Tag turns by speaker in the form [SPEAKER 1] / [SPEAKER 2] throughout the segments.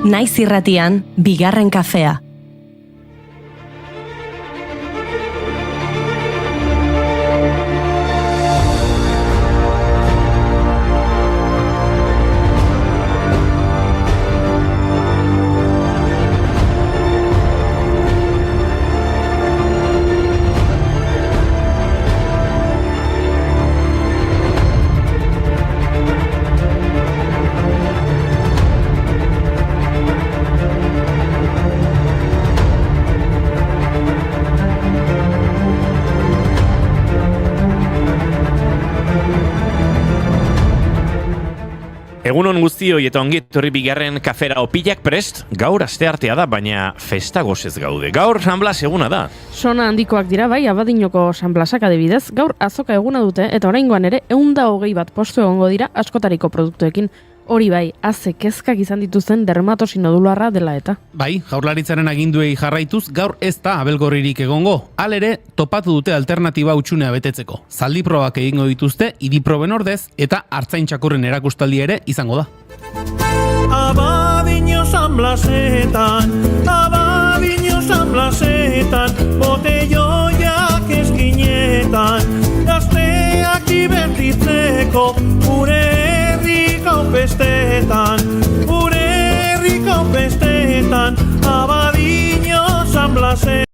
[SPEAKER 1] Naiz irratian, bigarren kafea.
[SPEAKER 2] Egunon guztioi eta ongi etorri bigarren kafera opilak prest, gaur asteartea da, baina festa gozez gaude. Gaur San Blas eguna da.
[SPEAKER 3] Sona handikoak dira bai, Abadinoko San Blasak adibidez, gaur azoka eguna dute eta oraingoan ere 121 postu egongo dira askotariko produktuekin. Hori bai, haze kezkak izan dituzten dermatosi nodularra dela eta.
[SPEAKER 4] Bai, Jaurlaritzaren aginduei jarraituz gaur ez da abelgorririk egongo. Halere, topatu dute alternatiba utxunea betetzeko. Zaldi probak egingo dituzte, hiriproben ordez eta artzain txakurren erakustaldi ere izango da.
[SPEAKER 5] Abadiño San Blasetan, botelloiak eskinetan, gazteak dibertitzeko, gure herriko festetan, Abadiño San Blasetan.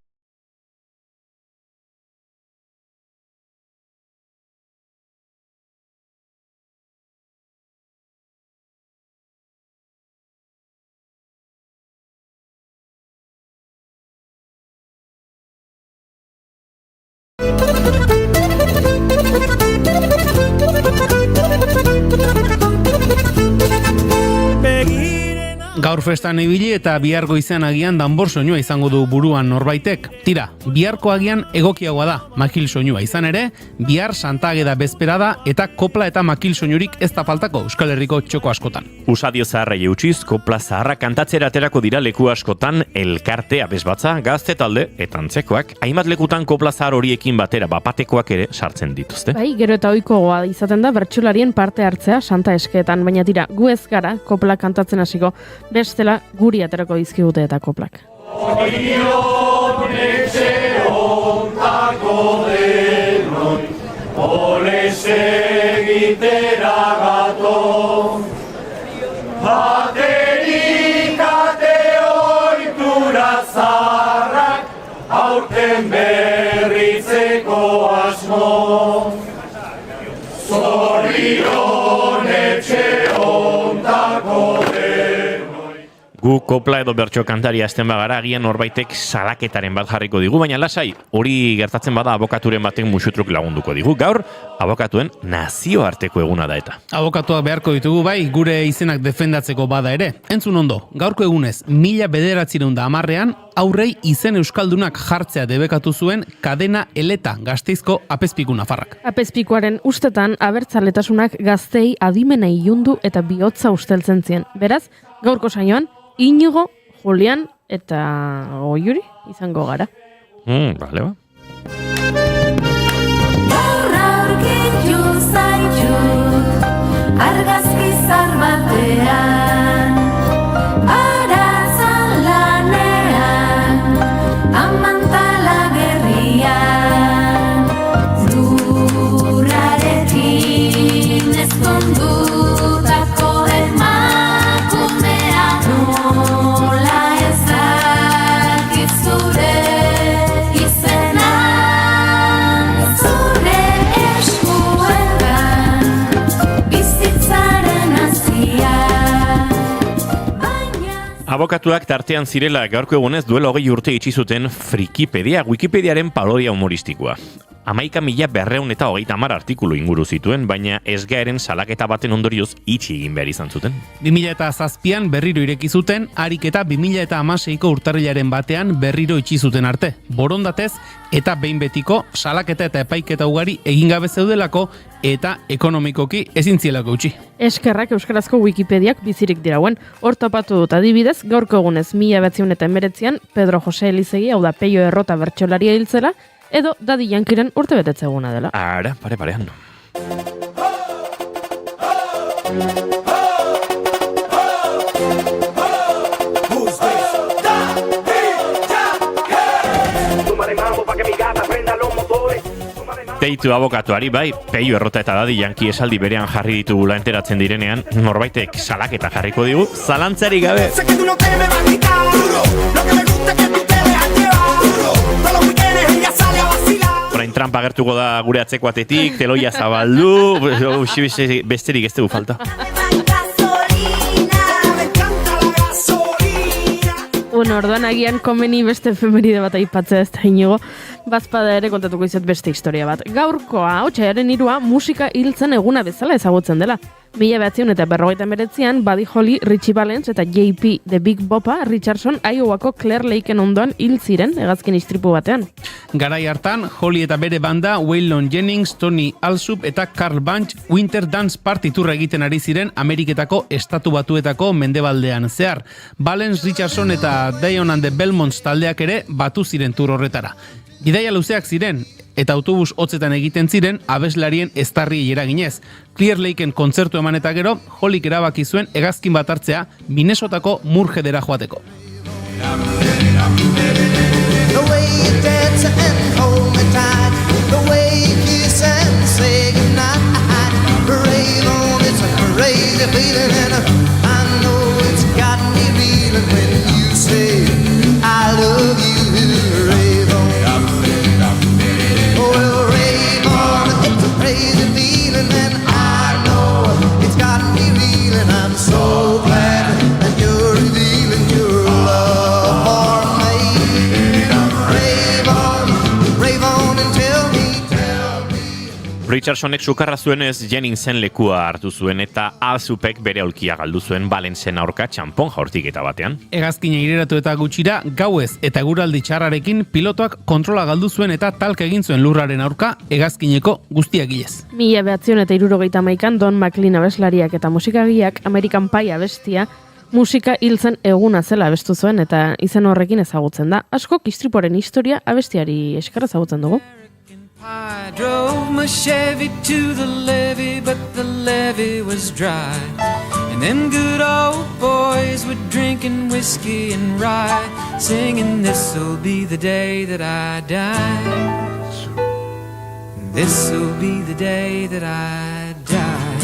[SPEAKER 4] Gaur festan ibili eta bihar goizean agian danbor soinua izango du buruan norbaitek. Tira, biharko agian egokiagoa da, makil soinua izan ere, bihar Santa Ageda bezperada eta kopla eta makil soinurik ez da faltako Euskal Herriko txoko askotan.
[SPEAKER 2] Usadio zaharrei eutxiz, kopla zaharra kantatzera aterako dira leku askotan elkarte abesbatza, gazte talde eta antzekoak, hainbat lekutan kopla zahar horiekin batera bapatekoak ere sartzen dituzte.
[SPEAKER 3] Bai, gero eta ohikoagoa izaten da bertsolarien parte hartzea Santa eskeetan, baina tira, gu ez gara kopla kantatzen hasiko. Bestela guri aterako dizkigute eta koplak.
[SPEAKER 5] Oion etxe ontako denon, oles egitera gato, baterik ate oitura zarrak, aurten berritzeko asmo. Zorion etxe ontako
[SPEAKER 2] Gu kopla edo bertso kantaria azten bagara, agian norbaitek salaketaren bat jarriko digu, baina lasai, hori gertatzen bada abokaturen batek musutruk lagunduko digu. Gaur, abokatuen nazioarteko eguna da eta.
[SPEAKER 4] Abokatuak beharko ditugu bai, gure izenak defendatzeko bada ere. Entzun ondo, gaurko egunez, 1910 aurrei izen euskaldunak jartzea debekatu zuen Kadena Eleta Gasteizko apezpiku nafarrak.
[SPEAKER 3] Apezpikuaren ustetan abertzaletasunak gaztei adimena ilundu eta bihotza usteltzen zien. Beraz, gaurko saioan, Inigo, Julian eta Oiuri izango gara.
[SPEAKER 2] Bale, ba.
[SPEAKER 6] Gaur aurkitu zaitut, argazki zar batean, arazan lanean, amantala gerrian, durarekin ezkondutako emakumea, nola ezakit zure izena, zure eskuetan bizitzaren hazia.
[SPEAKER 2] Abokatuak tartean zirela gaurko egunez duela 20 urte itxi zuten Frikipedia, Wikipediaren parodia humoristikoa. 11.230 artikulu inguru zituen, baina esgaeren salaketa baten ondorioz itxi egin behar izan zuten.
[SPEAKER 4] 2007an berriro ireki zuten, harik eta 2016ko urtarrilaren batean berriro itxi zuten arte. Borondatez eta behin betiko salaketa eta epaiketa ugari egin gabe zeudelako eta ekonomikoki ezin zielako utzi.
[SPEAKER 3] Eskerrak euskarazko Wikipediak bizirik dirauen. Hor topatu dut adibidez, gaurko egunez 1919an Pedro Jose Elizegi, hau da Peio Errota bertsolaria hiltzela, edo Daddy Yankiren urtebetetze eguna dela.
[SPEAKER 2] Ara, parean. Peitu abokatuari, bai, Peio Errota eta Dadi Yankee esaldi berean jarri ditugula enteratzen direnean, norbaitek salaketa jarriko digu, zalantzarik gabe.
[SPEAKER 5] Sé que tú no te me vas a quitar. Lo que me gusta es que tú te dejas llevar. Todos los weekendes ella sale a vacilar.
[SPEAKER 2] Orain Trump agertuko da gure atzeko atetik, teloia zabaldu, besterik ez dugu falta.
[SPEAKER 5] Me encanta la gasolina.
[SPEAKER 3] Orduan agian komeni beste efemeride bat aipatzea ez da inigo, bazpada ere kontatuko izat beste historia bat. Gaurkoa, otsailaren 3 musika hiltzen eguna bezala ezagutzen dela. 1959an Buddy Holly, Richie Valens eta JP The Big Boppa Richardson Iowako Clear Lakeen ondoan hil ziren hegazkin istripu batean.
[SPEAKER 4] Garai hartan, Holly eta bere banda Waylon Jennings, Tony Alsop eta Carl Bunch Winter Dance Party tour egiten ari ziren Ameriketako estatu batuetako mendebaldean zehar. Valens, Richardson eta Dion and the Belmonts taldeak ere batu ziren tour horretara. Bidaia luzeak ziren, eta autobus hotzetan egiten ziren abeslarien eztarri eraginez. Clear Lakeen kontzertu eman eta gero, Hollyk erabaki zuen hegazkin bat hartzea Minnesotako Murjedera joateko.
[SPEAKER 7] The way you dance and hold me tight, the way you kiss and say goodnight. Rave on, it's a crazy feeling, and I know it's got me reeling when you say I love you. Rave on, well, rave on, it's a crazy feeling, and I know it's got me reeling. I'm so glad that you're revealing your love for me. Rave on and tell me.
[SPEAKER 2] Richardsonek sukarra zuenez Jenningsen lekua hartu zuen eta Alsupek bere aulkia galdu zuen Valensen aurka txanpon jaurtiketa batean.
[SPEAKER 4] Hegazkina ireratu eta gutxira, gauez eta eguraldi txarrarekin pilotoak kontrola galdu zuen eta talka egin zuen lurraren aurka hegazkineko guztiak ilez.
[SPEAKER 3] 1971an Don McLean abeslariak eta musikagiak American Pie abestia musika hiltzen eguna zela abestu zuen eta izen horrekin ezagutzen da. Askok istriporen historia abestiari esker ezagutzen dugu.
[SPEAKER 8] I drove my Chevy to the levee, but the levee was dry. And them good old boys were drinking whiskey and rye, singing, "This'll be the day that I die. This'll be the day that I die."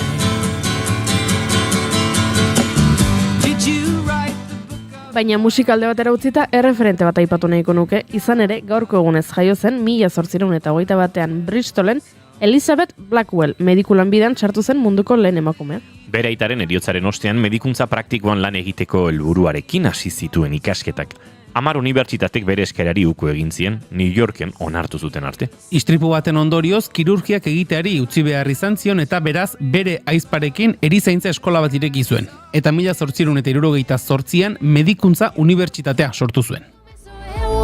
[SPEAKER 8] Did you write the book of...
[SPEAKER 3] Baina musikalde batera utzita erreferente bat aipatu nahiko nuke, izan ere gaurko egunez jaio zen 1821an Bristolen Elizabeth Blackwell mediku lanbidean sartu zen munduko lehen emakumea.
[SPEAKER 2] Bere aitaren heriotzaren ostean medikuntza praktikoan lan egiteko helburuarekin hasi zituen ikasketak. 10 unibertsitatek bere eskerari uko egin zien, New Yorken onartu zuten arte.
[SPEAKER 4] Istripu baten ondorioz, kirurgiak egiteari utzi behar izan zion eta beraz bere aizparekin erizaintza eskola bat ireki zuen. Eta 1878an medikuntza unibertsitatea sortu zuen.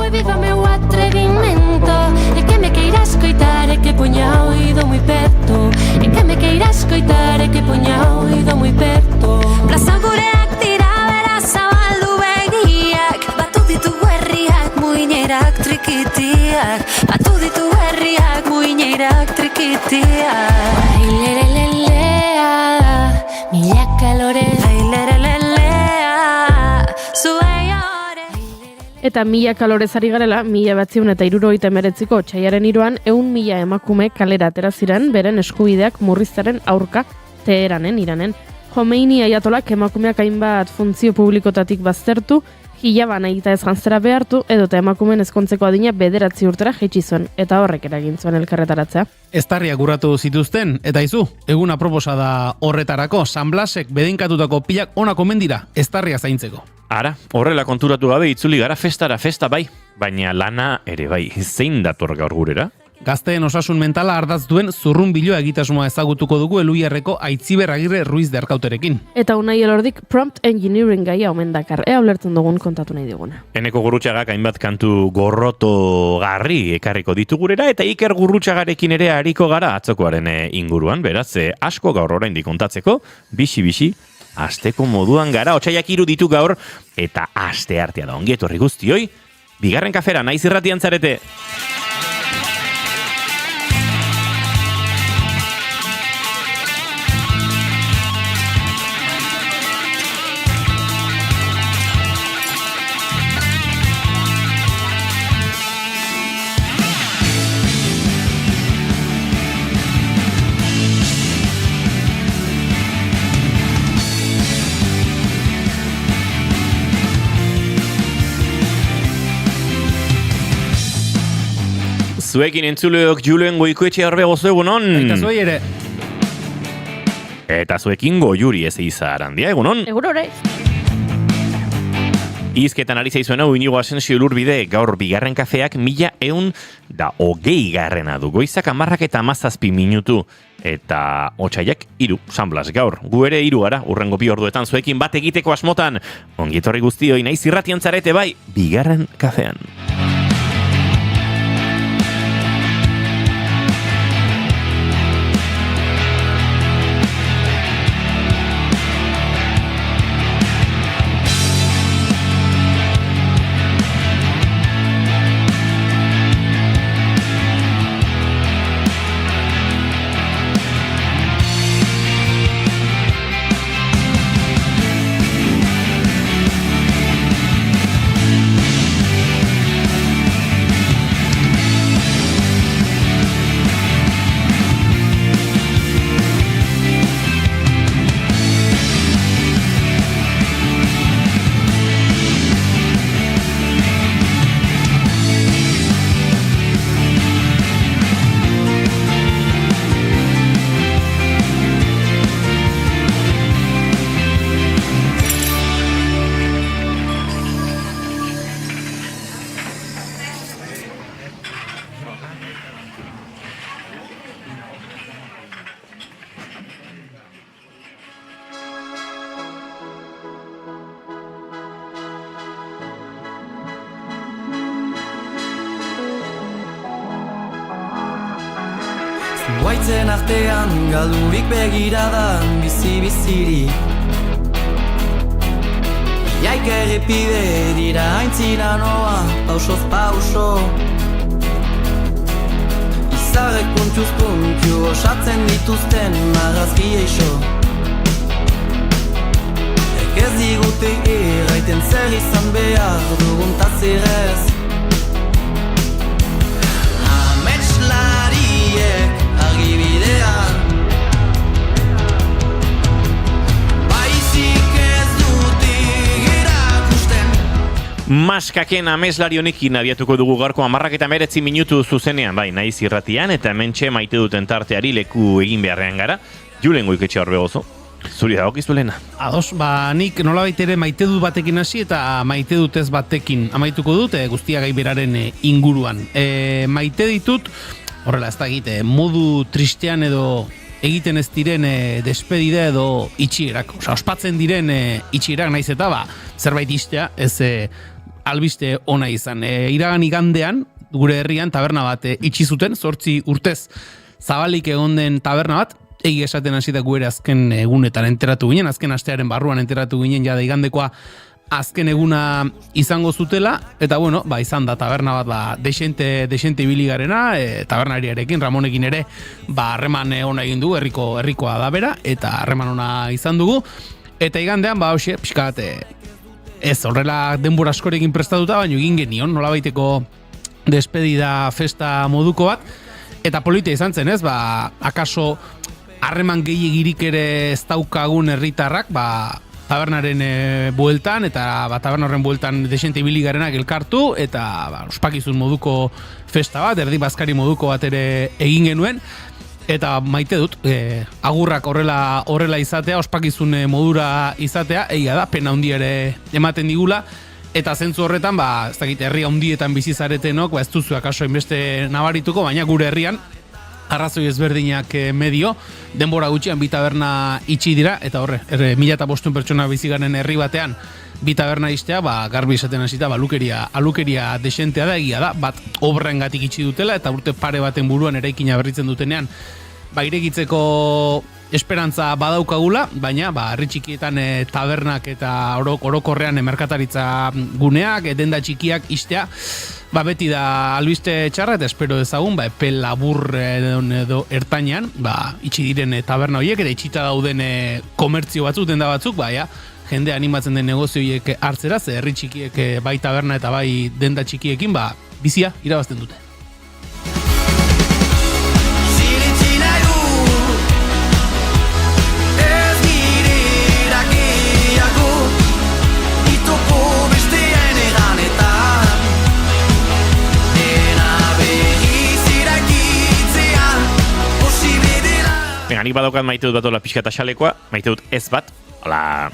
[SPEAKER 6] E viva meu atrevimento, e que me queira escoitar, e que poña o oído moi perto, e que me queira escoitar, e que poña o oído moi perto. Plaza gureak dira bera zabaldu begiak, batu ditu herriak muinerak trikitiak, batu ditu herriak muinerak trikitiak. Ailerelelea, mila kalore, ailerelelea, zuei ore.
[SPEAKER 3] Eta 1000 kalorez ari garela, 1979ko otsailaren 3an 100.000 emakume kalera atera ziren beren eskubideak murriztaren aurka Teheranen, Iranen. Khomeini aiatolak emakumeak hainbat funtzio publikotatik baztertu, hijaba nahita ez janztera behartu, edota emakumeen ezkontzeko adina 9 urtera jaitsi zuen, eta horrek eragin zuen elkarretaratzea.
[SPEAKER 4] Eztarriak urratu zituzten, eta izu, egun aproposa da horretarako, San Blasek bedeinkatutako pilak onak omen dira, eztarria zaintzeko.
[SPEAKER 2] Ara, horrela konturatu gabe itzuli gara festa bai, baina lana ere bai, zein dator gaur gurera?
[SPEAKER 4] Gazteen osasun mentala ardaz duen zurrunbiloa egitasmoa ezagutuko dugu Eluiarreko Aitziber Agirre Ruiz de Arkauterekin.
[SPEAKER 3] Eta Unai Elordik prompt engineering gaia omen dakar, ea ulertzen dugun kontatu nahi diguna.
[SPEAKER 2] Eneko Gurrutxagak hainbat kantu gorroto garri ekarriko ditu gurera, eta Iker Gurrutxagarekin ere ariko gara atzokoaren inguruan, beraz, asko gaur oraindik kontatzeko, bixi, asteko moduan gara, otsaiak 3 ditu gaur, eta aste artea da ongi etorri guztioi, bigarren kafera, naiz irratian zarete. Zuekin entzuleok Julen Goikoetxe Orbegozo egunon.
[SPEAKER 4] Eta zuei ere.
[SPEAKER 2] Eta zuekin Goiuri ez Arandia egunon.
[SPEAKER 3] Egurore.
[SPEAKER 2] Izketan ari zaizuena Inigo Asensio Ulurbide gaur bigarren kafeak 1120 du. Goizak 10:17 minutu eta otsaiak 3 San Blas gaur. Gu ere 3 gara urrengo 2 orduetan zuekin bat egiteko asmotan. Ongi etorri guztioi, naiz irratian zarete bai bigarren kafean.
[SPEAKER 8] Zuaitzen artean galdurik begiradan bizi-bizirik Iaik errepide dira aintzina noa, pausoz pauso Izarrek puntuz puntu osatzen dituzten argazki eixo Ez digute erraiten zer izan behar dugun tazirez Ametslariek argibidean Baizik ez dute erakusten
[SPEAKER 2] Maskaken ameslari honekin abiatuko dugu gaurko 10:19 minutu zuzenean, bai, naiz irratian, eta hementxe maite duten tarteari leku egin beharrean gara. Julen Goikoetxe Orbegozo, zuri dagokizu lehena.
[SPEAKER 4] Ados, nik nolabait ere maite dut batekin hasi eta maite dut ez batekin amaituko dut guztia gai beraren inguruan. Maite ditut, horrela ez da egite, modu tristean edo egiten ez diren despedida edo itxierak. Ospatzen diren itxierak naiz eta zerbait istea, ez albiste ona izan. Iragan igandean, gure herrian taberna bat itxi zuten, 8 urtez zabalik egon den taberna bat, egi esaten hasi da guere azken egunetan enteratu ginen, azken astearen barruan enteratu ginen, jada igandekoa azken eguna izango zutela, eta bueno, izan da taberna bat desente ibili garena, tabernariarekin, Ramonekin ere, harreman ona egin du, herrikoa da bera, eta harreman ona izan dugu, eta igandean, hoxe, pixkat, ez horrela denbora askorekin prestatuta, baina egin genion, nolabaiteko despedida festa moduko bat, eta polita izan zen, ez, akaso harreman gehiegirik ere ez daukagun herritarrak, tabernaren bueltan, eta taberna horren bueltan desente ibili garenak elkartu, eta ospakizun moduko festa bat, erdi bazkari moduko bat ere egin genuen, eta maite dut, agurrak horrela izatea, ospakizun modura izatea, egia da, pena handia ere ematen digula, eta zentzu horretan, ez dakit, herri handietan bizi zaretenok, ez duzu akaso inbeste nabarituko, baina gure herrian, arrazoi ezberdinak medio, denbora gutxian bi taberna itxi dira, eta horre, 1500 pertsona bizi garen herri batean, bi taberna istea, garbi esaten hasita, alukeria desentea da, egia da, bat obrengatik itxi dutela, eta urte pare baten buruan eraikina berritzen dutenean, irekitzeko esperantza badaukagula, baina herri txikietan tabernak eta orokorrean merkataritza guneak, denda txikiak istea, beti da albiste txarra, eta espero ezagun, epe labur edo ertainean, itxi diren taberna horiek, eta itxita dauden komertzio batzuk, denda batzuk, jende animatzen den negozioiek hartzera, ze herri txikiek bai taberna eta bai denda txikiekin, bizia irabazten dute.
[SPEAKER 8] Beste
[SPEAKER 2] nik badaukat maite dut batola pixka eta xalekoa, maite dut ez bat, hola,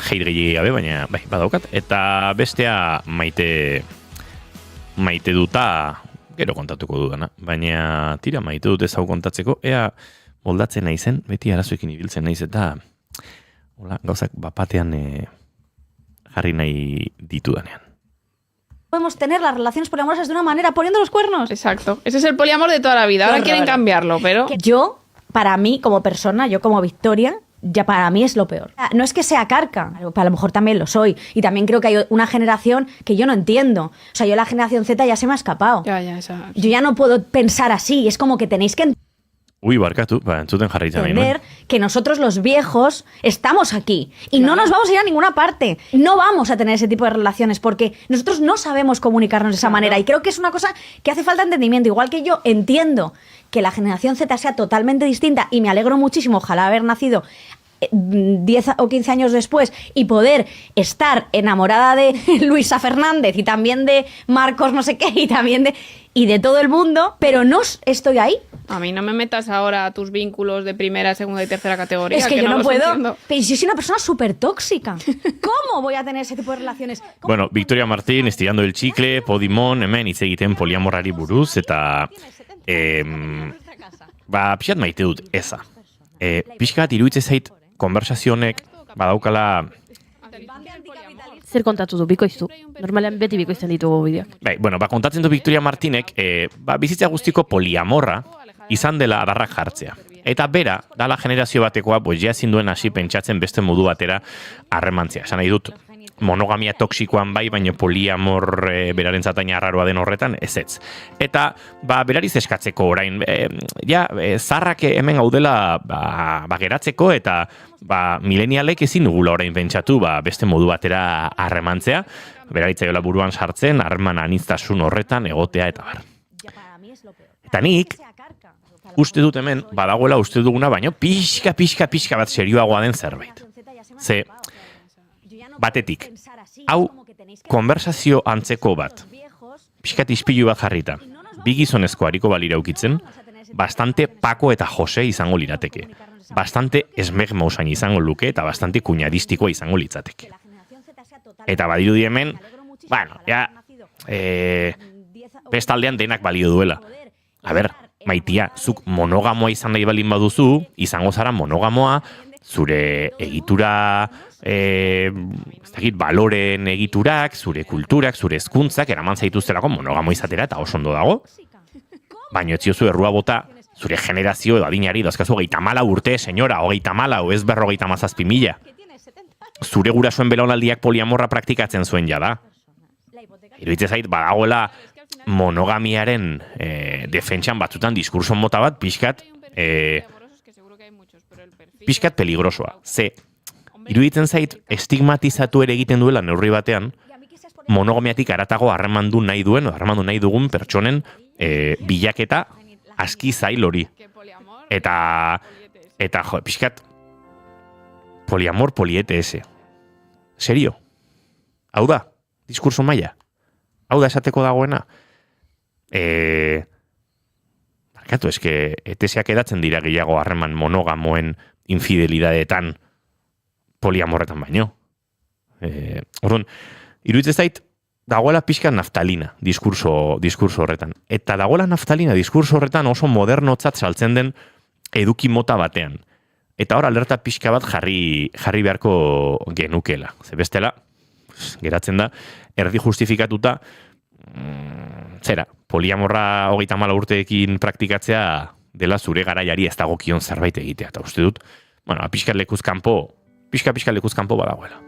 [SPEAKER 2] jeit gehiagi gabe, baina bai, badaukat, eta bestea maite duta, gero kontatuko dudana, baina tira maite dut ez hau kontatzeko, ea moldatzen naizen, beti arazoekin ibiltzen naiz eta hola, gauzak bapatean jarri nahi ditudanean.
[SPEAKER 9] Podemos tener las relaciones poliamorosas de una manera poniendo los cuernos.
[SPEAKER 10] Exacto. Ese es el poliamor de toda la vida. Ahora quieren cambiarlo, pero...
[SPEAKER 9] Que yo, para mí, como persona, yo como Victoria, ya para mí es lo peor. No es que sea carca, a lo mejor también lo soy. Y también creo que hay una generación que yo no entiendo. O sea, yo la generación Z ya se me ha escapado.
[SPEAKER 10] esa...
[SPEAKER 9] Yo ya no puedo pensar así. Es como que tenéis que
[SPEAKER 2] Uy, barkatu, entzuten jarraitzen nahi nuen.
[SPEAKER 9] entender que nosotros los viejos estamos aquí y no nos vamos a ir a ninguna parte. No vamos a tener ese tipo de relaciones porque nosotros no sabemos comunicarnos de esa manera y creo que es una cosa que hace falta entendimiento. Igual que yo entiendo que la generación Z sea totalmente distinta y me alegro muchísimo, ojalá haber nacido 10 o 15 años después y poder estar enamorada de Luisa Fernández y también de Marcos no sé qué y también de todo el mundo, pero no estoy ahí.
[SPEAKER 10] A mí no me metas ahora a tus vínculos de primera, segunda y tercera categoría.
[SPEAKER 9] Es que yo no
[SPEAKER 10] los
[SPEAKER 9] puedo.
[SPEAKER 10] entiendo.
[SPEAKER 9] Pero yo soy una persona súper tóxica. ¿Cómo voy a tener ese tipo de relaciones?
[SPEAKER 2] Bueno, Victoria Martín, estirando el chicle, Podimon, hemen hitz egiten poliamorrari buruz, eta pixat maite dut eza. Pixkat iruditzen zait konversazionek badaukala...
[SPEAKER 3] Zer kontatu du, bikoiztu. Normalean beti bikoizten ditugu bideoak.
[SPEAKER 2] Bai, bueno, kontatzen du Victoria Martinek, bizitza guztiko poliamorra izan dela adarrak jartzea. Eta bera, dala generazio batekoa, ja ezin duen hasi pentsatzen beste modu batera harremantzea. Esan nahi dut, monogamia toksikoan bai, baina poliamor berarentzat hain arraroa den horretan, ez. Eta, berariz eskatzeko orain, zarrak hemen gaudela geratzeko, eta milenialek ezin dugula orain pentsatu beste modu batera harremantzea, beraritzaiola buruan sartzen, harreman aniztasun horretan egotea eta bar. Eta nik, uste dut hemen, badagoela uste duguna, baina pixka bat serioagoa den zerbait. Ze, batetik, hau konversazio antzeko bat, pixkat ispilu bat jarrita, bi gizonezko hariko balira ukitzen, bastante Paco eta Jose izango lirateke, bastante esmegmausain izango luke eta bastante kuñadistikoa izango litzateke. Eta badirudi hemen, bueno, bestaldean denak balio duela. A ber, maitia, zuk monogamoa izan nahi balin baduzu, izango zara monogamoa, zure egitura, baloren egiturak, zure kulturak, zure hezkuntzak eraman zaituztelako monogamo izatera eta oso ondo dago. Baina ez ziozu errua bota, zure generazio edo adinari, dazkazu 34 urte, senyora, 34, ez 57.000. Zure gurasoen belaunaldiak poliamorra praktikatzen zuen jada. Iruditzen zait, badagoela monogamiaren defentsan batzutan diskurso mota bat, pixkat peligrosoa. Ze, iruditzen zait, estigmatizatu ere egiten duela neurri batean, monogamiatik haratago harremandu nahi dugun pertsonen bilaketa aski zail hori. Eta jo, pixkat, poliamor, poliete serio. Hau da, diskurso maila. Hau da esateko dagoena. Barkatu, eske, eteseak edatzen dira gehiago harreman monogamoen infidelidadeetan poliamorretan baino. Orduan, iruditzen zait, dagoela pixka naftalina diskurso horretan. Eta dagoela naftalina diskurso horretan oso modernotzat saltzen den eduki mota batean. Eta hor alerta pixka bat jarri beharko genukela. Ze bestela, geratzen da, erdi justifikatuta, poliamorra 34 urteekin praktikatzea dela zure garaiari ez dagokion zerbait egitea. Eta uste dut, pixka lekuzkanpo badagoela.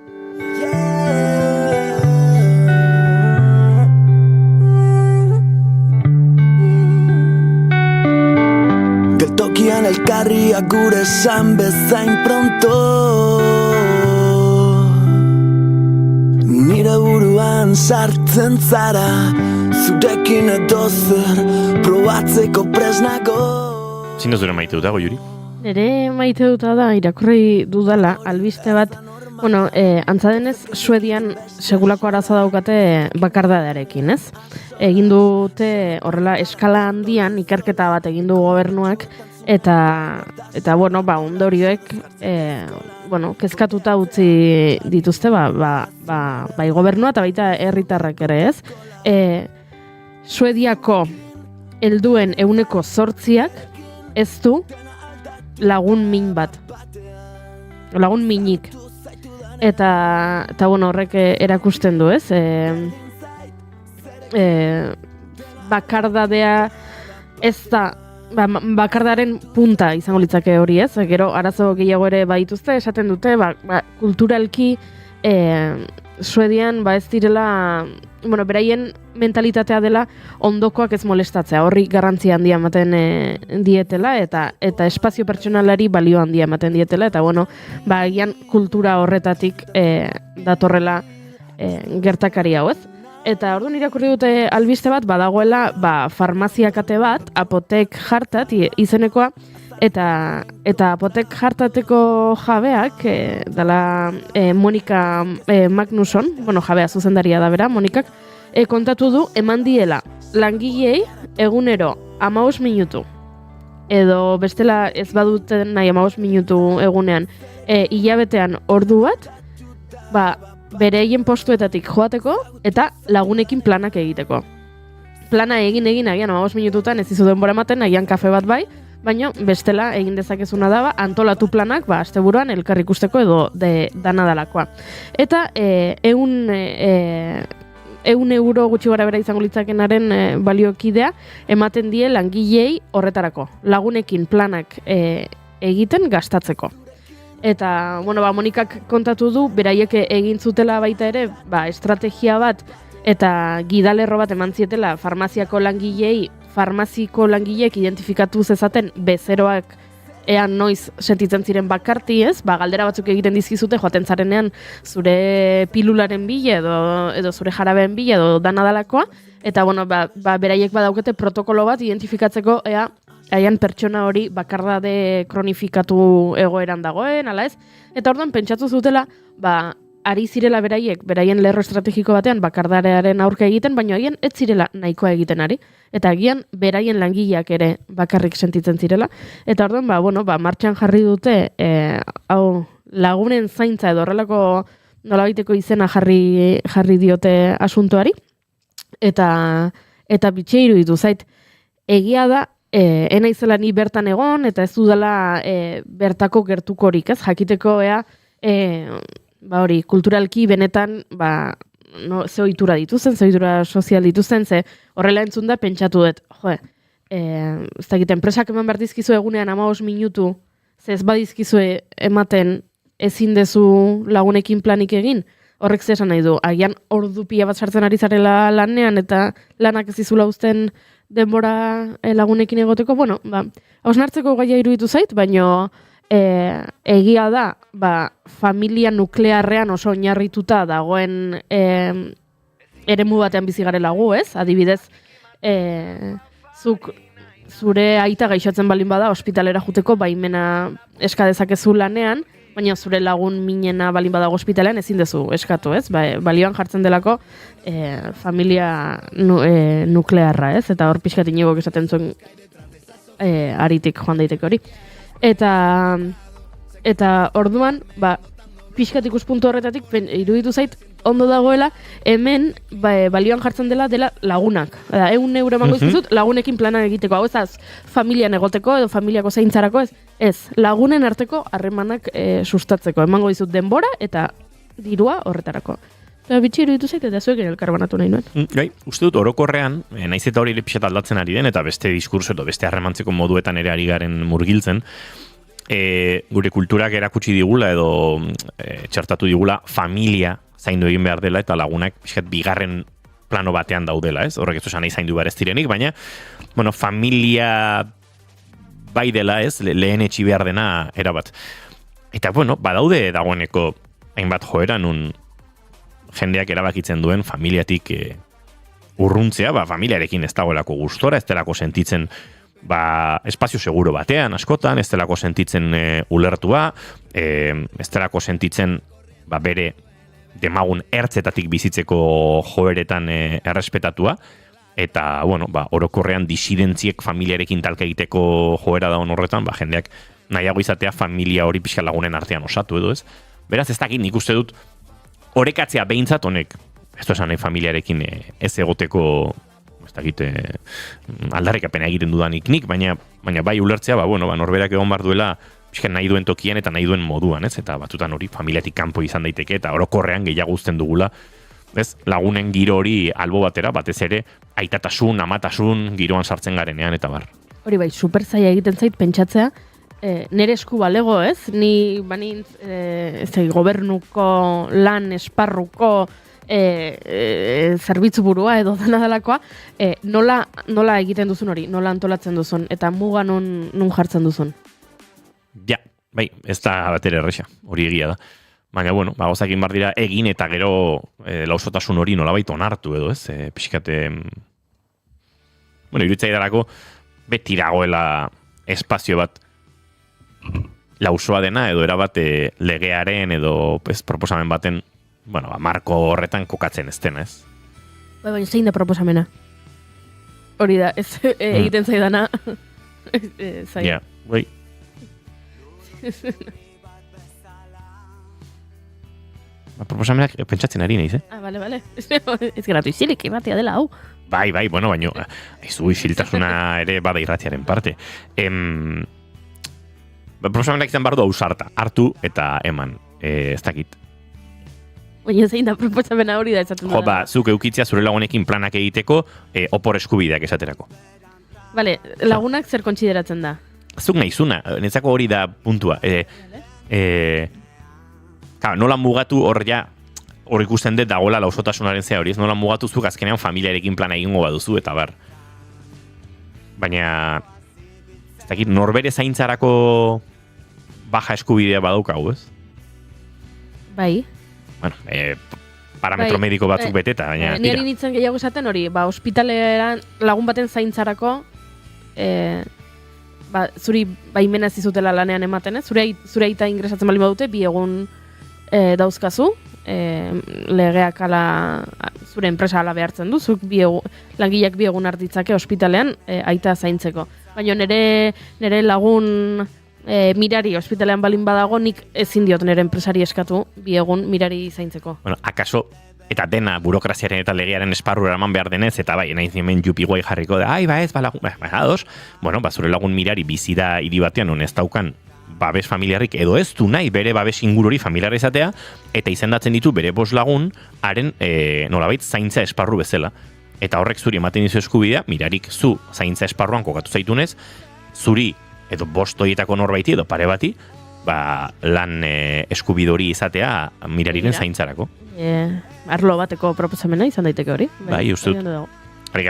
[SPEAKER 7] Geltokian elkarriak gure esan bezain pronto, nire buruan sartzen zara, zurekin edo zer probatzeko presnako.
[SPEAKER 2] Zin ez dure maite dutago, Juri?
[SPEAKER 3] Nere maite duta da, irakurri dudala, albiste bat, antzadenez, Suedian segulako arazoa daukate bakardadearekin, ez? Egin dute horrela eskala handian, ikerketa bat egin du gobernuak, eta bueno, ondorioek kezkatuta utzi dituzte bai gobernua eta baita herritarrak ere, ez? Suediako helduen 8% ez du lagun min bat. Lagun minik. Eta horrek erakusten du, ez? Bakardadea ez da bakardaren punta izango litzake hori, ez? Gero arazo gehiago ere badituzte, esaten dute, kulturalki Suedian ez direla, beraien mentalitatea dela ondokoak ez molestatzea, horri garrantzia handia ematen dietela eta espazio pertsonalari balio handia ematen dietela eta agian kultura horretatik datorrela gertakari hau, ez? Eta orduan irakurri dute albiste bat, badagoela farmazia kate bat, Apotek Hartat izenekoa, eta Apotek Hartateko jabeak, dela Monika Magnusson, jabea zuzendaria da bera, Monikak, kontatu du eman diela langileei egunero 15 minutu, edo bestela ez baduten nahi 15 minutu egunean, hilabetean ordu bat, bereien postuetatik joateko eta lagunekin planak egiteko. Plana egin agian 15 minututan ez dizu denbora ematen, agian kafe bat bai, baina bestela egin dezakezuna da antolatu planak asteburuan elkar ikusteko edo dana dalakoa. Eta 100 euro gutxi gara bera izango litzakenaren baliokidea ematen die langilei horretarako. Lagunekin planak egiten gastatzeko. Eta, Monikak kontatu du, beraiek egin zutela baita ere, estrategia bat eta gidalerro bat eman zietela farmaziako langileek identifikatu zezaten bezeroak ean noiz sentitzen ziren bakarti, ez? Galdera batzuk egiten dizkizute joaten zarenean zure pilularen bile edo zure jarabeen bile edo dana dalakoa, eta beraiek badaukete protokolo bat identifikatzeko aian pertsona hori bakardade kronifikatu egoeran dagoen, ala ez? Eta orduan pentsatu zutela, ari zirela beraien lerro estrategiko batean bakardarearen aurka egiten, baina agian ez zirela nahikoa egiten ari. Eta agian beraien langileak ere bakarrik sentitzen zirela. Eta orduan, martxan jarri dute, lagunen zaintza edo horrelako nolabaiteko izena jarri diote asuntoari. Eta bitxe iruditu zait, egia da, enaizela ni bertan egon, eta ez dudala bertako gertukorik, ez? Jakiteko kulturalki benetan, ze ohitura dituzten, ze ohitura sozial dituzten, ze horrela entzun da pentsatu dut, ez dakit, enpresak eman behar dizkizu egunean 15 minutu, ze ez badizkizu ematen ezin dezu lagunekin planik egin, horrek ze esan nahi du, agian ordu pila bat sartzen ari zarela lanean, eta lanak ez dizula uzten denbora lagunekin egoteko, hausnartzeko gaia iruditu zait, baino egia da, familia nuklearrean oso oinarrituta dagoen eremu batean bizi garela gu, ez? Adibidez, zuk zure aita gaixotzen balin bada ospitalera juteko baimena eska dezakezu lanean, baina zure lagun minena balin badago ospitalean ezin dezu eskatu, ez? Balioan jartzen delako familia nuklearra, ez? Eta hor pixkat inigok esaten zuen aritik joan daiteke hori. Eta orduan, pixkat ikuspuntu horretatik iruditu zait ondo dagoela, hemen balioan jartzen dela lagunak. 100 euro emango izkizut, lagunekin plana egiteko. Hau ez familian egoteko edo familiako zaintzarako, ez. Lagunen arteko harremanak sustatzeko. Emango dizut denbora eta dirua horretarako. Eta bitxi iruditu zait, eta zuekin elkarbanatu nahi nuen.
[SPEAKER 2] Uste dut orokorrean, naiz eta hori pixat aldatzen ari den, eta beste diskurso edo beste harremantzeko moduetan ere ari garen murgiltzen, gure kulturak erakutsi digula edo txertatu digula familia zaindu egin behar dela eta lagunak pixkat bigarren plano batean daudela, ez? Horrek ez esan nahi zaindu behar ez direnik, baina familia bai dela, ez? Lehen etxi behar dena erabat. Eta, badaude dagoeneko hainbat joera nun jendeak erabakitzen duen familiatik urruntzea, familiarekin ez dagoelako gustora, ez delako sentitzen espazio seguro batean, askotan, ez delako sentitzen ulertua, ez delako sentitzen bere demagun ertzetatik bizitzeko joeretan errespetatua, eta, bueno, orokorrean disidentziek familiarekin talka egiteko joera da horretan, jendeak nahiago izatea familia hori pixka lagunen artean osatu edo ez. Beraz, ez dakit nik uste dut, orekatzea behintzat honek, ez du esan nahi familiarekin ez egoteko, ez dakit, aldarrikapena egiten dudanik nik, baina bai ulertzea, norberak egon bar duela, pixka nahi duen tokian eta nahi duen moduan, ez? Eta batzutan hori familiatik kanpo izan daiteke, eta orokorrean gehiago uzten dugula, ez? Lagunen giro hori albo batera, batez ere, aitatasun, amatasun, giroan sartzen garenean, eta bar.
[SPEAKER 3] Hori bai, super zaila egiten zait pentsatzea, nere esku balego, ez? Ni banintz, gobernuko lan esparruko zerbitzu burua edo dena delakoa, nola egiten duzun hori, nola antolatzen duzun, eta muga nun jartzen duzun.
[SPEAKER 2] Ja, bai, ez da batera erresa, hori egia da. Baina, gauzakin bar dira egin eta gero lausotasun hori nolabait onartu edo, ez? Pixkate, iruditzai darako beti dagoela espazio bat lausoa dena edo erabat legearen edo proposamen baten, marko horretan kokatzen ez dena, ez?
[SPEAKER 3] Baina zein da proposamena? Hori da, ez egiten zaidana.
[SPEAKER 2] Ja, bai. Proposamenak pentsatzen ari nahiz,
[SPEAKER 3] Bale. Ez geratu izilik, irratia dela, hau.
[SPEAKER 2] Bai, baina, izu isiltasuna ere bada irratiaren parte. Proposamenak izan bardu ausarta, hartu eta eman, ez dakit.
[SPEAKER 3] Baina zein da proposamena hori da esaten dela.
[SPEAKER 2] Zuk eukitzea zure lagunekin planak egiteko, opor eskubideak esaterako.
[SPEAKER 3] Bale, lagunak zer kontsideratzen da?
[SPEAKER 2] Zuk nahizuna, netzako hori da puntua. Nola mugatu hor ikusten dut dagoela lausotasunaren zea hori, ez nola mugatu zuk azkenean familiarekin plana egingo baduzu, eta bar. Baina, ez dakit, norbere zaintzarako baja eskubidea badaukagu, ez?
[SPEAKER 3] Bai.
[SPEAKER 2] Parametro mediko batzuk beteta, baina tira.
[SPEAKER 3] Nire nintzen gehiago esaten hori, ospitalean lagun baten zaintzarako, zuri baimena zizutela lanean ematen, ez? Zure aita ingresatzen bali badute, bi egun dauzkazu, legeak ala, zure enpresa ala behartzen du, zuk langileak bi egun hartitzake ospitalean aita zaintzeko. Baina nire lagun mirari ospitalean balin badago, nik ezin diot nire enpresari eskatu bi egun mirari zaintzeko.
[SPEAKER 2] Akaso, eta dena burokraziaren eta legearen esparru eraman behar denez, eta bai, nahiz hemen jupiguai jarriko da, lagun, ados, zure lagun mirari bizi da hiri batean, ez daukan babes familiarrik, edo ez du nahi bere babes ingururi familiar izatea, eta izendatzen ditu bere bost lagun, haren nolabait zaintza esparru bezala. Eta horrek zuri ematen dizu eskubidea, mirarik zu zaintza esparruan kokatu zaitunez, zuri edo bost horietako norbaiti edo pare bati, lan eskubide hori izatea mirariren zaintzarako.
[SPEAKER 3] Arlo bateko proposamena izan daiteke hori.
[SPEAKER 2] Bai, uste dut.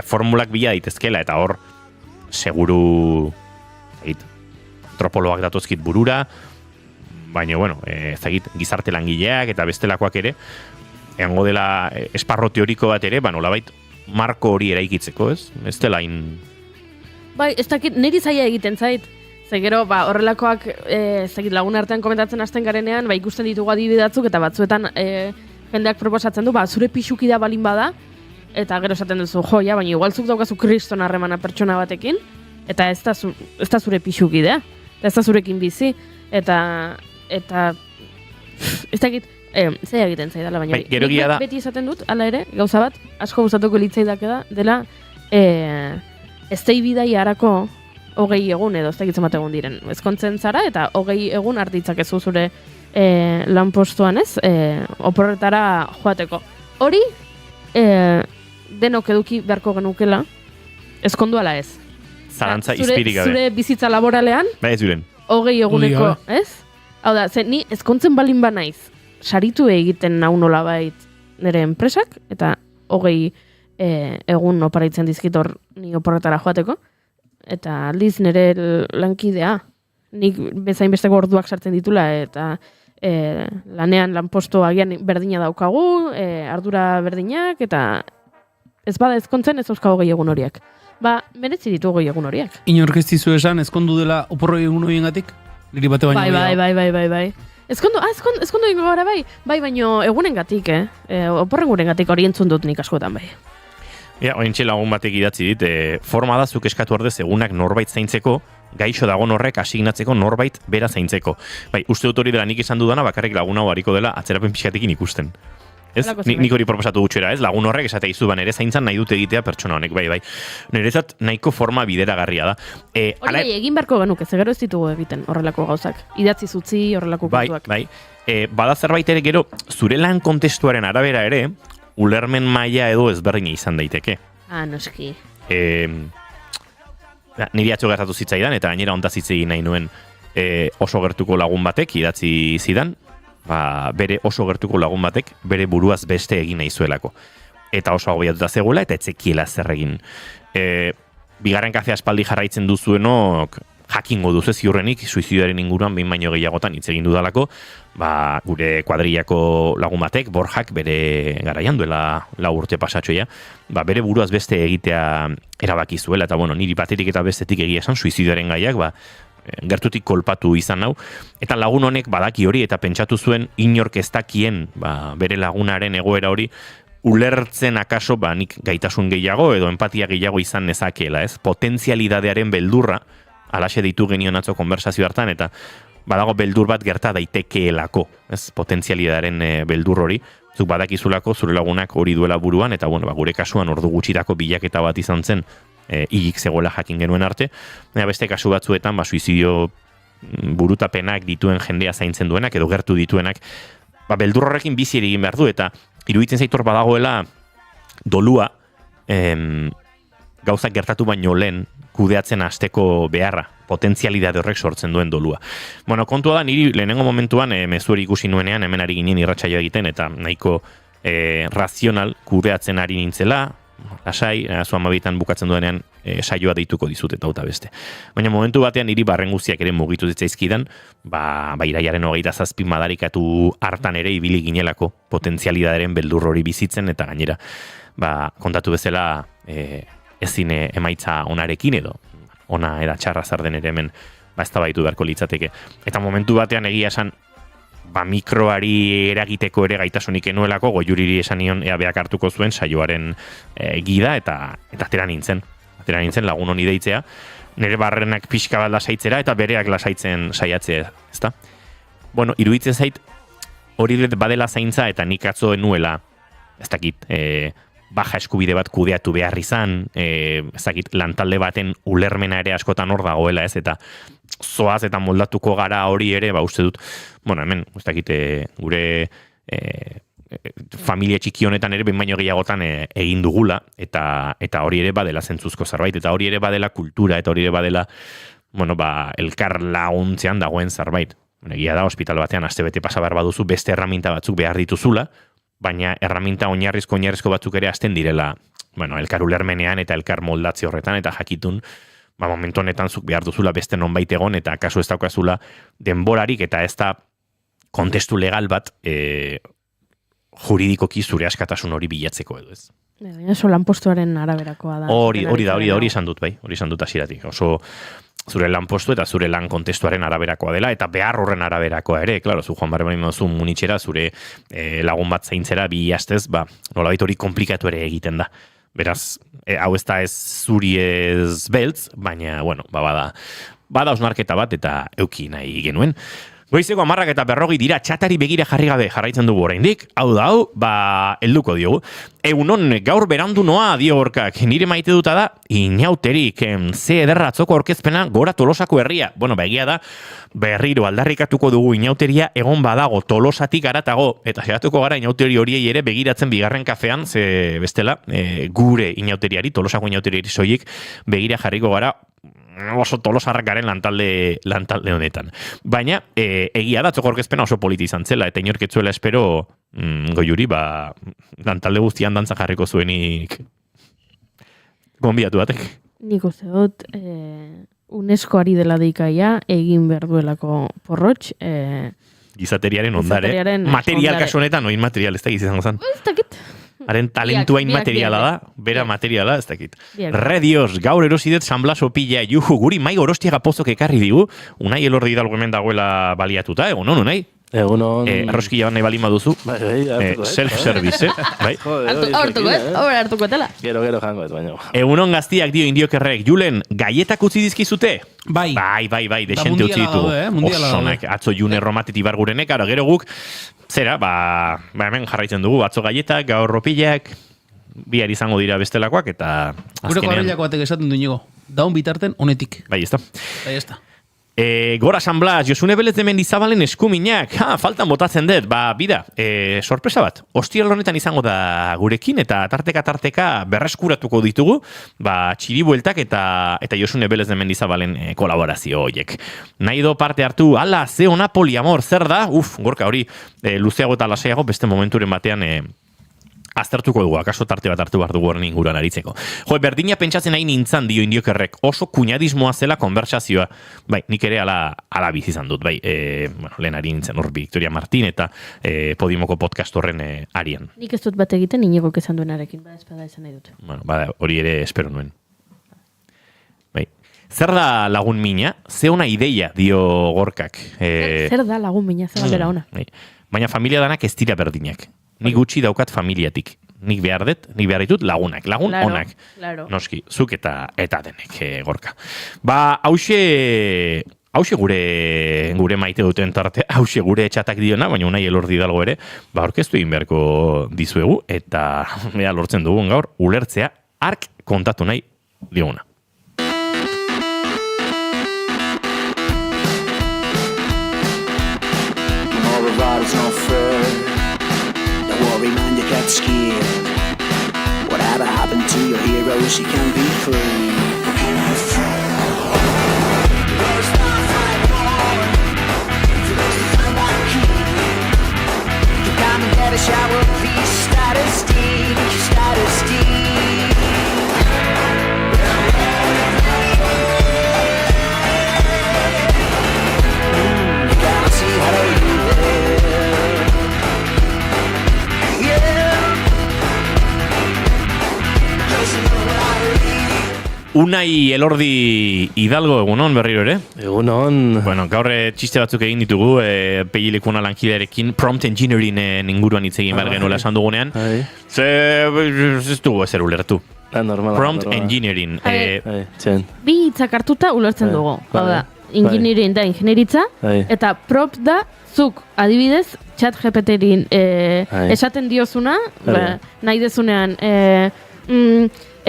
[SPEAKER 2] Formulak bila daitezkela, eta hor, seguru, antropoloak datozkit burura, baina, ez dakit, gizarte langileak eta bestelakoak ere, eango dela esparro teoriko bat ere, nolabait, marko hori eraikitzeko, ez? Ez dela
[SPEAKER 3] Bai, ez dakit, niri zaila egiten zait. Zegero, horrelakoak, ez dakit, lagun artean komentatzen hasten garenean, ikusten ditugu adibidatzuk, eta batzuetan jendeak proposatzen du, zure pixuki da balin bada, eta gero esaten duzu, baina igual zuk daukazu kriston harremana pertsona batekin, eta ez da zure pixuki da, ez da zurekin bizi, eta ez dakit, zaila egiten zaidala, baina beti esaten dut, hala ere, gauza bat, asko gustatuko litzaidake da, dela, ez tei bidai harako 20 egun edo, ez dakitzen bat egun diren, ezkontzen zara, eta 20 egun hartitzakezu zure lanpostuan, ez, oporretara joateko. Hori, denok eduki beharko genukela, ezkondu ala ez.
[SPEAKER 2] Zalantza izpirik gabe.
[SPEAKER 3] Zure bizitza laboralean,
[SPEAKER 2] ez duren.
[SPEAKER 3] 20 eguneko, ez? Hau da, ni ezkontzen balin ba naiz, saritu egiten nau nolabait nire enpresak, eta 20 egun oparaitzen dizkit hor ni oporretara joateko, eta aldiz nire lankidea, nik bezain besteko orduak sartzen ditula, eta lanean lanposto agian berdina daukagu, ardura berdinak, eta ez bada ezkontzen ez euskago gehi egun horiek. Merezi ditu gehi egun horiek.
[SPEAKER 4] Inork ez dizu esan, ezkondu dela oporro egun horiengatik? Niri bate baino
[SPEAKER 3] Bai. Ezkondu egingo gara bai baino egunengatik, oporren gurengatik hori entzun dut nik askotan bai.
[SPEAKER 2] Ja, ointxe lagun batek idatzi dit, forma da zuk eskatu ordez egunak norbait zaintzeko, gaixo dagon horrek asignatzeko norbait bera zaintzeko. Bai, uste dut hori dela nik esan dudana, bakarrik lagun hau hariko dela atzerapen pixkatekin ikusten. Ez? Nik hori proposatu gutxera, ez? Lagun horrek esate izu, nere zaintzan nahi dute egitea pertsona honek, bai. Nerezat nahiko forma bideragarria da.
[SPEAKER 3] Hori bai, egin beharko genuke, ze gero ez ditugu egiten horrelako gauzak. Idatzi zutzi horrelako kontuak.
[SPEAKER 2] Bai. Bada zerbait ere gero, zure lan kontestuaren arabera ere, ulermen maila edo ezberdina izan daiteke.
[SPEAKER 3] Noski.
[SPEAKER 2] Niri atzo gertatu zitzaidan, eta gainera ontaz hitz egin nahi nuen oso gertuko lagun batek idatzi zidan, bere oso gertuko lagun batek bere buruaz beste egin nahi zuelako. Eta oso agobiatuta zegoela, eta etzekiela zer egin. Bigarren kafea aspaldi jarraitzen duzuenok, jakingo duzu ziurrenik, suizidioaren inguruan behin baino gehiagotan hitz egin dudalako, gure kuadrillako lagun batek, Borjak, bere garaian duela 4 urte pasatxoia, bere buruaz beste egitea erabaki zuela, eta niri baterik eta bestetik egia esan, suizidioaren gaiak, gertutik kolpatu izan nau, eta lagun honek badaki hori, eta pentsatu zuen inork ez dakien bere lagunaren egoera hori, ulertzen akaso nik gaitasun gehiago edo empatia gehiago izan nezakeela, ez? Potentzialidadearen beldurra, alaxe ditu genion atzo konversazio hartan, eta badago beldur bat gerta daitekeelako, ez? Potentzialidadearen beldur hori, zuk badakizulako zure lagunak hori duela buruan, eta gure kasuan ordu gutxirako bilaketa bat izan zen, higik zegoela jakin genuen arte, beste kasu batzuetan, suizidio burutapenak dituen jendea zaintzen duenak, edo gertu dituenak, beldur horrekin bizi egin behar du, eta iruditzen zaitor badagoela dolua gauzak gertatu baino lehen kudeatzen hasteko beharra, potentzialidade horrek sortzen duen dolua. Kontua da, niri lehenengo momentuan mezueri ikusi nuenean, hemen ari ginen irratsaio egiten, eta nahiko razional kudeatzen ari nintzela, lasai, zuan mabitan bukatzen duenean saioa deituko dizut eta uta beste. Baina momentu batean niri barren guztiak ere mugitu zitzaizkidan, iraiaren 27 madarikatu hartan ere ibili ginelako potentzialidaderen beldur hori bizitzen, eta gainera, kontatu bezala ezin emaitza onarekin edo, ona era txarra zarden ere hemen, eztabaitu beharko litzateke. Eta momentu batean egia esan, mikroari eragiteko ere gaitasunik enuelako, Goiuriri esan nion beak hartuko zuen saioaren gida, eta atera nintzen lagun honi deitzea, nire barrenak pixka bat lasaitzera, eta bereak lasaitzen saiatzea, ezta? Iruditzen zait, hori badela zaintza, eta nik atzo enuela, ez dakit, baja eskubide bat kudeatu behar izan, ez dakit, lantalde baten ulermena ere askotan hor dagoela, ez, eta zoaz eta moldatuko gara hori ere, uste dut, hemen, ez dakit, gure familia txiki honetan ere behin baino gehiagotan egin dugula, eta hori ere badela zentzuzko zerbait, eta hori ere badela kultura, eta hori ere badela, elkar laguntzean dagoen zerbait. Egia da, ospital batean astebete pasa behar baduzu, beste erraminta batzuk behar dituzula, baina erraminta oinarrizko batzuk ere hasten direla, elkar ulermenean eta elkar moldatze horretan, eta jakitun, momentu honetan zuk behar duzula beste nonbait egon, eta kasu ez daukazula denborarik, eta ez da kontestu legal bat juridikoki zure askatasun hori bilatzeko edo ez.
[SPEAKER 3] Oso lanpostuaren araberakoa da.
[SPEAKER 2] Hori izan dut, hori izan dut hasieratik. Oso zure lanpostu eta zure lan kontestuaren araberakoa dela, eta behar horren araberakoa ere, klaro, zu joan barren mozu munitxera, zure lagun bat zaintzera bi astez, nolabait hori komplikatu ere egiten da. Beraz, hau ez da ez zuri ez beltz, baina, bada osnarketa bat eta euki nahi genuen. Goizeko 10:40 dira, txatari begira jarri gabe jarraitzen dugu oraindik. Hau da, helduko diogu. Egunon, gaur berandu noa, dio Gorkak. Nire maite duta da, inauterik, ze ederra atzoko aurkezpena Gora Tolosako herria. Egia da, berriro aldarrikatuko dugu inauteria egon badago Tolosatik aratago, eta saiatuko gara inauteri horiei ere begiratzen bigarren kafean, ze bestela, gure inauteriari, Tolosako inauteriari soilik begira jarriko gara, oso tolosarrak garen lantalde honetan. Baina, egia da, atzoko aurkezpena oso politi izan zela, eta inorketzuela espero Goiuri, lantalde guztian dantza jarriko zuenik gonbidatu batek.
[SPEAKER 3] Nik uste dut, UNESCO-ari dela deikaia, egin behar duelako porrotx.
[SPEAKER 2] Gizateriaren ondare. Material kasu honetan, oin material, ez da gizizango zan.
[SPEAKER 3] Ez dakit.
[SPEAKER 2] Haren talentua inmateriala da, bera materiala, ez dakit. Redios, gaur erosidet San Blas opila, juhu, guri mai gorostiaga pozok ekarri digu, unai elordi dalgo hemen dagoela baliatuta, egon, unai?
[SPEAKER 11] Egunon...
[SPEAKER 2] Arroskila nahi balin baduzu. Self-service, bai?
[SPEAKER 3] Hartuko etela.
[SPEAKER 11] Gero jango ez, baina.
[SPEAKER 2] Egunon gaztiak dio indiokerrek. Julen, gaietak utzi dizkizute?
[SPEAKER 4] Bai.
[SPEAKER 2] Bai, desente utzi ditugu. Osonak, atzo June Romatit ibargurenek, gero guk, zera, hemen jarraitzen dugu, atzo gaietak, gaur ropillak, bihar izango dira bestelakoak, eta
[SPEAKER 4] Gure korrelako batek esaten du inigo. Daun bitarten honetik.
[SPEAKER 2] Bai, ez da.
[SPEAKER 4] Bai,
[SPEAKER 2] Gora San Blas, Josune Belez de Mendizabalen eskuminak, faltan botatzen dut, bida, sorpresa bat, ostiral honetan izango da gurekin, eta tarteka berreskuratuko ditugu, txiribueltak eta Josune Belez de Mendizabalen kolaborazio horiek. Nahi do parte hartu, ala, ze ona poliamor, zer da? Gorka hori, luzeago eta lasaiago, beste momenturen batean, aztertuko dugu, akaso tarte bat hartu behar dugu horren inguruan aritzeko. Berdina pentsatzen nahi nintzan dio indiokerrek, oso kuñadismoa zela konbertsazioa. Bai, nik ere ala bizi izan dut, bai, lehen ari nintzen hor Victoria Martin eta Podimoko podcast horren arian.
[SPEAKER 3] Nik ez dut bat egiten inigok esan duenarekin, espada izan nahi dut.
[SPEAKER 2] Hori ere espero nuen. Bai. Zer da lagun mina? Ze ona ideia dio Gorkak.
[SPEAKER 3] Zer da lagun mina, zer galdera ona.
[SPEAKER 2] Baina familia danak ez dira berdinak. Nik gutxi daukat familiatik. Nik behar ditut lagunak. Lagun onak. Noski, zuk eta denek, Gorka. Hauxe gure maite duten tarte, hauxe gure etxatak diona, baina unai Elordi Hidalgo ere, orkestu egin beharko dizuegu, eta lortzen dugun gaur, ulertzea, ark kontatu nahi dioguna.
[SPEAKER 12] Man, you get scared. Whatever happened to your heroes, you can be free. There's nothing more to this time back here. You come and get a shower, please. Status D. You gotta see how you
[SPEAKER 2] Unai Elordi Hidalgo, egunon berriro ere?
[SPEAKER 11] Egunon.
[SPEAKER 2] Gaur txiste batzuk egin ditugu, pegilekuna lankidearekin, prompt engineering inguruan hitz egin behar genuela esan dugunean. Ez dugu ezer ulertu. Prompt engineering.
[SPEAKER 3] Bi hitzak hartuta ulertzen dugu. Hau da, engineering da ingenieritza, eta prompt da zuk adibidez chat GPT-rin esaten diozuna, nahi dezunean,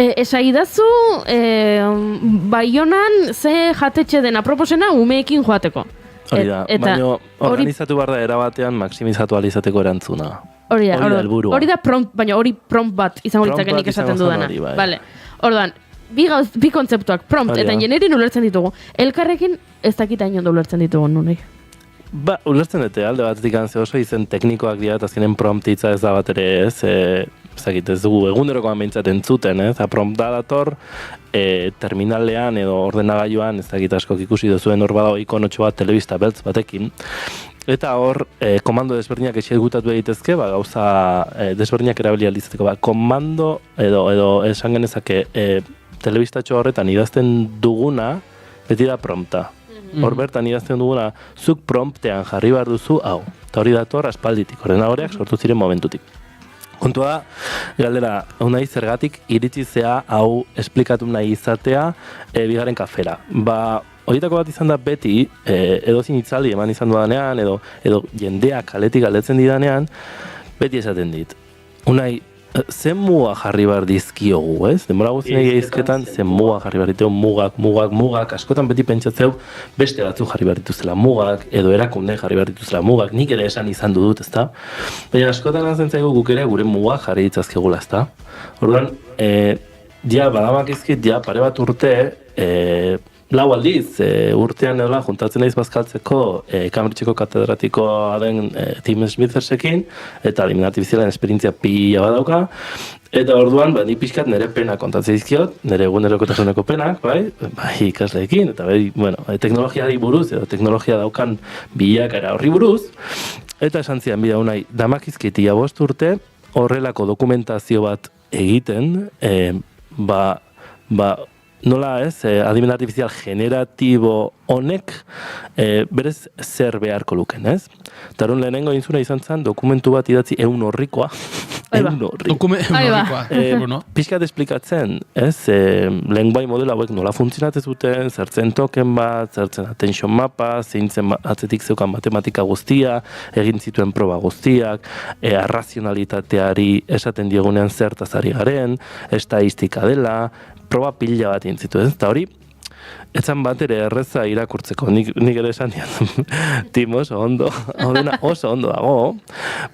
[SPEAKER 3] esaidazu Baionan ze jatetxe den aproposena umeekin joateko.
[SPEAKER 11] Hori da, baina organizatu behar da erabatean maksimizatu alizateko erantzuna.
[SPEAKER 3] Hori da prompt, baina hori prompt bat izango litzaken nik esaten dudana. Orduan, bi kontzeptuak, prompt eta engineering ulertzen ditugu. Elkarrekin ez dakita inon da ulertzen ditugu nunei.
[SPEAKER 11] Ulertzen dute, alde batetik oso izen teknikoak dira, eta azkenen prompt hitza ez da bat ere ez, ez dugu egunerokoan behintzat entzuten, prompt da dator, terminalean edo ordenagailuan, ez dakit askok ikusi duzuen hor badago ikonotxo bat telebista beltz batekin, eta hor, komando desberdinak exekutatu egitezke, gauza desberdinak erabili alizateko, komando edo esan genezake telebistatxo horretan idazten duguna, beti da prompta. Hor bertan idazten duguna, zuk promptean jarri behar duzu, hau. Eta hori dator aspalditik, ordenadoreak sortu ziren momentutik. Kontua da, galdera, nahi zergatik iritzizea hau esplikatu nahi izatea bigarren kafera. Horietako bat izan da beti, edozin itzali eman izan dudanean, edo jendeak kaletik galdetzen didanean, beti esaten dit. Unai, zen muga jarri behar dizkiogu, ez? Denbora guztien egizketan, zen muga jarri behar diteu, mugak, askotan beti pentsatzeu beste batzu jarri behar dituzela mugak, edo erakunde jarri behar dituzela mugak, nik ere esan izan dut, ezta? Baina askotan azten zaigu guk ere gure mugak jarri ditzazkegula, ezta? Orduan, badamak izkit, pare bat urte, lau aldiz, urtean edola juntatzen naiz bazkaltzeko Cambridgeko katedratikoa den Tim Smithersekin, eta adibidez artifizialen esperientzia pila badauka, eta orduan, ni pixkat nire pena kontatzen dizkiot, nire egunerokotasuneko penak, bai ikasleekin, eta teknologiari buruz, edo teknologia daukan bilakaera horri buruz, eta esan zian bida unai, damakizkit ia 5 urte, horrelako dokumentazio bat egiten, nola ez, adimen artifizial generatibo honek berez zer beharko luken, ez? Eta hori lehenengo inzuna izan zen dokumentu bat idatzi 100 horrikoa. 100 horrikoa. Pixkat esplikatzen, ez? Lenguai modelo hauek nola funtzionatzen zuten, zertzen token bat, zertzen attention mapa, zeintzen atzetik zeukan matematika guztia, egin zituen proba guztiak, arrazionalitateari esaten diegunean zertaz ari garen, estadistika dela, proba pila bat intzitu, ez? Eta hori, etzan bat ere erreza irakurtzeko, nik ere esan dian, Tim oso ondo dago,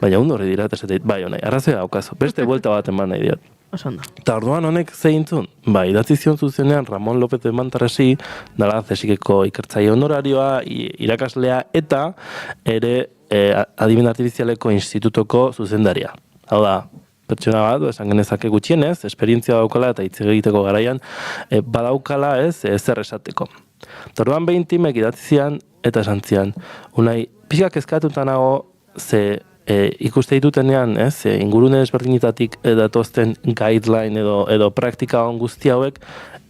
[SPEAKER 11] baina ondo horri dira, eta esatea, bai honai, arrazoia daukazu, beste buelta bat eman nahi diat.
[SPEAKER 3] Oso ondo.
[SPEAKER 11] Eta orduan honek zeintzun, bai, idatzi zion zuzenean Ramon López de Mantarrasi, dala zesikeko ikertzaile honorarioa, irakaslea, eta ere adimen artifizialeko institutoko zuzendaria. Hau da, pertsona bat, esan genezake gutxienez, esperientzia daukala eta hitz egiteko garaian, badaukala ez, zer esateko. Orduan behin Timek idatzi zian eta esan zian, unai, pixka kezkatuta nago, ze ikuste ditutenean, ez, ingurune ezberdinetatik datozten guideline edo praktika on guzti hauek,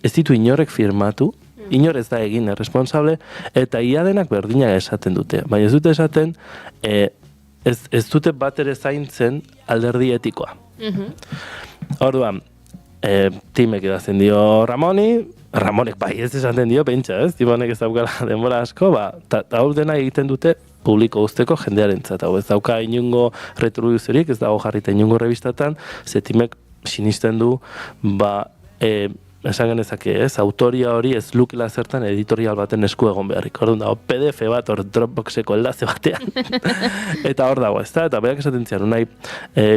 [SPEAKER 11] ez ditu inorek firmatu, inor ez da egin responsable, eta ia denak berdinak esaten dute. Baina ez dute esaten, ez dute bat ere zaintzen alderdi etikoa. Orduan, Timek idazten dio Ramonek bai ez esaten dio, pentsa, ez? Timonek ez daukala denbora asko, eta hau dena egiten dute publiko usteko jendearentzat. Hau ez dauka inungo retribuziorik, ez dago jarrita inungo revistatan, ze Timek sinisten du, esan genezake, ez, autoria hori ez lukela zertan editorial baten esku egon beharrik. Orduan dago PDF bat hor Dropboxeko eldaze batean. Eta hor dago, ezta? Eta berak esaten zian, nahi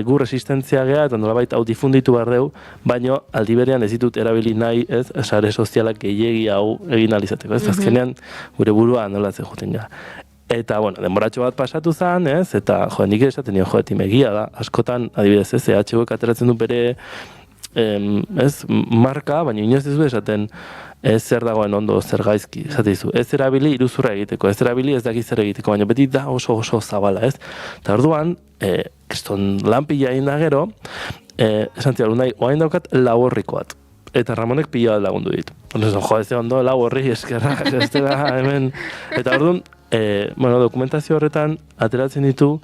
[SPEAKER 11] gu resistentzia gea, eta nolabait hau difunditu behar deu, baino aldi berean ez ditut erabili nahi, ez, sare sozialak gehiegi hau egin alizateko. Ez azkenean gure burua nolatzen joten gara. Eta, bueno, denboratxo bat pasatu zen, ez, eta nik esaten nio, Timegia da, askotan, adibidez, ez, EHUek ateratzen du bere ez, marka, baina inoz ez du esaten ez zer dagoen ondo, zer gaizki, esateizu. Ez erabili iruzurra egiteko, ez erabili ez daki zer egiteko, baina beti da oso zabala, ez? Eta orduan, kriston lanpila egin da gero, esan zialu nahi, oain daukat laborrikoat. Eta Ramonek pila bat lagundu dit. Ez ondo, laborri, eskerra, ez da, hemen. Eta orduan, dokumentazio horretan ateratzen ditu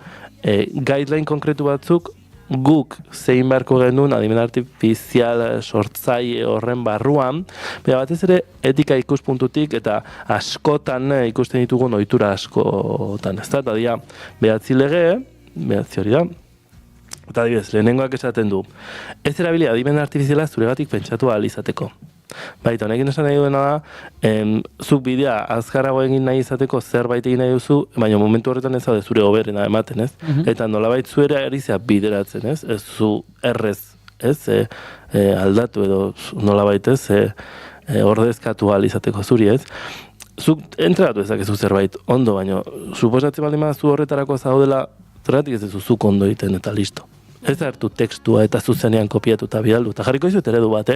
[SPEAKER 11] guideline konkretu batzuk guk zein beharko genuen adimen artifizial sortzaile horren barruan, baina batez ere etika ikuspuntutik eta askotan ikusten ditugun ohitura askotan, ez da? Eta dia, behatzi hori da, eta adibidez, lehenengoak esaten du, ez erabili adimen artifiziala zuregatik pentsatu ahal izateko. Baita, honekin esan nahi duena da, zuk bidea azkarrago egin nahi izateko zerbait egin nahi duzu, baina momentu horretan ez da zure hoberena ematen, ez? Eta nolabait zuera erizea bideratzen, ez? Ez zu errez, ez? Aldatu edo nolabait, ez? Ordezkatu ahal izateko zuri, ez? Zuk entregatu ezakezu zerbait ondo, baina suposatzen baldin zu horretarako zaudela, zergatik ez zuk ondo egiten eta listo. Ez hartu tekstua eta zuzenean kopiatu eta bidaldu. Eta jarriko izut eredu bat,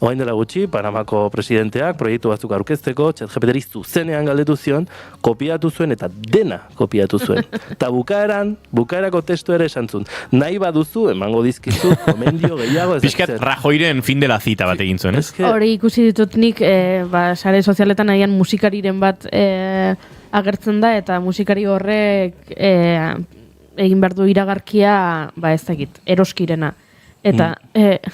[SPEAKER 11] Oain dela gutxi, Panamako presidenteak proiektu batzuk aurkezteko, ChatGPT-ri zuzenean galdetu zion, kopiatu zuen eta dena kopiatu zuen. Eta bukaerako testu ere esan zuen. Nahi baduzu, emango dizkizu, komendio gehiago ez.
[SPEAKER 2] Piskat Rajoiren fin dela zita bat egin zuen, ez?
[SPEAKER 3] Hori ikusi ditut nik, sare sozialetan nahian musikariren bat agertzen da, eta musikari horrek egin behar du iragarkia, ez dakit, eroskirena. Eta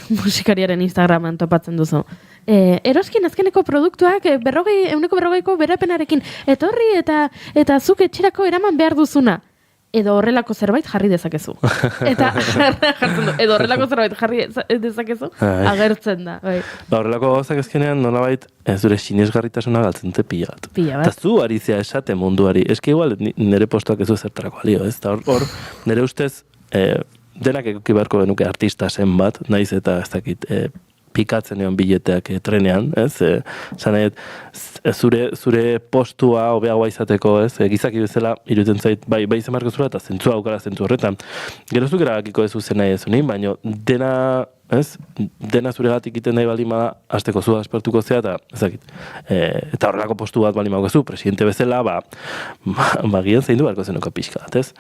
[SPEAKER 3] musikariaren Instagraman topatzen duzu. Eroskin azkeneko produktuak 140ko berapenarekin etorri eta zuk etxerako eraman behar duzuna. Edo horrelako zerbait jarri dezakezu. Eta jartzen du, edo horrelako zerbait jarri dezakezu, agertzen da.
[SPEAKER 11] Horrelako gauzak ezkenean nolabait zure sinesgarritasuna galtzen dute pila bat. Eta zu ari zea esate munduari. Eske igual nire postuak ez du zertarako alio, ez? Eta hor, nire ustez, denak ekoki beharko genuke artista zen bat, naiz eta ez dakit, pikatzen egon bileteak trenean, ez? Zure postua hobeagoa izateko, ez? Gizaki bezala iruditzen zait, bai izan marko zura eta zentzua aukara zentzu horretan. Gerozuk erabakiko ez zuzen nahi ezunin, baina dena zuregatik iten nahi baldin bada, hasteko zua aspertuko zea, eta ezakit. Eta horrelako postu bat baldin baduzu, presidente bezala, gian zein du beharko zenuka pixka bat, ez?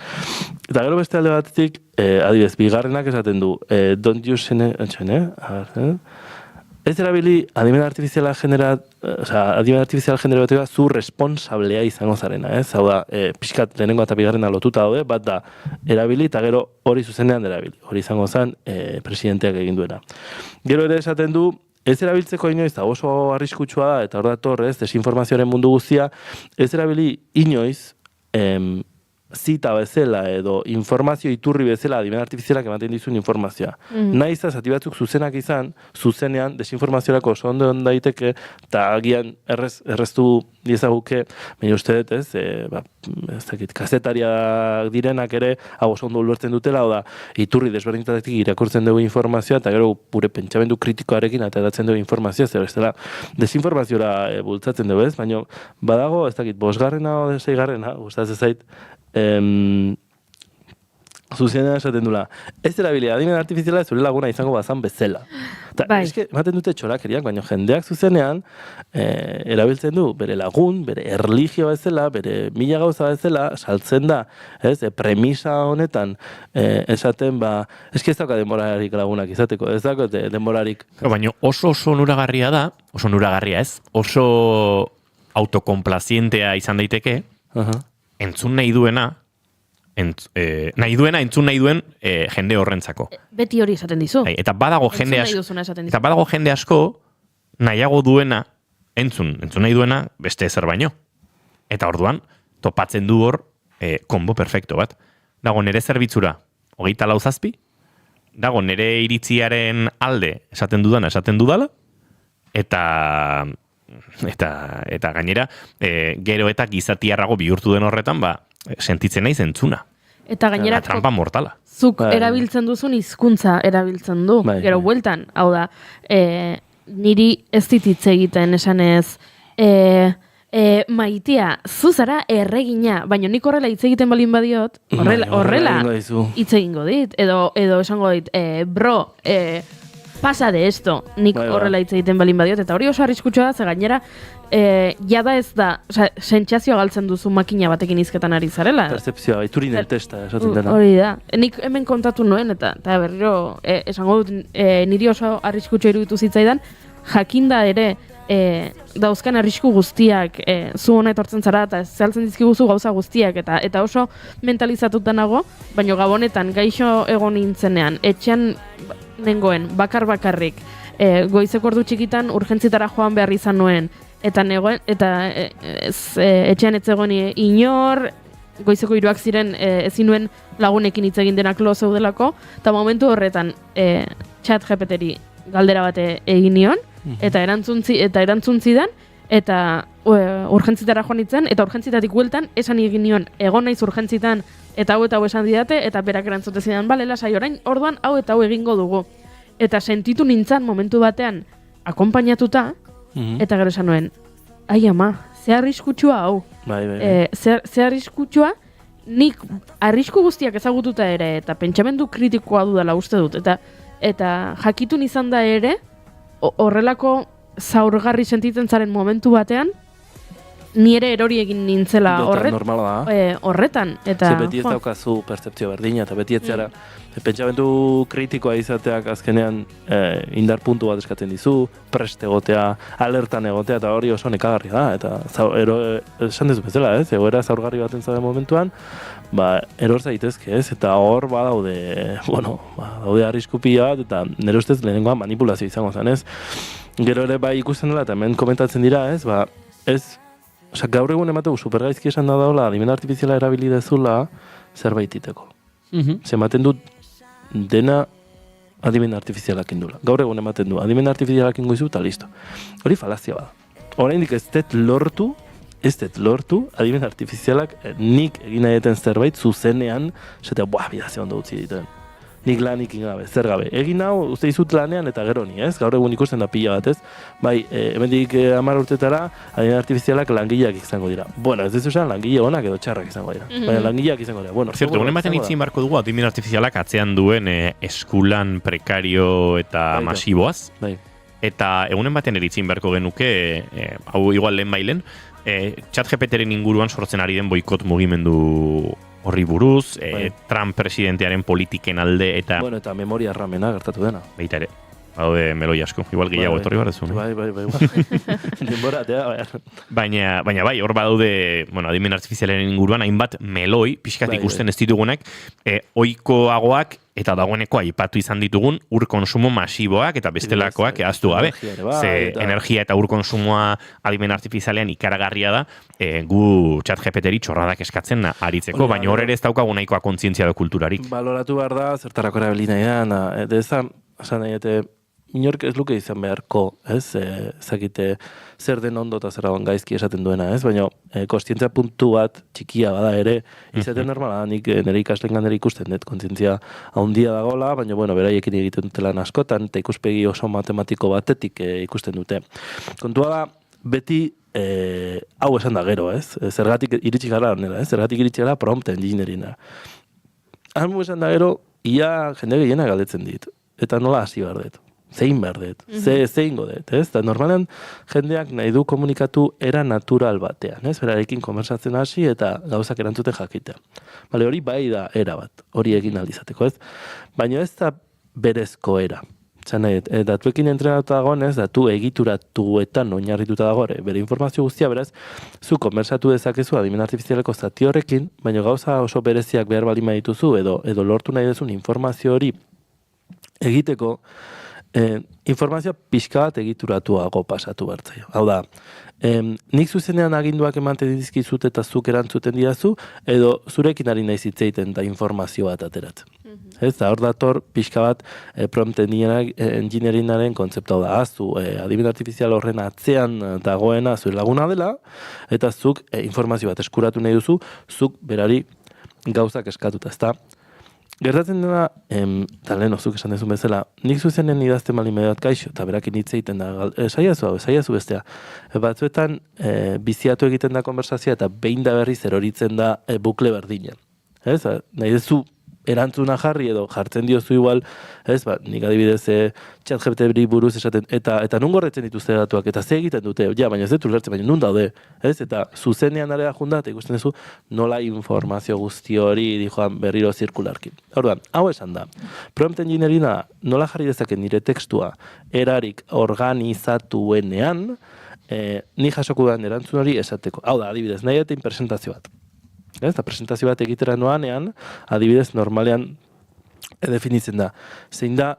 [SPEAKER 11] Eta gero beste alde batetik, adibidez, bigarrenak esaten du, don't use ez erabili adimen artifiziala adimen artifiziala generatioa zu responsablea izango zarena, ez? Hau da, pixkat lehenengo eta bigarrena lotuta daude, bat da, erabili eta gero hori zuzenean erabili. Hori izango zen presidenteak egin duena. Gero ere esaten du, ez erabiltzeko inoiz, da oso arriskutsua da, eta hor da torrez, desinformazioaren mundu guztia, ez erabili inoiz, zita bezala edo informazio iturri bezala adimen artifizialak ematen dizun informazioa. Naiz zati batzuk zuzenak izan, zuzenean desinformaziorako oso ondo daiteke, eta agian erreztu diezaguke, baina uste dut, ez dakit, kazetariak direnak ere, hau oso ondo ulertzen dutela, da, iturri desberdinetatik irakurtzen dugu informazioa, eta gero gure pentsamendu kritikoarekin ateratzen dugu informazioa, zer bestela desinformaziora bultzatzen dugu, ez? Baina badago, ez dakit, 5garrena o 6garrena, gustatzen zait, zuzenean esaten dula, ez erabilia adimen artifiziala zure laguna izango bazan bezala. Eske, ematen dute txorakeriak, baina jendeak zuzenean erabiltzen du bere lagun, bere erlijio bezala, bere mila gauza bezala, saltzen da, ez, premisa honetan esaten, eske ez dauka denborarik lagunak izateko, ez dauka denborarik.
[SPEAKER 2] Baina oso nuragarria da, oso nuragarria ez, oso autokomplazientea izan daiteke, entzun nahi duena, entzun nahi duen jende horrentzako.
[SPEAKER 3] Beti hori esaten dizu.
[SPEAKER 2] Eta badago jende asko nahiago duena, entzun nahi duena beste ezer baino. Eta orduan, topatzen du hor kombo perfecto bat. Dago nere zerbitzura 24 zazpi, dago nere iritziaren alde esaten dudala, eta gainera, gero eta gizatiarrago bihurtu den horretan, sentitzen naiz entzuna.
[SPEAKER 3] Eta gainera
[SPEAKER 2] trampa mortala.
[SPEAKER 3] Zuk erabiltzen duzun hizkuntza erabiltzen du. Gero bueltan, hau da, niri ez dititze egiten esanez, maitea, zu zara erregina, baina nik horrela hitz egiten balin badiot, horrela hitz egingo dit, edo esango dit, bro, pasa de esto, nik horrela hitz egiten balin badiot, eta hori oso arriskutsua da, ze gainera, jada ez da, sentsazioa galtzen duzu makina batekin hizketan ari zarela.
[SPEAKER 11] Percepzioa, iturinen testa, esaten dena.
[SPEAKER 3] Hori da. Nik hemen kontatu nuen, eta berriro, esango dut, niri oso arriskutsua iruditu zitzaidan, jakinda ere, dauzkan arrisku guztiak, zu hona etortzen zara, eta zehaltzen dizkiguzu gauza guztiak, eta oso mentalizatuta nago, baina gabonetan gaixo egon nintzenean, etxean nengoen, bakarrik, goizeko ordu txikitan urgentzitara joan behar izan nuen, eta etxean ez zegoen inor, goizeko 3 ziren ezin nuen lagunekin hitz egin denak lo zeudelako, eta momentu horretan ChatGPTri galdera bate egin nion, eta erantzun zidan, eta urgentzitara joan nintzen, eta urgentzitatik bueltan esan egin nion, egon naiz urgentzitan, eta hau esan didate, eta berak erantzute zidan, bale, lasai orain, orduan hau eta hau egingo dugu. Eta sentitu nintzen momentu batean akonpainatuta, eta gero esan nuen, ai ama, ze arriskutsua hau. Ze arriskutsua, nik arrisku guztiak ezagututa ere, eta pentsamendu kritikoa dudala uste dut, eta jakitun izan da ere, horrelako zaurgarri sentitzen zaren momentu batean, ni ere erori egin nintzela horretan.
[SPEAKER 11] Ze beti ez daukazu percepzio berdina, eta beti ez zara pentsamendu kritikoa izateak azkenean indar puntu bat eskatzen dizu, prest egotea, alertan egotea, eta hori oso nekagarria da, eta esan dezu bezala, egoera zaurgarri baten zauden momentuan, eror zaitezke, eta hor daude arrisku pila bat, eta nire ustez lehenengoa manipulazio izango zen, Gero ere ikusten dela, eta hemen komentatzen dira, gaur egun emategu supergaizki esan da daula, adimen artifiziala erabili dezula zerbait iteko. Ematen dut dena adimen artifizialak indula. Gaur egun ematen du, adimen artifizialak ingo izu, eta listo. Hori falazia bada. Oraindik ez dut lortu, adimen artifizialak nik egin nahieten zerbait zuzenean, esatea, bidazio ondo utzi dituen. Nik lanik ingabe, zer gabe. Egin hau, uste izut lanean eta gero ni, Gaur egun ikusten da pila bat, hemendik 10 urtetara, adimen artifizialak langileak izango dira. Bueno, ez dezuzen langile onak edo txarrak izango dira. Baina langileak izango dira. Bueno,
[SPEAKER 2] zertu, egun ematen itzin barko dugu, adimen artifizialak atzean duen eskulan prekario eta masiboaz. Eta egunen batean eritzin beharko genuke, hau igual lehen bailen, ChatGPTren inguruan sortzen ari den boikot mugimendu horri buruz, Trump presidentearen politiken alde eta...
[SPEAKER 11] Bueno, eta memoria ramena gertatu dena.
[SPEAKER 2] Baita ere. Badaude meloi asko. Igual gehiago etorri behar dezu.
[SPEAKER 11] Bai. Denbora,
[SPEAKER 2] Baina bai, hor badaude, bueno, adimen artifizialen inguruan, hainbat meloi, pixkat ikusten ez ditugunak, ohikoagoak eta dagoeneko aipatu izan ditugun ur konsumo masiboak eta bestelakoak ahaztu gabe. Ze energia eta ur konsumoa adimen artifizialean ikaragarria da, gu ChatGPT-ri txorradak eskatzen aritzeko, baina hor ere ez daukagu nahikoa kontzientzia da kulturarik.
[SPEAKER 11] Baloratu behar da, zertarako erabili nahi da, esan nahi, inork ez luke izan beharko, zakite zer den ondo eta zer dagoen gaizki esaten duena, baina kontzientzia puntu bat txikia bada ere, izaten normala, nik nire ikaslengan nire ikusten dut, kontzientzia handia dagoela, baina beraiekin egiten dutela askotan, eta ikuspegi oso matematiko batetik ikusten dute. Kontua da, beti hau esan da gero, zergatik iritsi gara honela, zergatik iritsi gara prompt engineeringa. Hau esan da gero, ia jende gehiena galdetzen dit, eta nola hasi behar dut. Zein behar dut, zein godet, eta normalean jendeak nahi du komunikatu era natural batean, berarekin konversatzen hasi eta gauzak erantzuten jakitea. Bale, hori bai da era bat, hori egin aldizateko, baina ez da berezko era. Datuekin entrenatuta dagoen, datu egituratuetan oinarrituta dago, bere informazio guztia beraz, zu konversatu dezakezu adimen artifizialeko zati horrekin, baina gauza oso bereziak behar baldin badituzu, edo lortu nahi duzun informazio hori egiteko, informazioa pixka bat egituratuago pasatu bertzaio. Hau da, nik zuzenean aginduak ematen dizkizut eta zuk erantzuten didazu, edo zurekin ari nahi zitzeiten da informazio bat ateratzen. Da, hor dator pixka bat prompt engineeringaren kontzeptu hau da, zu adimen artifizial horren atzean dagoena zure laguna dela, eta zuk informazio bat eskuratu nahi duzu, zuk berari gauzak eskatuta, ezta? Gertatzen dena, eta lehen ozuk esan dezun bezala, nik zuzenen idazten bali medat kaixo, eta berakin hitz egiten da, esaiazu bestea. Batzuetan, biziatu egiten da konversazioa, eta behin da berriz eroritzen da bukle berdinen. Nahi dezu erantzuna jarri edo jartzen diozu igual, nik adibidez ChatGPT-ri buruz esaten, eta nun gorretzen dituzte datuak, eta ze egiten dute, baina ez dut ulertzen, baina nun daude, eta zuzenean area junda, eta ikusten duzu nola informazio guzti hori dijoan berriro zirkularkin. Orduan, hau esan da, prompt engineeringa nola jarri dezaken nire tekstua erarik organizatuenean, ni jasoko den erantzun hori esateko. Hau da, adibidez, nahi etein presentazio bat. Eta presentazio bat egitera noanean, adibidez, normalean definitzen da. Zein da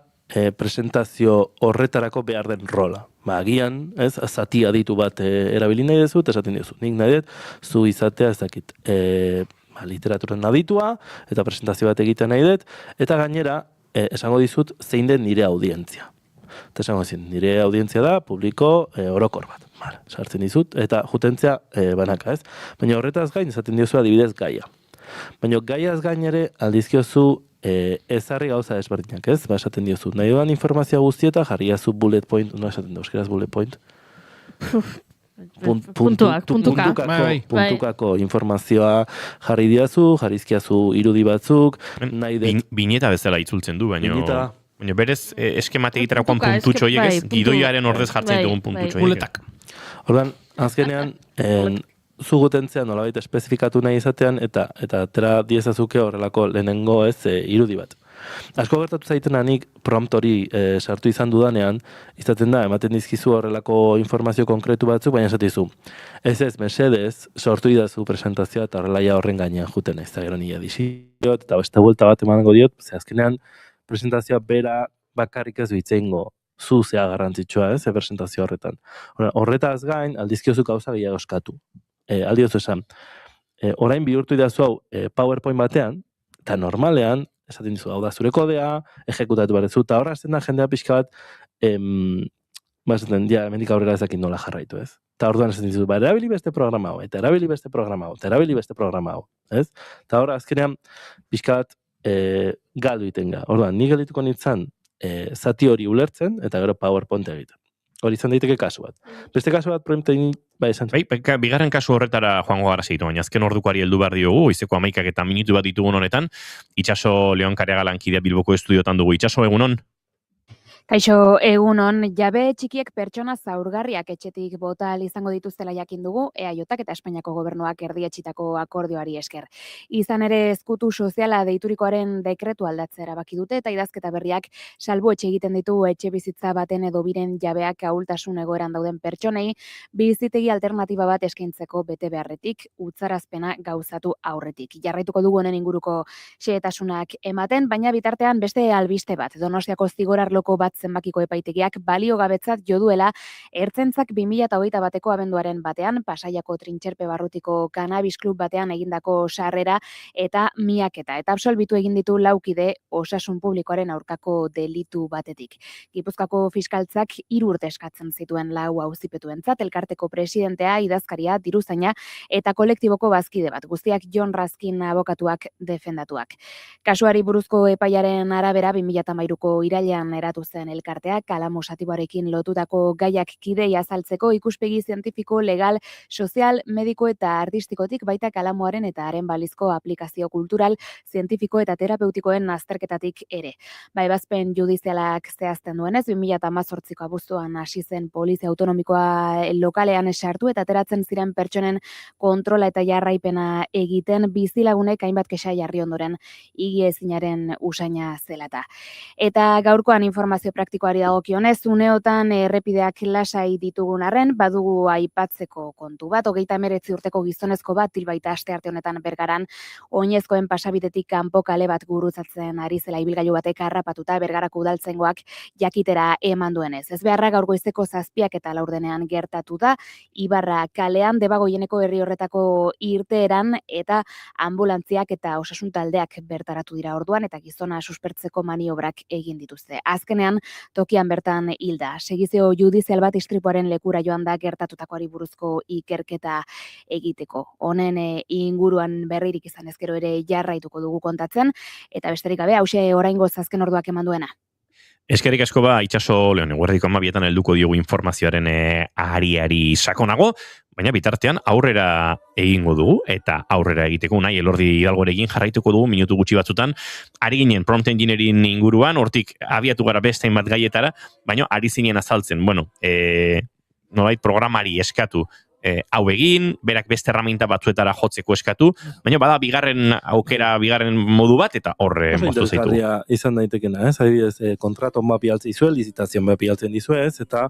[SPEAKER 11] presentazio horretarako behar den rola. Agian, zati aditu bat erabili nahi dezu, eta esaten diozu. Nik nahi dut, zu izatea ez dakit literaturan aditua, eta presentazio bat egiten nahi dut, eta gainera, esango dizut, zein den nire audientzia. Eta esango dizut, nire audientzia da, publiko orokor bat. Sartzen dizut, eta jutentzia banaka, Baina horretaz gain, esaten diozu adibidez gaia. Baina gaiaz gain ere, aldizkiozu ezarri gauza ezberdinak, Esaten diozu, nahi duan informazioa guztieta, jarriazu bullet point, no esaten da, euskeraz bullet point? Puntukako informazioa jarri diazu, jarrizkiazu irudi batzuk,
[SPEAKER 2] bineta bezala itzultzen du, baina berez eskemate egiterakoan puntutxo horiek ez, gidoiaren ordez jartzen dugun puntutxo horiek.
[SPEAKER 11] Ordan, azkenean, zugutentzea nolabait espezifikatu nahi izatean, eta atera diezazuke horrelako lehenengo irudi bat. Asko gertatu zaitena nik prompt hori sartu izan dudanean, izaten da, ematen dizkizu horrelako informazio konkretu batzuk, baina esatizu. Ez, mesedez, sortu idazu presentazioa eta horrelaia horren gainean juten ez da gero nila disiot, eta beste buelta bat emango diot, ze azkenean presentazioa bera bakarrik ez duitzeingo zuzea garrantzitsua, presentazio horretan. Horretaz gain, aldizkiozu gauza gehiago eskatu. Aldiozu esan, orain bihurtu idazu hau PowerPoint batean, eta normalean, esaten dizu, hau da zure kodea, ejekutatu barezu, eta horra azten da jendea pixka bat, hemendik aurrera ezakin nola jarraitu, Eta orduan esaten dizu, erabili beste programa hau, eta erabili beste programa hau, eta erabili beste programa hau, Eta horra azkenean, pixka bat, galdu itenga. Orduan, nik geldituko nintzen zati hori ulertzen, eta gero PowerPoint egiten. Hori izan daiteke kasu bat. Beste kasu bat, proiektein, esan.
[SPEAKER 2] Bigarren kasu horretara joango gara segitu, baina azken ordukoari heldu behar diogu, izeko 11 eta minutu bat ditugun honetan, Itxaso Leon Karegalan kidea Bilboko estudiotan dugu. Itxaso, egunon?
[SPEAKER 13] Kaixo, egunon, jabe txikiek pertsona zaurgarriak etxetik bota ahal izango dituztela jakin dugu, EAJak eta Espainiako gobernuak erdietsitako akordioari esker. Izan ere, ezkutu soziala deiturikoaren dekretu aldatzea erabaki dute eta idazketa berriak salbuetxe egiten ditu etxe bizitza baten edo biren jabeak ahultasun egoeran dauden pertsonei, bizitegi alternatiba bat eskaintzeko bete beharretik, utzarazpena gauzatu aurretik. Jarraituko dugu honen inguruko xehetasunak ematen, baina bitartean beste albiste bat, Donostiako zigorarloko bat zenbakiko epaitegiak baliogabetzat jo duela Ertzaintzak 2021ko abenduaren batean Pasaiako Trintxerpe barrutiko Cannabis Club batean egindako sarrera eta miaketa. Eta absolbitu egin ditu 4 kide osasun publikoaren aurkako delitu batetik. Gipuzkoako fiskaltzak 3 urte eskatzen zituen 4 auzipetuentzat, elkarteko presidentea, idazkaria, diruzaina eta kolektiboko bazkide bat, guztiak Jon Raskin abokatuak defendatuak. Kasuari buruzko epaiaren arabera 2013ko irailean eratu zen elkarteak kalamo satiboarekin lotutako gaiak kidei azaltzeko ikuspegi zientifiko, legal, sozial, mediko eta artistikotik baita kalamoaren eta haren balizko aplikazio kultural, zientifiko eta terapeutikoen azterketatik ere. Ebazpen judizialak zehazten duenez, 2018ko abuztuan hasi zen polizia autonomikoa lokalean sartu eta ateratzen ziren pertsonen kontrola eta jarraipena egiten bizilagunek hainbat kexa jarri ondoren igiezinaren usaina zelata. Eta gaurkoan informazio praktikoari dagokionez, uneotan errepideak lasai ditugun arren, badugu aipatzeko kontu bat, 39 urteko gizonezko bat tilbaita astearte honetan Bergaran, oinezkoen pasabidetik kanpo kale bat gurutzatzen ari zela ibilgailu batek harrapatuta Bergarako udaltzaingoak jakitera eman duenez. Ez beharra gaur goizeko 7:04 gertatu da, Ibarra kalean Debagoieneko herri horretako irteeran eta ambulantziak eta osasun taldeak bertaratu dira orduan eta gizona suspertzeko maniobrak egin dituzte. Azkenean, tokian bertan hilda. Segizio judizial bat istripuaren lekura joan da gertatutakoari buruzko ikerketa egiteko. Honen inguruan berririk izan ezkero ere jarraituko dugu kontatzen, eta besterik gabe, hauxe oraingoz azken orduak eman duena.
[SPEAKER 2] Eskerrik asko itxaso Leon, eguerdiko 12 helduko diogu informazioaren ariari sakonago, baina bitartean aurrera egingo dugu, eta aurrera egiteko nahi Elordi Hidalgorekin jarraituko dugu minutu gutxi batzutan, ari ginen prompt engineering inguruan, hortik abiatu gara beste hainbat gaietara, baina ari zinen azaltzen, nolait programari eskatu, hau egin, berak beste herramienta batzuetara jotzeko eskatu, baina bada bigarren modu bat, eta horre moztu zaitu.
[SPEAKER 11] Izan daitekena, adibidez, kontrato mapi altzen dizue, lizitazioan mapi altzen dizue, eta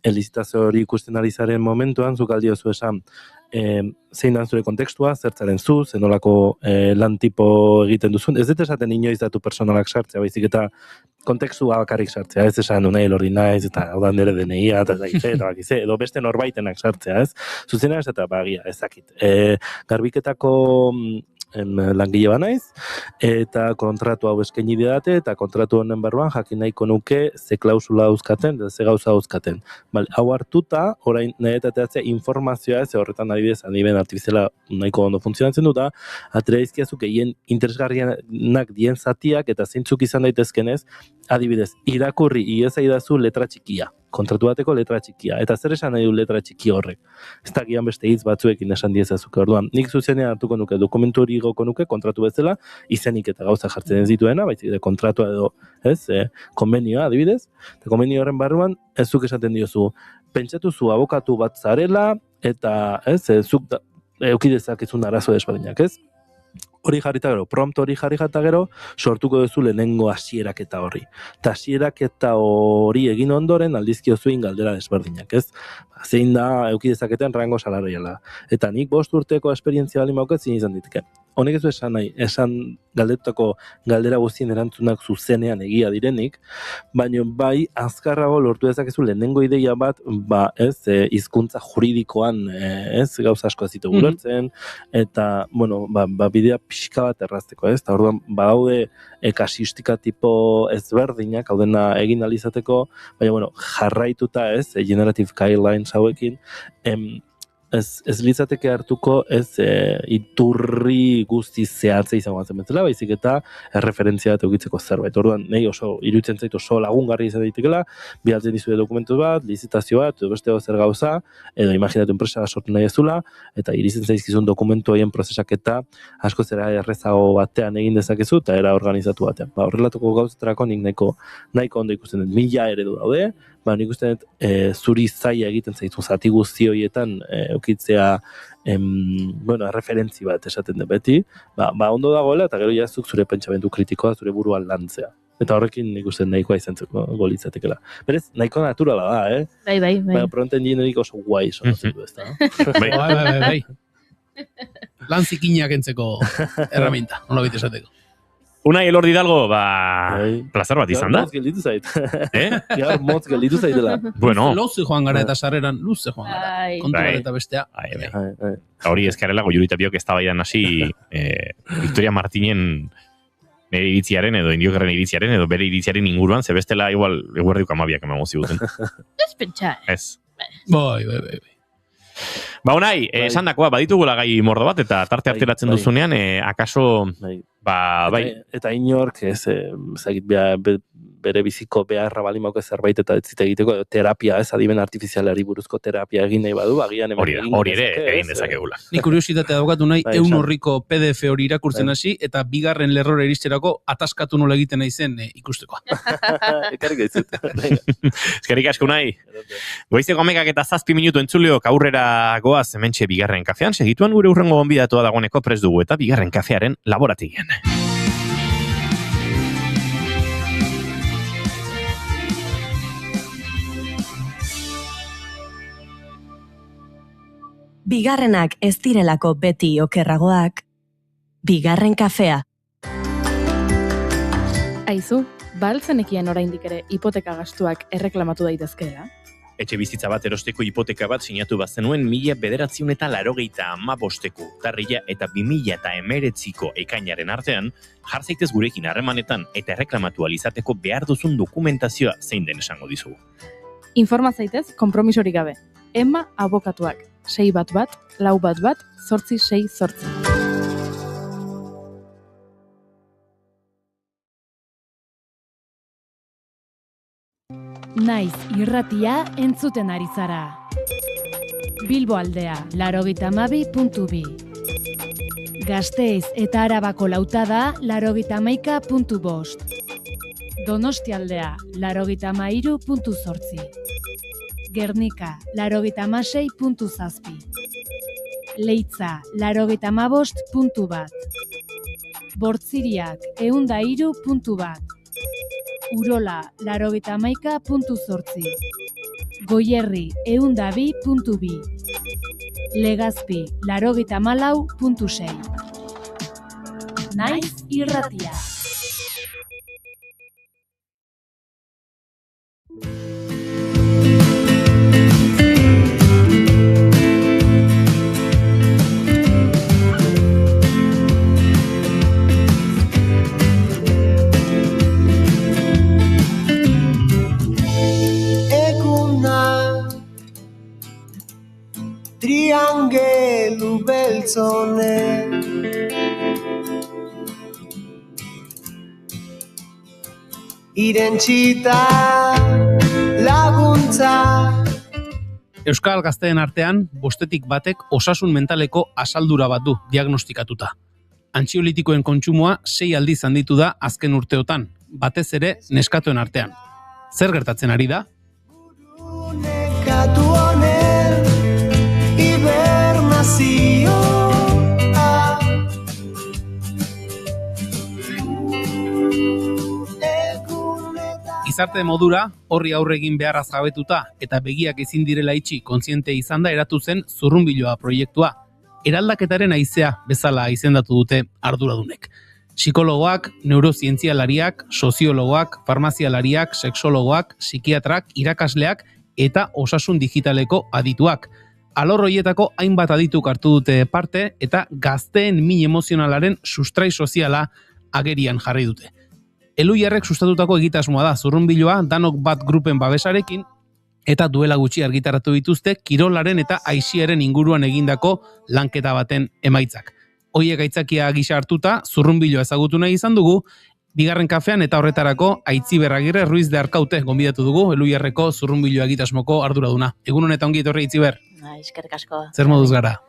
[SPEAKER 11] lizitazio hori ikusten ari zaren momentuan, zuk aldiozu esan, zein da zure kontekstua, zertzaren zu, zenolako lan tipo egiten duzun, ez dut esaten inoiz datu personalak sartzea, baizik eta kontekstua bakarrik sartzea, ez esan unai Elordi naiz, eta hau da nire DNI-a, eta bakize, edo beste norbaitenak sartzea, ez? Zuzena ez eta bagia, ezakit. Garbiketako langile banaiz, eta kontratu hau eskaini didate, eta kontratu honen barruan jakin nahiko nuke ze klausula dauzkaten, ze gauza dauzkaten. Hau hartuta, orain nahi eta informazioa ez, horretan adibidez, adiben artifiziala nahiko ondo funtzionatzen dut, atera izkiazuk egin interesgarrianak dien zatiak, eta zeintzuk izan daitezkenez, adibidez, irakurri iezaidazu letra txikia. Kontratu bateko letra txikia. Eta zer esan nahi du letra txiki horrek? Ez da gian beste hitz batzuekin esan diezazuke orduan. Nik zuzenean hartuko nuke, dokumentu hori goko nuke, kontratu bezala, izenik eta gauza jartzen ez dituena, baizik kontratua edo, konbenioa, adibidez. Eta konbenio horren barruan, ez zuk esaten diozu, pentsatu zu abokatu bat zarela, eta zuk eukidezakezun arazo desberdinak, ez? Hori jarrita gero, prompt hori jarrita gero, sortuko duzu lehenengo hasieraketa horri. Eta hasieraketa hori egin ondoren aldizkio zuin galdera desberdinak, ez? Zein da eukidezaketen rango salariala. Eta nik 5 urteko esperientzia bali mauket zin izan ditke. Honek ez du esan nahi, esan galdetutako galdera guztien erantzunak zuzenean egia direnik, baina bai azkarrago lortu dezakezu lehenengo ideia bat, hizkuntza juridikoan, gauza asko ez ditugu lertzen, eta, bidea pixka bat errazteko, ez? Eta orduan, badaude kasistika tipo ezberdinak, hau dena egin alizateko, baina, jarraituta, generative guidelines hauekin, ez litzateke hartuko ez iturri guzti zehatze izango zen bezala, baizik eta erreferentzia bat eukitzeko zerbait. Orduan, nahi oso iruditzen zait oso lagungarri izan daitekela, bidaltzen dizue dokumentu bat, lizitazio bat, edo beste zer gauza, edo imaginatu enpresa sortu nahi ezula, eta iritzen zaizkizun dokumentu haien prozesaketa asko zera errezago batean egin dezakezu, eta era organizatu batean. Horrelatuko gauzetarako nik nahiko ondo ikusten dut, 1000 eredu daude, nik uste dut zuri zaila egiten zaizu zati guzti horietan eukitzea referentzi bat esaten den beti, ondo dagoela eta gero jazuk zure pentsamendu kritikoa zure buruan lantzea. Eta horrekin nik uste nahikoa izentzeko golitzatekela. Berez, nahiko naturala da,
[SPEAKER 3] Bai.
[SPEAKER 11] Baina pronten jenerik oso guai sonatzen du, ez da?
[SPEAKER 4] Bai. Lan zikinak entzeko herramienta, nola bit esateko.
[SPEAKER 2] Unai Elordi Hidalgo, plazer bat izan da.
[SPEAKER 11] Gaur motz gelditu zait. Gaur motz gelditu zaitela.
[SPEAKER 2] Bueno.
[SPEAKER 4] Luze joan gara eta sarreran, luze joan gara. Kontu bat eta bestea.
[SPEAKER 2] Hori ezkarela Goiuri Tapiok ez da baidan hasi Victoria Martinen nire iritziaren edo Indiokerren iritziaren edo bere iritziaren inguruan, ze bestela igual eguerdiuk amabiak emango ziguten.
[SPEAKER 3] Ez pentsa.
[SPEAKER 2] Ez.
[SPEAKER 4] Bai.
[SPEAKER 2] Unai, esan dakoa, baditugula gai mordo bat, eta tarte arteratzen duzunean, akaso, bai.
[SPEAKER 11] Eta inork, ezagit, bere biziko beharra balimauko zerbait eta ez zite egiteko terapia, adimen artifizialari buruzko terapia egin nahi badu, bagian
[SPEAKER 2] hori ere egin dezakegula.
[SPEAKER 4] Ni kuriositatea daukatu nahi, 100 horriko PDF hori irakurtzen hasi, eta bigarren lerrora iristerako ataskatu nola egiten nahi zen ikusteko.
[SPEAKER 11] Ekarrik aitzut.
[SPEAKER 2] Eskerrik asko nahi. Goizeko 11:07 minutu entzuleok aurrera goaz hementxe bigarren kafean, segituan gure urrengo gonbidatua dagoeneko prest dugu eta bigarren kafearen laborategian.
[SPEAKER 1] Bigarrenak ez direlako beti okerragoak, bigarren kafea.
[SPEAKER 3] Aizu, baltzenekien oraindik ere hipoteka gastuak erreklamatu daitezkeela?
[SPEAKER 2] Etxe bizitza bat erosteko hipoteka bat sinatu bazenuen 1995ko urtarrila eta 2019ko ekainaren artean, jar zaitez gurekin harremanetan eta erreklamatu alizateko behar duzun dokumentazioa zein den esango dizugu.
[SPEAKER 3] Informa zaitez konpromisorik gabe. Emma abokatuak. 611-448-868.
[SPEAKER 14] Naiz irratia entzuten ari zara. Bilbo aldea, 92.2. Gasteiz eta Arabako lautada, 91.5. Donostialdea, 93.8. Gernika, 96.7. Leitza, 95.1. Bortziriak, 103.1. Urola, 91.8. Goierri, 102.2. Legazpi, 94.6. Naiz irratia.
[SPEAKER 7] Triangelu beltzone Irentsita laguntza.
[SPEAKER 4] Euskal gazteen artean, 5 batek osasun mentaleko asaldura bat du diagnostikatuta. Antxiolitikoen kontsumoa 6 aldiz handitu da azken urteotan, batez ere neskatoen artean. Zer gertatzen ari da?
[SPEAKER 7] Nekatu honen hibernazioa.
[SPEAKER 4] Gizarte modura, horri aurre egin beharraz jabetuta eta begiak ezin direla itxi kontziente izan da eratu zen Zurrunbiloa proiektua. Eraldaketaren haizea bezala izendatu dute arduradunek. Psikologoak, neurozientzialariak, soziologoak, farmazialariak, sexologoak, psikiatrak, irakasleak eta osasun digitaleko adituak. Alor horietako hainbat adituk hartu dute parte eta gazteen min emozionalaren sustrai soziala agerian jarri dute. Eluiarrek sustatutako egitasmoa da Zurrunbiloa danok bat grupen babesarekin eta duela gutxi argitaratu dituzte kirolaren eta aisiaren inguruan egindako lanketa baten emaitzak. Hoiek aitzakia gisa hartuta, zurrunbiloa ezagutu nahi izan dugu, bigarren kafean eta horretarako Aitziber Agirre Ruiz de Arkaute gonbidatu dugu, Eluyarreko zurrunbiloa egitasmoko arduraduna. Egun honetan ongi etorri Aitziber.
[SPEAKER 15] Eskerrik asko.
[SPEAKER 4] Zer moduz gara?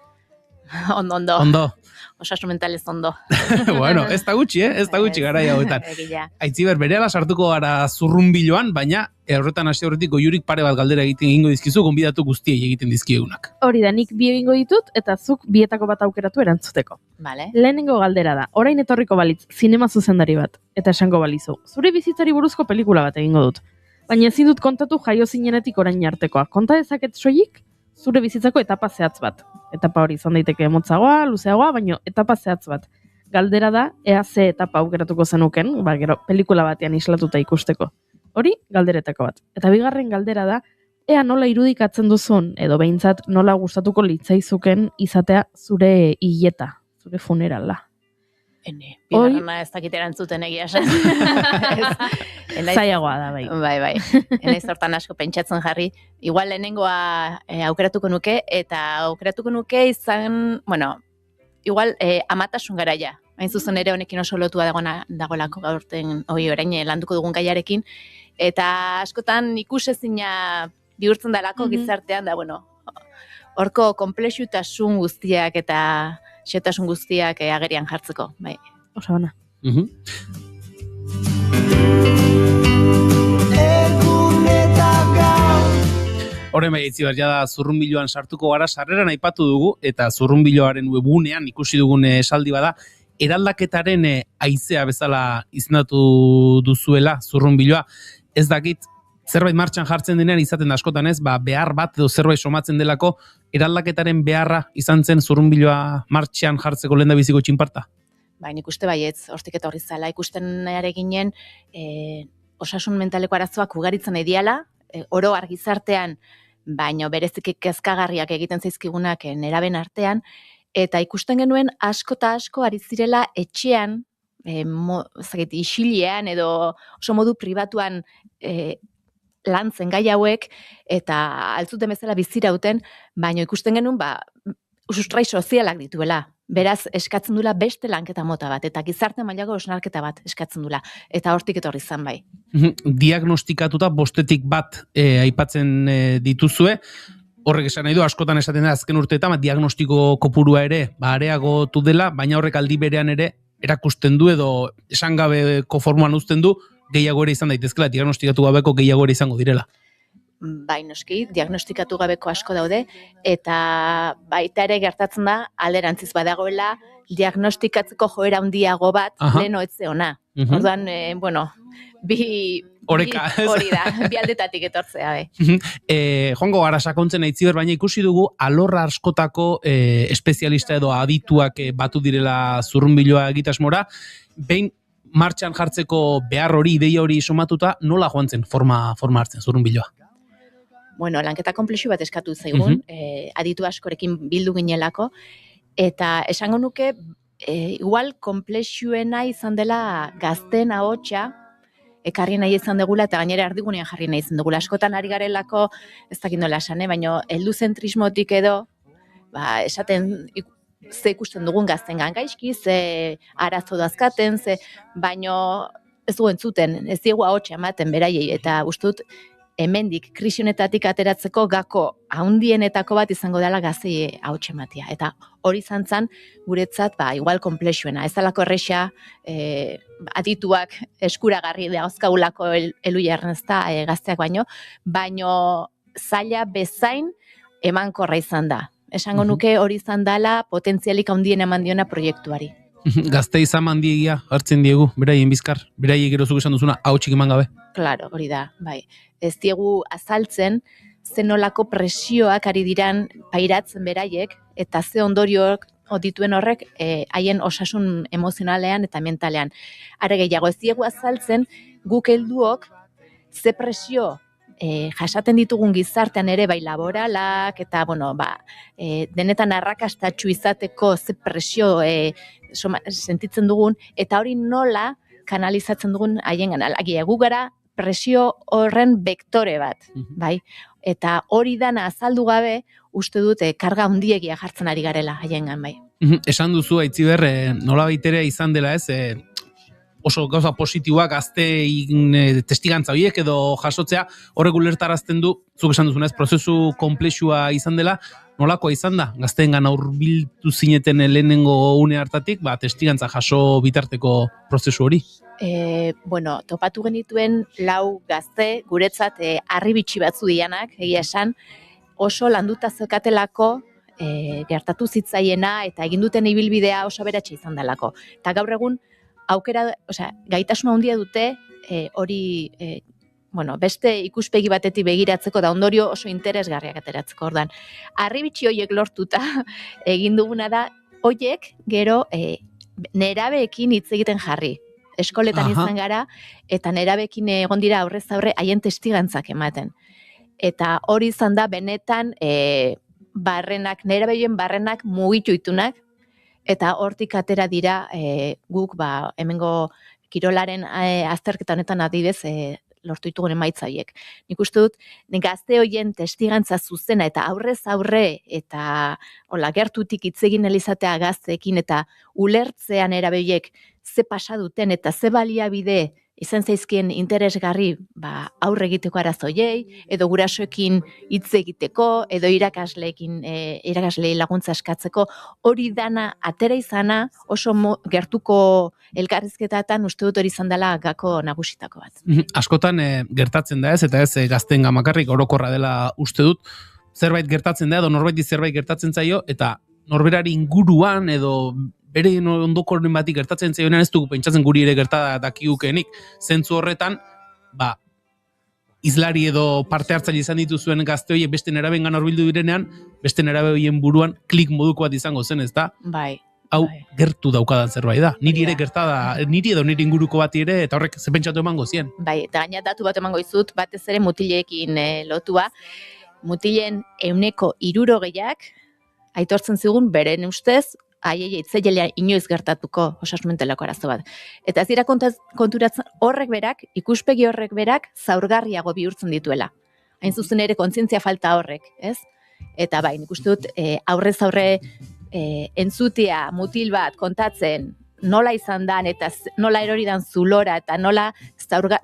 [SPEAKER 15] Ondo.
[SPEAKER 4] Ondo.
[SPEAKER 15] Osasun mentalez ondo.
[SPEAKER 4] Bueno, ez da gutxi, ez da gutxi garai hauetan. Aitziber, berehala sartuko gara zurrunbiloan, baina horretan hasi horretik goiurik pare bat galdera egiten egingo dizkizu, gonbidatu guztiei egiten dizkiegunak.
[SPEAKER 3] Hori da, nik bi egingo ditut, eta zuk bietako bat aukeratu erantzuteko.
[SPEAKER 15] Vale.
[SPEAKER 3] Lehenengo galdera da, orain etorriko balitz, zinema zuzendari bat, eta esango balizu. Zure bizitzari buruzko pelikula bat egingo dut. Baina ezin dut kontatu jaio zinenetik orain artekoa. Konta dezaket soilik, zure bizitzako etapa zehatz bat. Etapa hori izan daiteke motzagoa, luzeagoa, baina etapa zehatz bat. Galdera da, ea ze etapa aukeratuko zenuken, gero pelikula batean islatuta ikusteko. Hori, galderetako bat. Eta bigarren galdera da, ea nola irudikatzen duzun, edo behintzat nola gustatuko litzaizuken izatea zure hileta, zure funerala.
[SPEAKER 15] Bigarrena ez dakit erantzuten egia esan.
[SPEAKER 3] Zailagoa da, bai.
[SPEAKER 15] Bai. Enaiz hortan asko pentsatzen jarri. Igual lehenengoa aukeratuko nuke, eta aukeratuko nuke izan, bueno, igual amatasun garaia. Hain zuzen ere honekin oso lotua dagoelako gaurten orain landuko dugun gaiarekin. Eta askotan ikusezina bihurtzen dalako gizartean da, bueno, horko konplexutasun guztiak eta xetasun guztiak agerian jartzeko, bai.
[SPEAKER 3] Osa ona.
[SPEAKER 4] Horren bai, Aitziber, jada zurrunbiloan sartuko gara, sarreran aipatu dugu, eta zurrunbiloaren webunean ikusi dugun esaldi bada, eraldaketaren haizea bezala izendatu duzuela zurrunbiloa. Ez dakit, zerbait martxan jartzen denean izaten da askotan ez, behar bat edo zerbait somatzen delako, eraldaketaren beharra izan zen zurrunbiloa martxan jartzeko lehendabiziko txinparta?
[SPEAKER 15] Nik uste baietz, hortik eta horri zala, ikusten ere ginen, osasun mentaleko arazoak ugaritzen ediala, oro argizartean, baino berezik kezkagarriak egiten zaizkigunak neraben artean, eta ikusten genuen asko eta asko ari zirela etxean, isilean edo oso modu pribatuan lantzen gai hauek, eta altzuten bezala bizirauten, baino ikusten genuen, sustrai sozialak dituela. Beraz, eskatzen dula beste lanketa mota bat, eta gizarte mailako osnarketa bat eskatzen dula, eta hortik etorri izan bai.
[SPEAKER 4] Diagnostikatuta bostetik bat aipatzen dituzue, horrek esan nahi du, askotan esaten da azken urteetan, diagnostiko kopurua ere areagotu dela, baina horrek aldi berean ere erakusten du edo esan gabeko formuan uzten du, gehiago ere izan daitezkela, diagnostikatu gabeko gehiago ere izango direla.
[SPEAKER 15] Bai, noski, diagnostikatu gabeko asko daude, eta baita ere gertatzen da, alderantziz badagoela, diagnostikatzeko joera handiago bat, leno etze ona. Orduan, hori da, bi aldetatik etortzea,
[SPEAKER 4] Joango gara sakontzen Aitziber, baina ikusi dugu alorra askotako espezialista edo adituak batu direla zurrunbiloa egitasmora, behin martxan jartzeko behar hori, ideia hori somatuta, nola joan zen forma hartzen zurrunbiloa?
[SPEAKER 15] Lanketa konplexu bat eskatu zaigun, aditu askorekin bildu ginelako, eta esango nuke, igual konplexuena izan dela gazten ahotsa, ekarri nahi izan dugula, eta gainera ardigunean jarri nahi izan dugula. Askotan ari garelako, ez dakit nola esan, baina helduzentrismotik edo, esaten ze ikusten dugun gaztengan gaizki, ze arazo dazkaten, baino ez du entzuten, ez diegu ahotsa ematen beraiei, eta ustut, hemendik krisionetatik ateratzeko gako haundienetako bat izango dela gazei ahotsa ematia. Eta hori izan zen guretzat, igual konplexuena. Ez dalako erresa adituak eskuragarri dauzkagulako Eluyarren ez da gazteak baino zaila bezain emankorra izan da. Esango nuke hori izan dela potentzialik handien eman diona proiektuari.
[SPEAKER 4] Gazte izan mandiegia hartzen diegu, beraien bizkar, beraiek gerozuk esan duzuna, ahotsik eman gabe.
[SPEAKER 15] Claro, hori da, bai. Ez diegu azaltzen, zenolako presioak ari diran pairatzen beraiek, eta ze ondorioak dituen horrek haien osasun emozionalean eta mentalean. Are gehiago, ez diegu azaltzen, guk helduok ze presio jasaten ditugun gizartean ere bai laboralak, eta denetan arrakastatsu izateko ze presio sentitzen dugun, eta hori nola kanalizatzen dugun haien gana. Gu gara presio horren vektore bat, bai? Eta hori dana azaldu gabe, uste dut karga handiegia jartzen ari garela haiengan, bai.
[SPEAKER 4] Esan duzu, Aitziber, nola baitere izan dela ez, oso gauza positiboa gaztein testigantza horiek edo jasotzea, horrek ulertarazten du, zuk esan duzunez, prozesu komplexua izan dela, nolakoa izan da? Gazteengan hurbildu zineten lehenengo une hartatik, testigantza jaso bitarteko prozesu hori?
[SPEAKER 15] Bueno, topatu genituen 4 gazte, guretzat harribitxi batzu dianak, egia esan, oso landuta zekatelako gertatu zitzaiena eta egin duten ibilbidea oso aberatsa izan delako. Eta gaur egun aukera, gaitasuna handia dute hori beste ikuspegi batetik begiratzeko da ondorio oso interesgarriak ateratzeko. Ordan, harribitxi horiek lortuta egin duguna da, horiek gero nerabeekin hitz egiten jarri. Eskoletan izan gara, eta nerabeekin egon dira aurrez aurre haien testigantzak ematen. Eta hori izan da benetan nerabeien barrenak mugitu itunak, eta hortik atera dira guk hemengo kirolaren azterketa honetan adibez lortu ditugun emaitza horiek. Nik uste dut, gazte horien testigantza zuzena eta aurrez aurre eta gertutik hitz egin elizatea gazteekin eta ulertzean erabehiek ze pasa duten eta ze baliabide izan zaizkien interesgarri aurre egiteko arazoiei, edo gurasoekin hitz egiteko, edo irakaslei laguntza eskatzeko, hori dana atera izana oso gertuko elkarrizketatan uste dut hori izan dela gako nagusitako bat.
[SPEAKER 4] Askotan gertatzen da ez, eta ez gazteen gamakarrik orokorra dela uste dut, zerbait gertatzen da, edo norbaiti zerbait gertatzen zaio, eta norberari inguruan edo bere ondokoren batik gertatzen zaionean ez dugu pentsatzen guri ere gertada dakiukenik. Zentzu horretan, izlari edo parte hartzaile izan dituzuen gazte horiek beste nerabengan hurbildu direnean, beste nerabe horien buruan klik moduko bat izango zen, ez da?
[SPEAKER 15] Bai.
[SPEAKER 4] Hau, gertu daukadan zerbait da. Niri ere gertada, niri edo niri inguruko bati ere, eta horrek ze pentsatu emango zien.
[SPEAKER 15] Bai, eta gaina datu bat emango izut, batez ere mutileekin lotua. Mutilen 60%ak aitortzen zigun beren ustez, haiei itzelea inoiz gertatuko osasun mentaleko arazo bat. Eta ez dira konturatzen horrek berak, ikuspegi horrek berak, zaurgarriago bihurtzen dituela. Hain zuzen ere kontzientzia falta horrek, ez? Eta bai, nik uste dut aurrez aurre entzutea mutil bat kontatzen nola izan dan eta nola erori dan zulora eta nola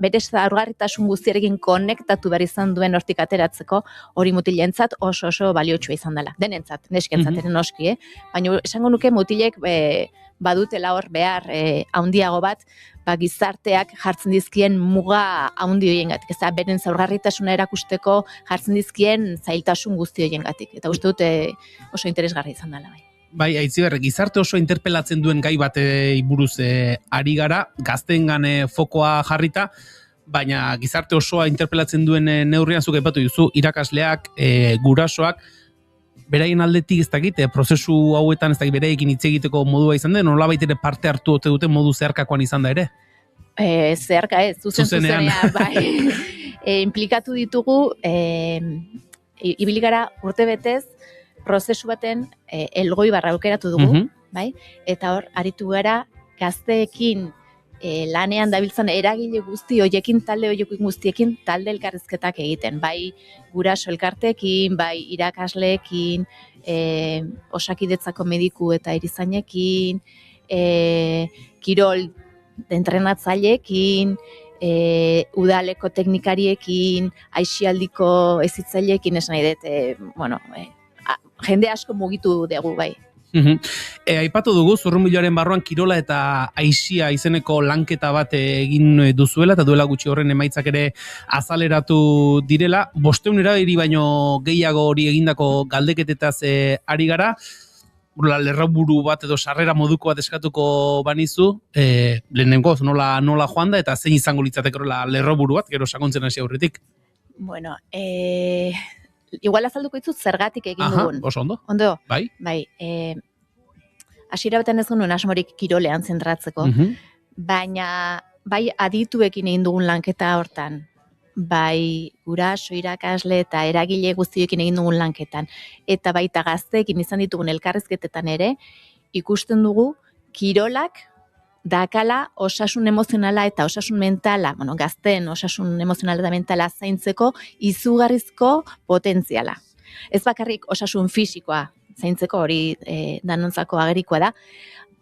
[SPEAKER 15] bere zaurgarritasun guztiarekin konektatu behar izan duen hortik ateratzeko, hori mutilentzat oso baliotsua izan dela. Denentzat, neskentzat ere noski, baina esango nuke mutilek badutela hor behar handiago bat, gizarteak jartzen dizkien muga handi horiengatik, ez da beren zaurgarritasuna erakusteko jartzen dizkien zailtasun guzti horiengatik. Eta uste dut oso interesgarri izan dela bai.
[SPEAKER 4] Bai, Aitziber, gizarte oso interpelatzen duen gai batei buruz ari gara, gazteengan fokoa jarrita, baina gizarte osoa interpelatzen duen neurrian zuk aipatu duzu, irakasleak, gurasoak, beraien aldetik ez dakit, prozesu hauetan ez dakit beraiekin hitz egiteko modua izan den, nolabait ere parte hartu ote dute modu zeharkakoan izan da ere?
[SPEAKER 15] Zeharka ez, zuzenean, bai. Implikatu ditugu, ibili gara urte betez, prozesu baten elgoi barra aukeratu dugu, bai? Eta hor, aritu gara gazteekin lanean dabiltzan eragile guzti hoiekin, talde hoiekin guztiekin, talde elkarrizketak egiten, bai guraso elkarteekin, bai irakasleekin, osakidetzako mediku eta erizainekin, kirol entrenatzaileekin, udaleko teknikariekin, aisialdiko hezitzaileekin, esan nahi dut, jende asko mugitu dugu, bai.
[SPEAKER 4] Aipatu dugu, Zurrunbiloaren barruan kirola eta aisia izeneko lanketa bat egin duzuela, eta duela gutxi horren emaitzak ere azaleratu direla. 500 erabili baino gehiago hori egindako galdeketetaz ari gara, lerraburu bat edo sarrera moduko bat eskatuko banizu, lehenengo nola joan da, eta zein izango litzateke lerraburu bat, gero sakontzen hasi aurretik.
[SPEAKER 15] Bueno, igual azalduko ditut zergatik egin dugun.
[SPEAKER 4] Oso ondo.
[SPEAKER 15] Ondo?
[SPEAKER 4] Bai.
[SPEAKER 15] Bai. Hasiera batean ez genuen asmorik kirolean zentratzeko, baina bai adituekin egin dugun lanketa hortan, bai guraso, irakasle eta eragile guztiekin egin dugun lanketan, eta baita gazteekin izan ditugun elkarrizketetan ere, ikusten dugu kirolak dakala osasun emozionala eta osasun mentala, gazteen osasun emozionala eta mentala zaintzeko izugarrizko potentziala. Ez bakarrik osasun fisikoa zaintzeko, hori danontzako agerikoa da,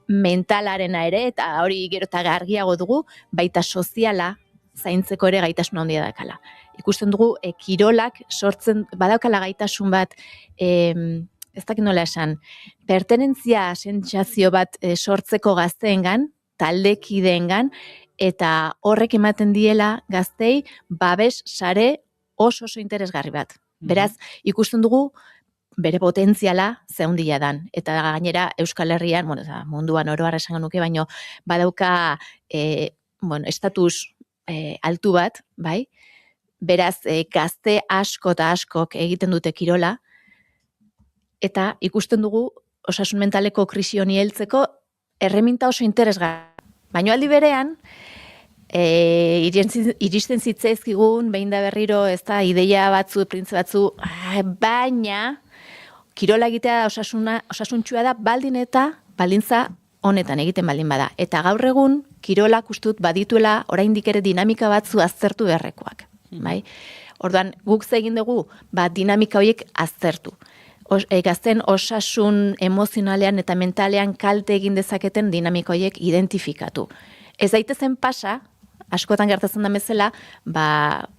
[SPEAKER 15] mentalarena ere, eta hori gero eta argiago dugu, baita soziala zaintzeko ere gaitasun handia dakala. Ikusten dugu, kirolak sortzen, badaukala gaitasun bat, ez dakit nola esan, pertenentzia sentsazio bat sortzeko gazteengan, taldekideengan, eta horrek ematen diela gaztei babes sare oso interesgarri bat. Beraz, ikusten dugu bere potentziala ze handia dan. Eta gainera Euskal Herrian, munduan oro har esango nuke, baino badauka estatus altu bat, bai? Beraz, gazte asko eta askok egiten dute kirola, eta ikusten dugu osasun mentaleko krisi honi heltzeko erreminta oso interesgarri. Baina aldi berean, iristen zitzaizkigun, behin da berriro, ez da, ideia batzu, printze batzu, baina kirola egitea osasuntxua da baldin eta baldintza honetan egiten baldin bada. Eta gaur egun, kirolak ustut badituela oraindik ere dinamika batzu aztertu beharrekoak. Bai? Orduan, guk egin dugu, dinamika horiek aztertu. Gazten osasun emozionalean eta mentalean kalte egin dezaketen dinamika horiek identifikatu. Ez daitezen pasa, askotan gertatzen da bezala,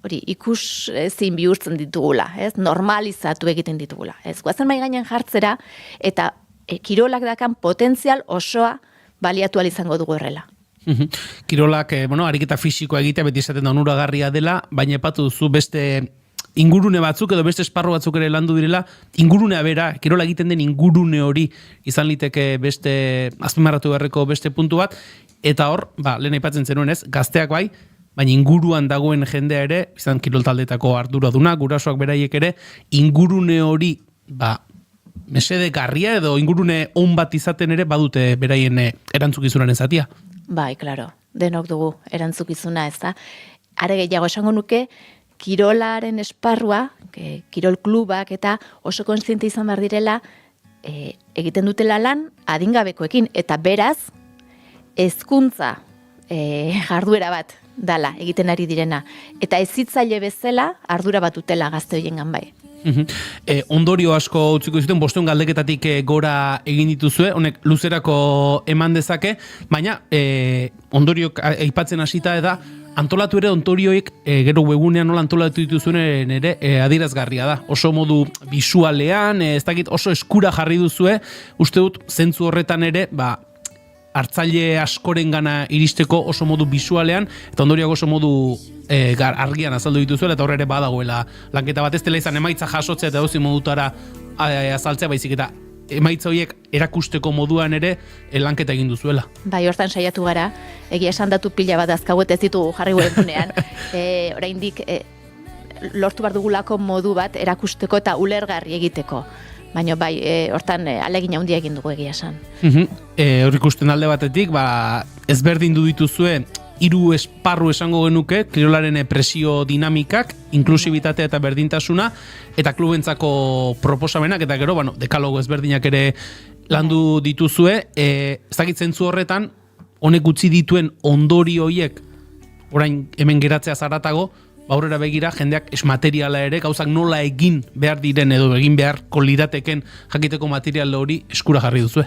[SPEAKER 15] hori ikus ezin bihurtzen ditugula, ez? Normalizatu egiten ditugula. Ez goazen mai gainean jartzera eta kirolak dakan potentzial osoa baliatu ahal izango dugu horrela.
[SPEAKER 4] Kirolak, ariketa fisikoa egitea beti esaten da onuragarria dela, baina epatu duzu beste ingurune batzuk edo beste esparru batzuk ere landu direla, ingurunea bera, kirola egiten den ingurune hori izan liteke beste, azpimarratu beharreko beste puntu bat, eta hor, lehen aipatzen zenuen ez, gazteak bai, baina inguruan dagoen jendea ere, izan kirol taldetako arduraduna, gurasoak beraiek ere, ingurune hori, mesedegarria edo ingurune on bat izaten ere badute beraien erantzukizunaren zatia.
[SPEAKER 15] Bai, klaro, denok dugu erantzukizuna, ez da. Are gehiago esango nuke, kirolaren esparrua, kirol klubak eta oso kontziente izan behar direla, egiten dutela lan adingabekoekin, eta beraz, hezkuntza jarduera bat dala egiten ari direna. Eta ezitzaile bezala ardura bat dutela gazte hoiengan bai.
[SPEAKER 4] Ondorio asko utziko zuten, 500 galdeketatik gora egin dituzue, honek luzerako eman dezake, baina ondoriok aipatzen hasita da, antolatu ere ontorioek gero webunean nola antolatu dituzuen ere adierazgarria da. Oso modu bisualean, ez dakit oso eskura jarri duzue, uste dut zentzu horretan ere, hartzaile askorengana iristeko oso modu bisualean, eta ondorioak oso modu argian azaldu dituzuela, eta horre ere badagoela lanketa bat ez dela izan emaitza jasotzea eta dozi modutara azaltzea, baizik eta emaitza horiek erakusteko moduan ere lanketa egin duzuela.
[SPEAKER 15] Bai, hortan saiatu gara, egia esan datu pila bat azkaguet ez ditugu jarri webunean, oraindik lortu behar dugulako modu bat erakusteko eta ulergarri egiteko. Baina bai, hortan alegin handia egin dugu egia esan.
[SPEAKER 4] Hor ikusten alde batetik, ezberdin du dituzue 3 esparru esango genuke, kirolaren presio dinamikak, inklusibitatea eta berdintasuna, eta klubentzako proposamenak, eta gero, dekalogo ezberdinak ere landu dituzue, ez dakit zentzu horretan, honek utzi dituen ondori hoiek, orain hemen geratzea zaratago, aurrera begira, jendeak esmateriala ere, gauzak nola egin behar diren edo egin beharko lirateken jakiteko material hori eskura jarri duzue.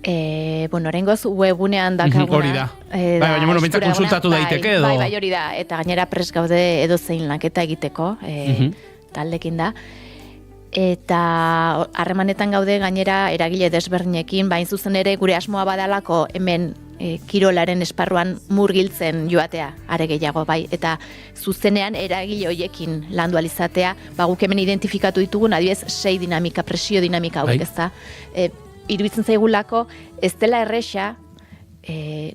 [SPEAKER 15] Oraingoz webunean dakaguna.
[SPEAKER 4] Hori da. Baina, bentsat konsultatu daiteke edo.
[SPEAKER 15] Bai, hori da. Eta gainera pres gaude edozein lanketa egiteko, taldekin da. Eta harremanetan gaude gainera eragile desberdinekin, bain zuzen ere gure asmoa badalako hemen kirolaren esparruan murgiltzen joatea, are gehiago, bai, eta zuzenean eragile hoiekin landu alizatea, guk hemen identifikatu ditugun, adibidez, 6 dinamika, presio dinamika hauek, ez da. Iruditzen zaigulako, ez dela erresa,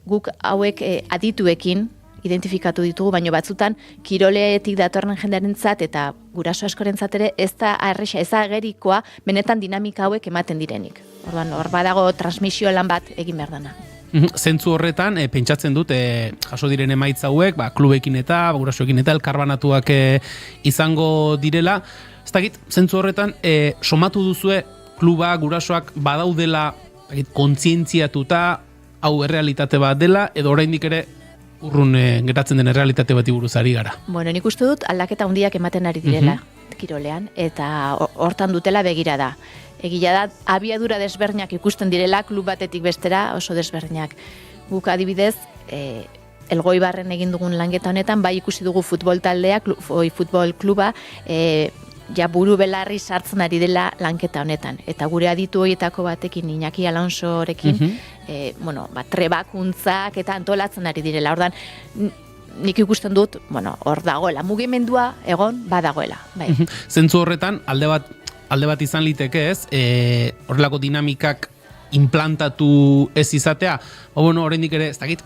[SPEAKER 15] guk hauek adituekin identifikatu ditugu, baina batzutan kiroletik datorren jendearentzat eta guraso askorentzat ere ez da erresa, ez da agerikoa benetan dinamika hauek ematen direnik. Orduan, hor badago transmisio lan bat egin behar dana.
[SPEAKER 4] Zentzu horretan, pentsatzen dut, jaso diren emaitza hauek, klubekin eta, gurasoekin eta, elkarbanatuak izango direla. Ez dakit, zentzu horretan, somatu duzue, kluba, gurasoak badaudela kontzientziatuta, hau errealitate bat dela, edo oraindik ere urrun geratzen den errealitate bati buruz ari gara.
[SPEAKER 15] Bueno, nik uste dut aldaketa handiak ematen ari direla kirolean, eta hortan dutela begirada. Egia da, abiadura desberdinak ikusten direla, klub batetik bestera oso desberdinak. Guk adibidez, Elgoibarren egin dugun lanketa honetan, bai ikusi dugu futbol taldea, futbol kluba, ja buru belarri sartzen ari dela lanketa honetan. Eta gure aditu horietako batekin, Iñaki Alonsorekin, trebakuntzak eta antolatzen ari direla. Ordan nik ikusten dut, hor dagoela, mugimendua egon badagoela. Bai.
[SPEAKER 4] Zentzu horretan, alde bat izan liteke ez, horrelako dinamikak implantatu ez izatea, oraindik ere, ez dakit,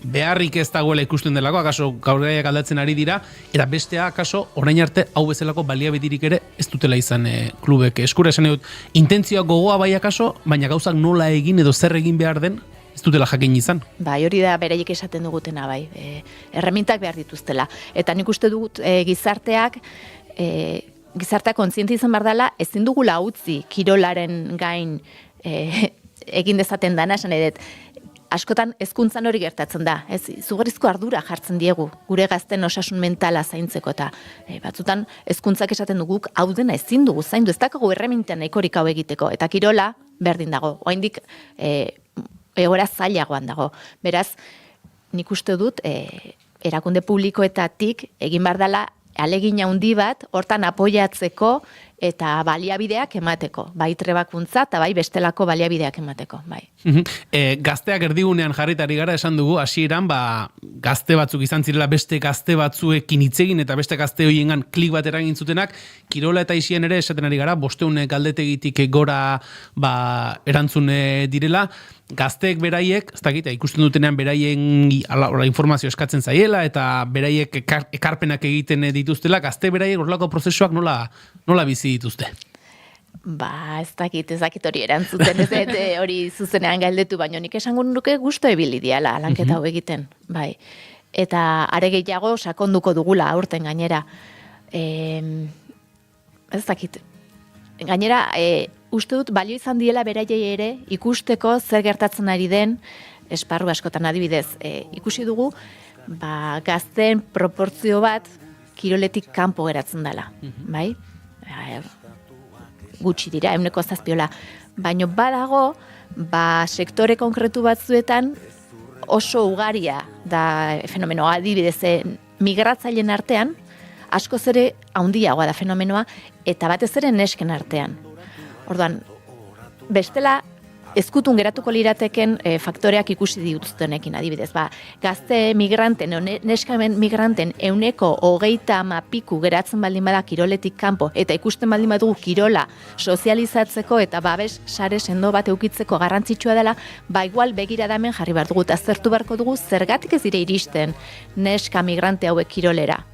[SPEAKER 4] beharrik ez dagoela ikusten delako, akaso gaurgaiak aldatzen ari dira, eta bestea, akaso, orain arte, hau bezalako baliabedirik ere ez dutela izan klubek. Eskura esan dut, intentzioa gogoa bai akaso, baina gauzak nola egin edo zer egin behar den, ez dutela jakin izan.
[SPEAKER 15] Bai, hori da beraiek esaten dugutena, bai. Erremintak behar dituztela. Eta nik uste dugut gizarteak kontziente izan behar dela, ezin dugula utzi kirolaren gain egin dezaten dana, esan edet, askotan hezkuntzan hori gertatzen da, ez izugarrizko ardura jartzen diegu gure gazten osasun mentala zaintzeko, eta batzutan hezkuntzak esaten duguk hau dena ezin dugu zaindu, ez dakago erreminten nahikorik hau egiteko, eta kirola berdin dago, oraindik egoera zailagoan dago. Beraz, nik uste dut erakunde publikoetatik egin behar dela alegin handi bat hortan apoiatzeko eta baliabideak emateko, bai trebakuntza eta bai bestelako baliabideak emateko, bai.
[SPEAKER 4] Gazteak erdigunean jarritari gara esan dugu, hasieran gazte batzuk izan zirela beste gazte batzuekin hitz egin eta beste gazte hoiengan klik bat eragin zutenak, kirola eta isien ere esaten ari gara, 500 galdetegitik gora erantzun direla, gazteek beraiek, ez dakit, ikusten dutenean beraien informazio eskatzen zaiela eta beraiek ekarpenak egiten dituztela, gazte beraiek horrelako prozesuak nola bizi dituzte?
[SPEAKER 15] Ez dakit hori erantzuten, ez hori zuzenean galdetu, baina nik esango nuke gusto ebili diala lanketa hau egiten, bai. Eta are gehiago sakonduko dugula aurten gainera. Ez dakit. Gainera, uste dut balio izan diela beraiei ere ikusteko zer gertatzen ari den esparru askotan adibidez. Ikusi dugu, gazteen proportzio bat kiroletik kanpo geratzen dela, bai? Gutxi dira, 7%. Baina badago, sektore konkretu batzuetan oso ugaria da fenomenoa, adibidez, migratzaileen artean, askoz ere handiagoa da fenomenoa, eta batez ere nesken artean. Orduan, bestela, ezkutun geratuko lirateken faktoreak ikusi dituztenekin, adibidez. Gazte migranten, neskamen migranten 30% geratzen baldin bada kiroletik kanpo, eta ikusten baldin badugu kirola sozializatzeko eta babes sare sendo bat eukitzeko garrantzitsua dela, igual begiradamen jarri behar dugu, eta zertu beharko dugu zergatik ez dire iristen neska migrante hauek kirolera.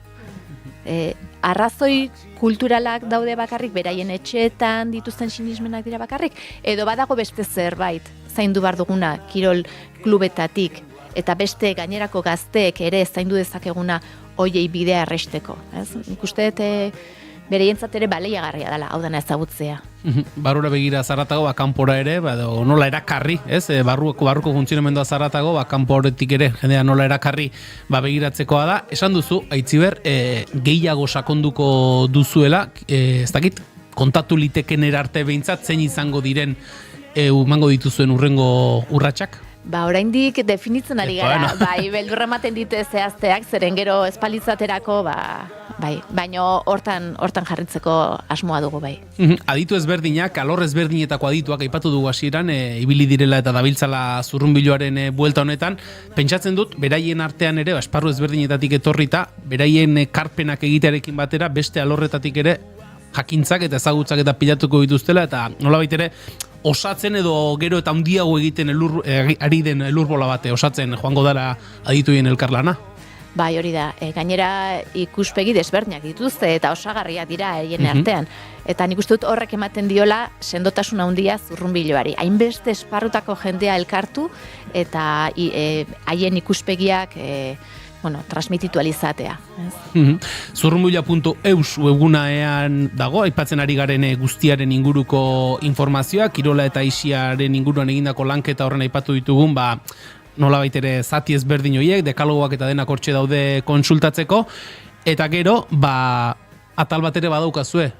[SPEAKER 15] Arrazoi kulturalak daude bakarrik, beraien etxeetan dituzten sinismenak dira bakarrik, edo badago beste zerbait zaindu behar duguna kirol klubetatik, eta beste gainerako gazteek ere zaindu dezakeguna hoiei bidea erresteko. Ikuste bereientzat ere baleiagarria dela, hau dena ezagutzea.
[SPEAKER 4] Barrura begira zaratago, kanpora ere, nola erakarri, barruko funtzionamendua zaratago, kanporetik ere, jendea nola erakarri begiratzekoa da. Esan duzu, Aitziber, gehiago sakonduko duzuela, ez dakit, kontatu liteken erarte behintzat, zein izango diren mango dituzuen urrengo urratsak?
[SPEAKER 15] Oraindik definitzen ari gara, beldurra ematen dite zehazteak, zeren gero espalitzaterako, baino hortan jarritzeko asmoa dugu, bai.
[SPEAKER 4] Aditu ezberdinak, alor ezberdinetako adituak aipatu dugu hasieran, ibili direla eta dabiltzala zurrunbiloaren buelta honetan, pentsatzen dut, beraien artean ere, esparru ezberdinetatik etorrita, beraien karpenak egitearekin batera, beste alorretatik ere, jakintzak eta ezagutzak eta pilatuko dituztela, eta nolabait ere, osatzen edo gero eta handiago egiten ari den elurbola bate, osatzen joango dara adituien elkarlana?
[SPEAKER 15] Bai, hori da. Gainera ikuspegi desberdinak dituzte eta osagarriak dira haien artean. Eta nik uste dut horrek ematen diola sendotasun handia zurrunbiloari. Hainbeste esparrutako jendea elkartu eta haien ikuspegiak transmititu alizatea.
[SPEAKER 4] Zurrunbila.eus webgunean dago, aipatzen ari garen guztiaren inguruko informazioa, kirola eta isiaren inguruan egindako lanketa horren aipatu ditugun, nolabait ere zati ezberdin horiek, dekalogoak eta denak hortxe daude konsultatzeko, eta gero, atal bat ere badaukazue,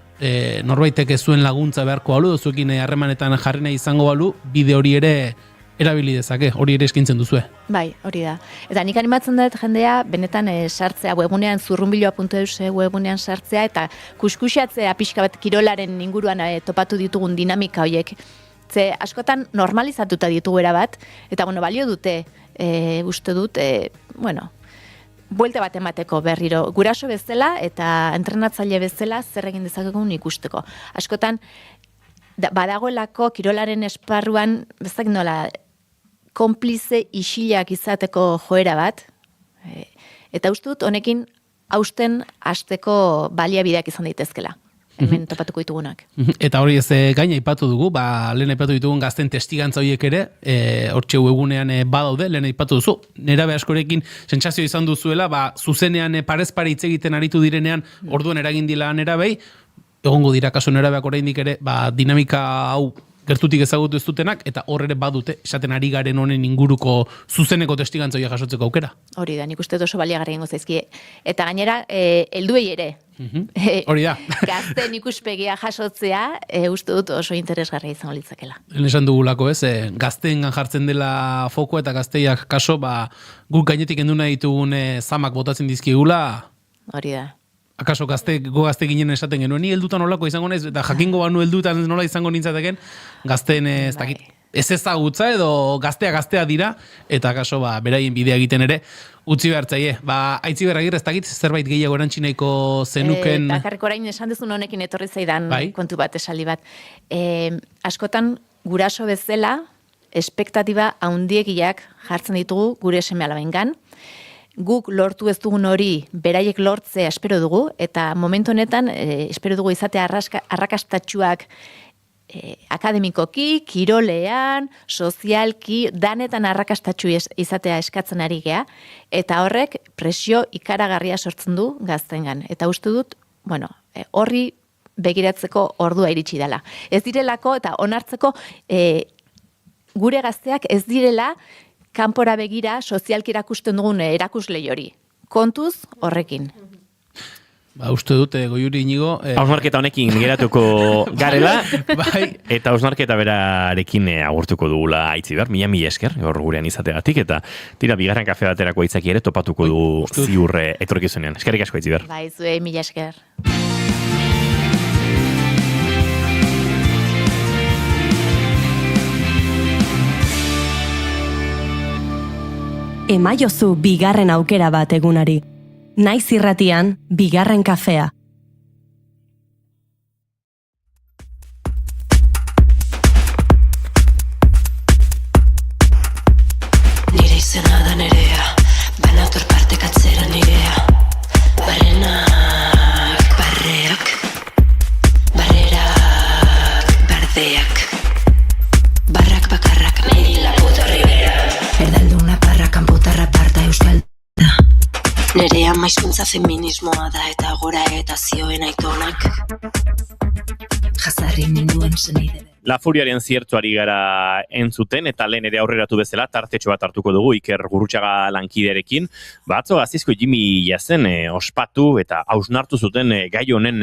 [SPEAKER 4] norbaitek ez zuen laguntza beharko balu, zuekin harremanetan jarri nahi izango balu, bide hori ere erabili dezake, hori ere eskaintzen duzue.
[SPEAKER 15] Bai, hori da. Eta nik animatzen dut jendea, benetan sartzea webunean, zurrunbiloa.eus webunean sartzea, eta kuskusiatzea pixka bat kirolaren inguruan topatu ditugun dinamika horiek. Ze askotan normalizatuta ditugu erabat, eta balio dute, uste dut, buelte bat emateko berriro. Guraso bezala eta entrenatzaile bezala zer egin dezakegun ikusteko. Askotan, badagoelako kirolaren esparruan, bezak nola, konplize isilak izateko joera bat, eta uste dut honekin hausten hasteko baliabideak izan daitezkela. Hemen topatuko ditugunak.
[SPEAKER 4] Eta hori ez gaina aipatu dugu, lehen aipatu ditugun gazten testigantza horiek ere, hortxe webunean badaude, lehen aipatu duzu. Nerabe askorekin sentsazio izan duzuela, zuzenean parez pare hitz egiten aritu direnean, orduan eragin dila nerabei, egongo dira kaso nerabeak oraindik ere, dinamika hau gertutik ezagutu ez dutenak, eta hor ere badute, esaten ari garen honen inguruko zuzeneko testigantza horiek jasotzeko aukera.
[SPEAKER 15] Hori da, nik uste oso baliagarri egingo zaizkie. Eta gainera, helduei ere.
[SPEAKER 4] Hori da.
[SPEAKER 15] Gazten ikuspegia jasotzea, uste dut oso interesgarria izango litzakela.
[SPEAKER 4] Lehen esan dugulako, gazteengan jartzen dela foko eta gazteiak kaso, guk gainetik endu nahi ditugun zamak botatzen dizkigula.
[SPEAKER 15] Hori da.
[SPEAKER 4] Akaso gazte ginen esaten genuen, ni heldutan nolako izango naiz, eta jakingo banu heldutan nola izango nintzateken, gazteen ez ezagutza edo gaztea dira, eta akaso beraien bidea egiten ere, utzi behartzaie. Aitziber Agirre, ez dakit zerbait gehiago erantxinaiko zenuken...
[SPEAKER 15] Eta karriko orain esan duzun honekin etorri zaidan kontu bat, esaldi bat. Askotan guraso bezala, espektatiba haundiegiak jartzen ditugu gure seme alabaingan. Guk lortu ez dugun hori beraiek lortzea espero dugu, eta momentu honetan espero dugu izatea arrakastatsuak akademikoki, kirolean, sozialki, danetan arrakastatsu izatea eskatzen ari gea, eta horrek presio ikaragarria sortzen du gaztengan. Eta uste dut, horri begiratzeko ordua iritsi dela. Ez direlako eta onartzeko gure gazteak ez direla kanpora begira sozialki erakusten dugun erakuslei hori. Kontuz horrekin.
[SPEAKER 4] Uste dut, Goiuri Inigo...
[SPEAKER 2] Hausnarketa honekin geratuko garela, eta hausnarketa berarekin agurtuko dugula Aitziber, mila esker, gaur gurean izategatik, eta tira, bigarren kafe baterako aitzaki ere topatuko du ziurre etorkizunean. Eskerrik asko, Aitziber.
[SPEAKER 15] Bai, zuei, mila esker.
[SPEAKER 1] Emaiozu bigarren aukera bat egunari. Naiz irratian, bigarren kafea.
[SPEAKER 6] Nire izena da nerea, banator partekatzera nirea. Barrenak, barreak, barrerak, bardeak. Barrak bakarrak, niri laputa ribera. Erdalduna parrakan putarra parta euskal. Nerea maizkuntza feminismoa da eta gora eta zioen aitonak. Jazarri ninduen zenide.
[SPEAKER 2] La Furiaren ziertuari gara entzuten, eta lehen ere aurreratu bezala, tartetxo bat hartuko dugu Iker Gurrutxaga lankiderekin. Atzo Gazteizko Jimi jazen ospatu eta hausnartu zuten gai honen,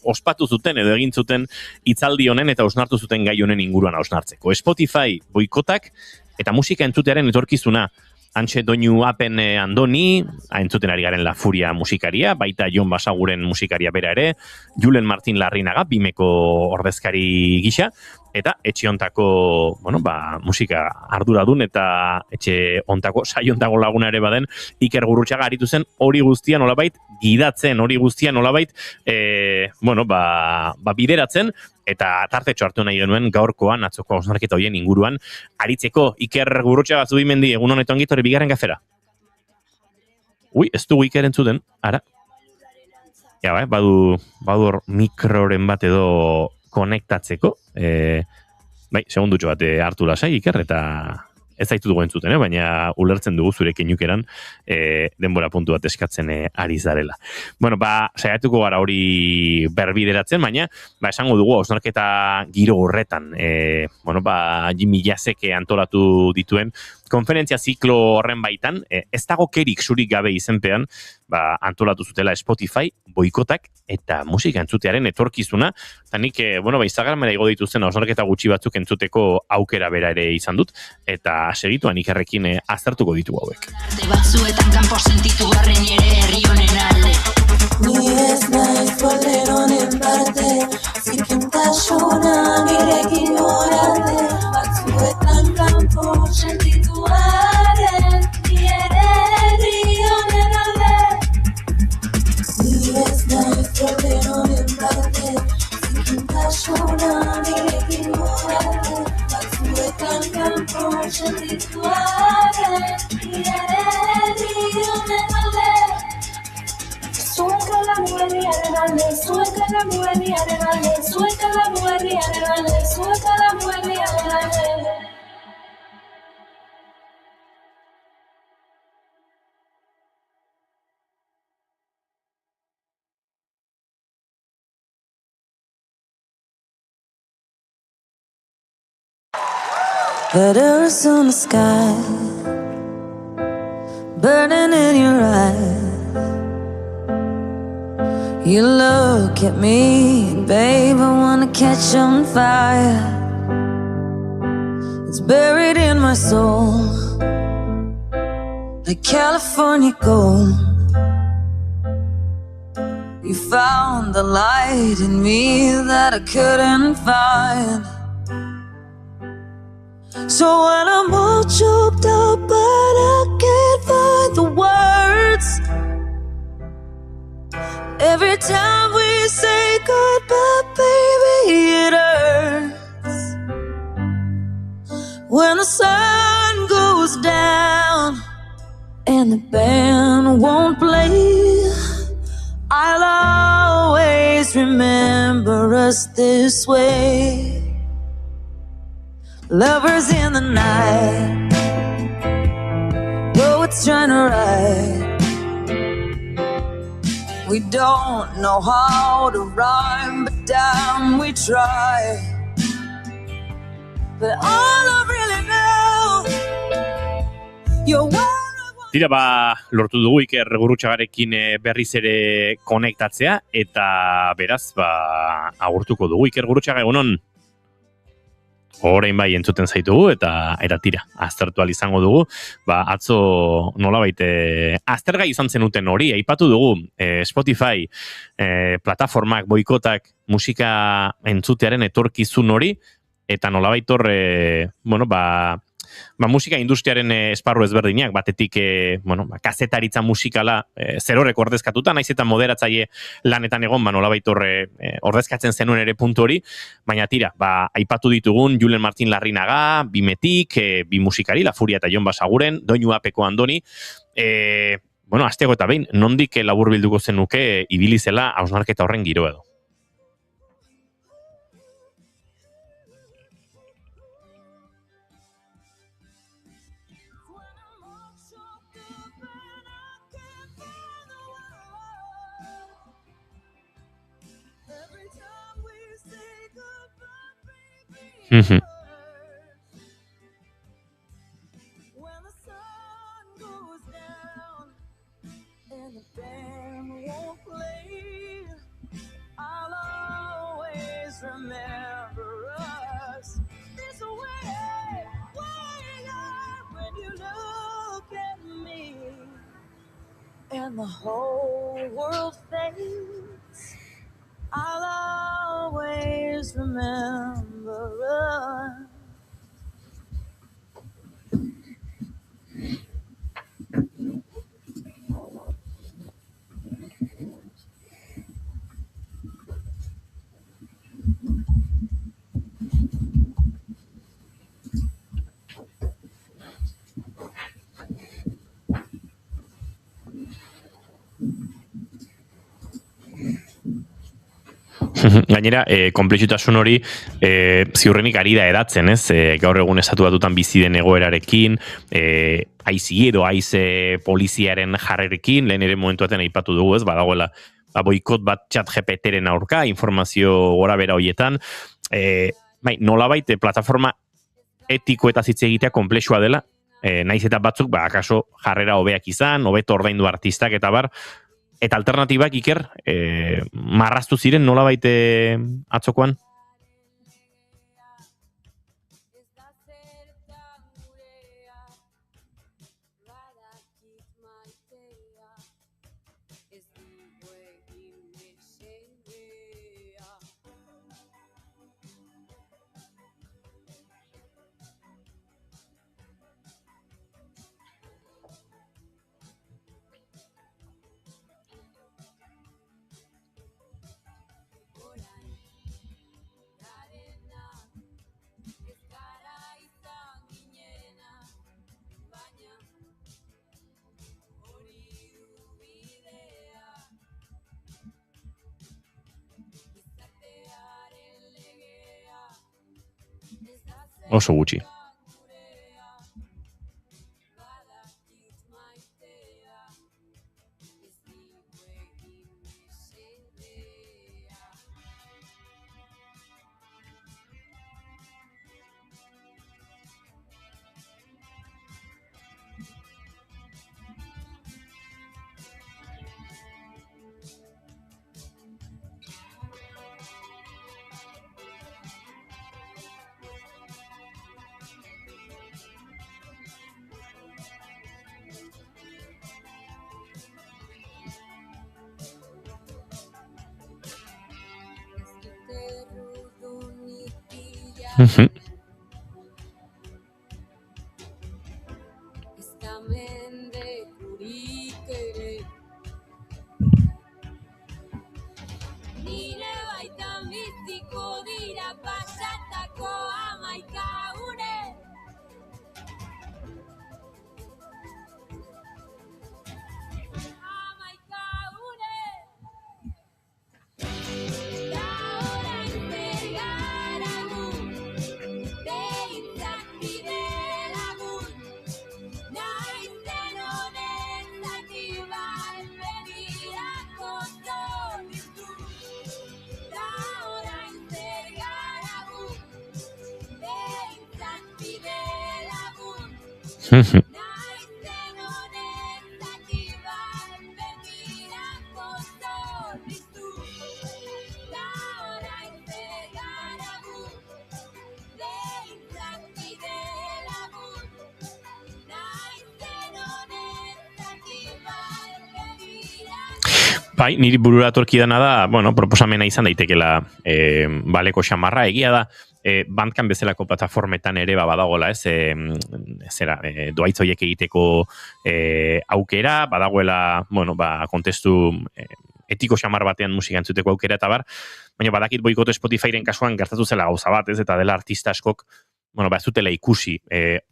[SPEAKER 2] ospatu zuten edo egin zuten hitzaldi honen eta hausnartu zuten gai honen inguruan hausnartzeko. Spotify boikotak eta musika entzutearen etorkizuna. Antxe Doinu Apen Andoni, entzuten ari garen La Furia musikaria, baita Jon Basaguren musikaria bera ere, Julen Martin Larrinaga, Bimeko ordezkari gisa, eta etxe ontako, musika arduradun eta etxe ontako, saiontako laguna ere baden, Iker Gurrutxaga aritu zen hori guztia nolabait gidatzen, hori guztia nolabait, bideratzen, eta tartetxo hartu nahi genuen gaurkoan, atzoko hausnarketa horien inguruan, aritzeko Iker Gurrutxaga Zubimendi, egun honetan gitorri bigarren gafera. Ez dugu Iker entzuten, ara? Ja, badu mikroren bat edo konektatzeko. Segundutxo bat hartu lasai Iker, ez zaitu dugu entzuten, baina ulertzen dugu zure keinukeran denbora puntu bat eskatzen ari zarela. Bueno, saiatuko gara hori berbideratzen, baina esango dugu hausnarketa giro horretan, Jimmy Jazzek antolatu dituen konferentzia ziklo horren baitan, ez dago kerik zurik gabe izenpean, antolatu zutela Spotify, boikotak eta musika entzutearen etorkizuna, eta nik, Instagramera igo dituzten hausnarketa gutxi batzuk entzuteko aukera bera ere izan dut, eta segituan ikerrekin aztertuko ditugu hauek.
[SPEAKER 12] Batzuetan kanpo sentitu garren ere herri honen alde. Ni ez naiz boleronen parte, zikintasuna nirekin orate. Batzuetan kanpo sentitu garren, ni ere herri honen alde. Ni ez naiz boleronen parte, zikintasuna nirekin orate. Batzuetan kanpo sentitu garren, ni ere herri honen alde. Suelta la mujer y arregale, suelta la mujer y arregale, suelta la mujer y arregale, suelta la mujer y arregale.
[SPEAKER 16] Letters on the sky, burning in your eyes. You look at me, babe, I wanna catch on fire. It's buried in my soul, like California gold. You found the light in me that I couldn't find. So when I'm all choked up but I can't find the words, every time we say goodbye, baby, it hurts. When the sun goes down and the band won't play, I'll always remember us this way. Lovers in the night, poets trying to write. We don't know how to rhyme, but damn, we try. But all I really know, you're one.
[SPEAKER 2] Tira, lortu dugu Iker Gurrutxagarekin berriz ere konektatzea, eta beraz, agurtuko dugu Iker Gurrutxaga, egunon. Orain bai entzuten zaitugu, eta tira, aztertu izango dugu, atzo nolabait aztergai izan zenuten hori, aipatu dugu Spotify plataformak, boikotak, musika entzutearen etorkizun hori, eta nolabait horre, musika industriaren esparru ezberdinak, batetik kazetaritza musikala zerorrek ordezkatuta, naiz eta moderatzaile lanetan egon, nolabait horre ordezkatzen zenuen ere puntu hori, baina tira, aipatu ditugun Julen Martin Larrinaga, Bimetik, bi musikari, La Furia eta Jon Basaguren, Doinu Apeko Andoni, astego eta behin, nondik labur bilduko zenuke ibili zela hausnarketa horren giro edo.
[SPEAKER 16] And the whole world fades, I'll always remember us.
[SPEAKER 2] Gainera, konplexutasun hori ziurrenik ari da edatzen, ez? Gaur egun estatu batutan bizi den egoerarekin, aizi edo aize poliziaren jarrerekin, lehen ere momentuaten aipatu dugu, ez? Badagoela boikot bat ChatGPT-ren aurka, informazio gora bera horietan, nolabait plataforma etiko eta hitz egitea konplexua dela, naiz eta batzuk, akaso jarrera hobeak izan, hobeto ordaindu artistak eta bar, eta alternatibak Iker, marraztu ziren nolabait atzokoan? Oso gutxi.
[SPEAKER 6] Nire baitan biziko dira pasatako 11 une.
[SPEAKER 2] Bai, niri burura torkidana da, bueno, proposamena izan daitekela baleko xamarra, egia da, Bandcamp bezalako plataformetan ere badagoela, ez, doaitz horiek egiteko aukera, badagoela, bueno, kontestu etiko xamar batean musika entzuteko aukera eta bar, baina badakit boikote Spotifyren kasuan gertatu zela gauza bat, ez, eta dela artista askok, bueno, ez dutela ikusi,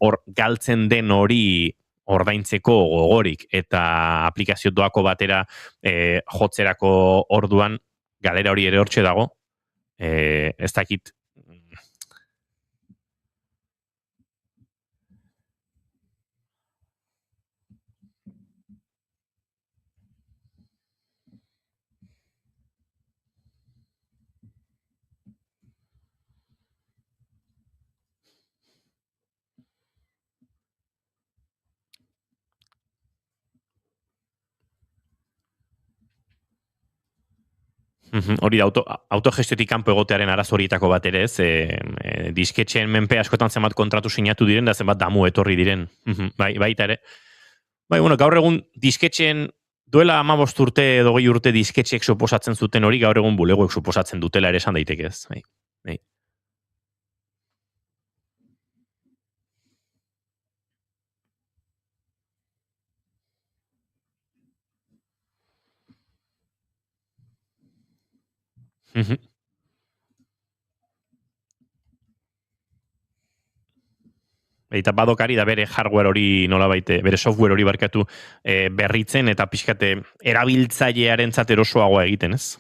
[SPEAKER 2] hor galtzen den hori ordaintzeko gogorik eta aplikazio doako batera jotzerako orduan galera hori ere hortxe dago, ez dakit. Hori da, autogestiotik kanpo egotearen arazo horietako bat ere, ez, disketxeen menpe askotan zenbat kontratu sinatu diren, da zenbat damu etorri diren, baita ere. Bai, bueno, gaur egun disketxeen, duela 15 urte edo 20 urte disketxeek suposatzen zuten hori, gaur egun bulegoek suposatzen dutela ere esan daiteke ez. Bai. Eta badokari da bere hardware hori nolabait, bere software hori barkatu berritzen eta pixkate erabiltzailearentzat erosoagoa egiten, ez?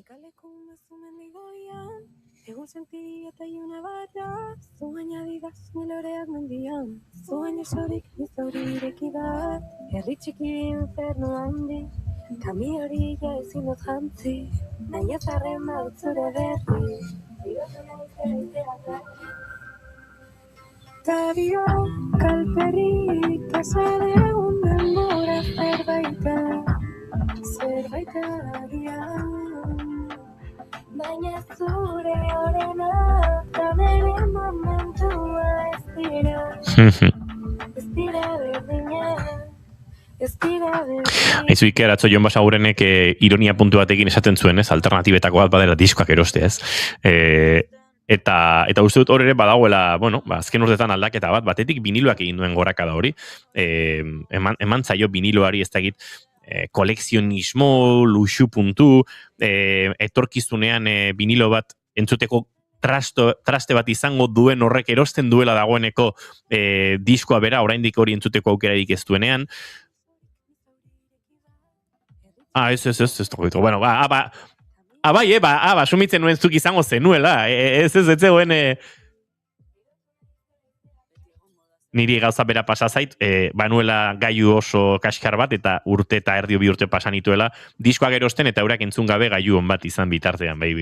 [SPEAKER 16] Kaleko mazu mendigoian, egun sentiria eta iuna barra, zu baina didaz miloreak mendian, zu baina sorik nizori ireki bat, herri txiki inferno handi, kami hori ja ezin dut jantzi, nahi azarren badut zure berri, birotu nahi zera Tadio kalperik pasade egun denbora zerbaita agian, baina zure horrena da nire momentua ez dira berdina, ez dira berdina.
[SPEAKER 2] Aizu Iker, atzo Jon Basagurenek ironia puntu batekin esaten zuen, ez? Alternatibetako bat badela diskoak eroste, ez? Eta uste dut hor ere badagoela, bueno, azken urtetan aldaketa bat, batetik viniloak egin duen gorakada hori, eman zaio viniloari ez dakit, kolekzionismo, luxu puntu, etorkizunean vinilo bat entzuteko traste bat izango duen horrek erosten duela dagoeneko diskoa bera, oraindik hori entzuteko aukerarik ez duenean. Ez tokiko. Bueno, sumitzen nuen zuk izango zenuela. Ez zegoen niri gauza bera pasa zait, banuela gailu oso kaskar bat, eta urte eta erdio bi urte pasan ituela, diskoak erosten eta eurak entzun gabe gailu on bat izan bitartean, bai.